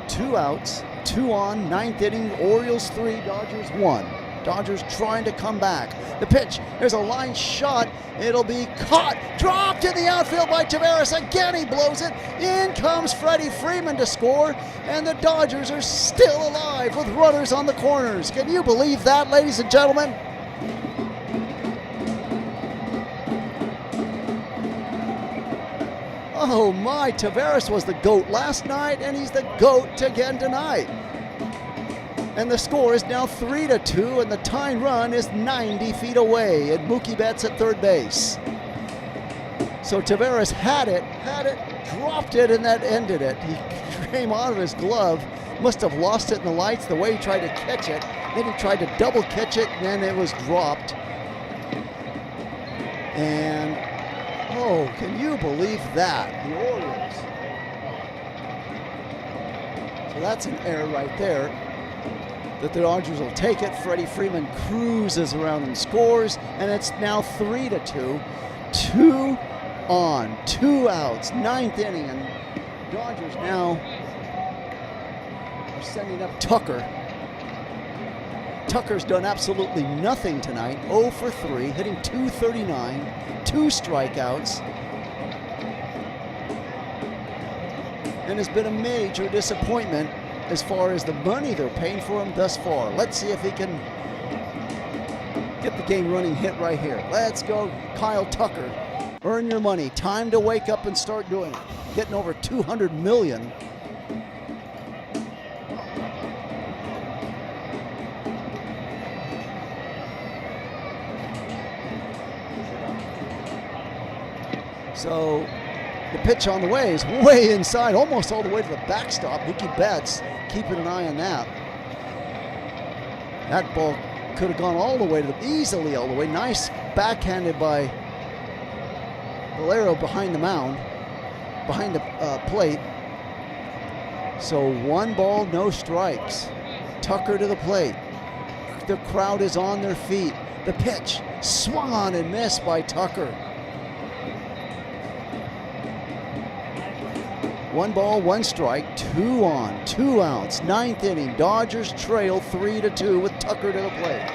2 outs, 2 on, 9th inning, Orioles 3, Dodgers 1. Dodgers trying to come back. The pitch, there's a line shot. It'll be caught, dropped in the outfield by Taveras. Again, he blows it. In comes Freddie Freeman to score, and the Dodgers are still alive with runners on the corners. Can you believe that, ladies and gentlemen? Oh my, Taveras was the GOAT last night, and he's the GOAT again tonight. And the score is now 3-2, and the tying run is 90 feet away, and Mookie Betts at third base. So Taveras had it, dropped it, and that ended it. He came out of his glove, must have lost it in the lights the way he tried to catch it. Then he tried to double catch it, and then it was dropped. And, oh, can you believe that? The Orioles. So that's an error right there. That the Dodgers will take it. Freddie Freeman cruises around and scores, and it's now 3-2. 2 on, 2 outs, 9th inning, and Dodgers now are sending up Tucker. Tucker's done absolutely nothing tonight. 0 for 3, hitting .239, 2 strikeouts, and has been a major disappointment as far as the money they're paying for him thus far. Let's see if he can get the game running hit right here. Let's go, Kyle Tucker. Earn your money. Time to wake up and start doing it. Getting over $200 million. So the pitch on the way is way inside, almost all the way to the backstop. Mookie Betts keeping an eye on that. That ball could have gone all the way to the, easily all the way. Nice backhanded by Valero behind the mound, behind the plate. So 1 ball, no strikes. Tucker to the plate. The crowd is on their feet. The pitch swung on and missed by Tucker. 1 ball, 1 strike, 2 on, 2 outs, 9th inning. Dodgers trail 3-2 with Tucker to the plate.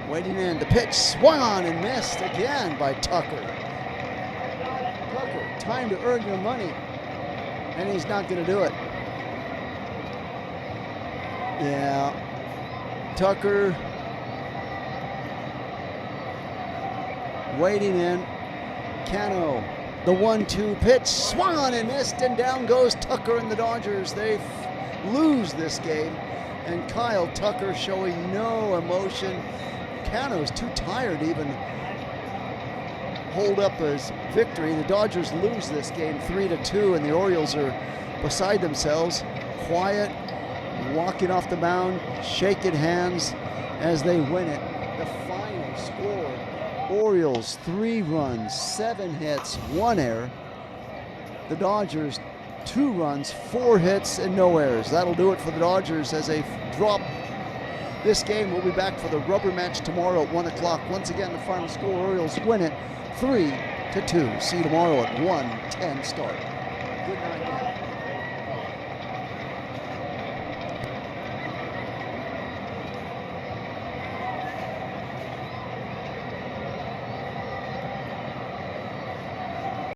Waiting in, the pitch swung on and missed again by Tucker. time to earn your money. And he's not going to do it. Yeah. Tucker waiting in. Cano, the 1-2 pitch, swung on and missed, and down goes Tucker and the Dodgers. They lose this game, and Kyle Tucker showing no emotion. Cano's too tired to even hold up his victory. The Dodgers lose this game 3-2, and the Orioles are beside themselves, quiet, walking off the mound, shaking hands as they win it. The final score, Orioles 3 runs, 7 hits, 1 error. The Dodgers 2 runs, 4 hits, and no errors. That'll do it for the Dodgers as they drop this game. We'll be back for the rubber match tomorrow at 1 o'clock. Once again, the final score, Orioles win it 3-2. See you tomorrow at 1:10 start. Good night.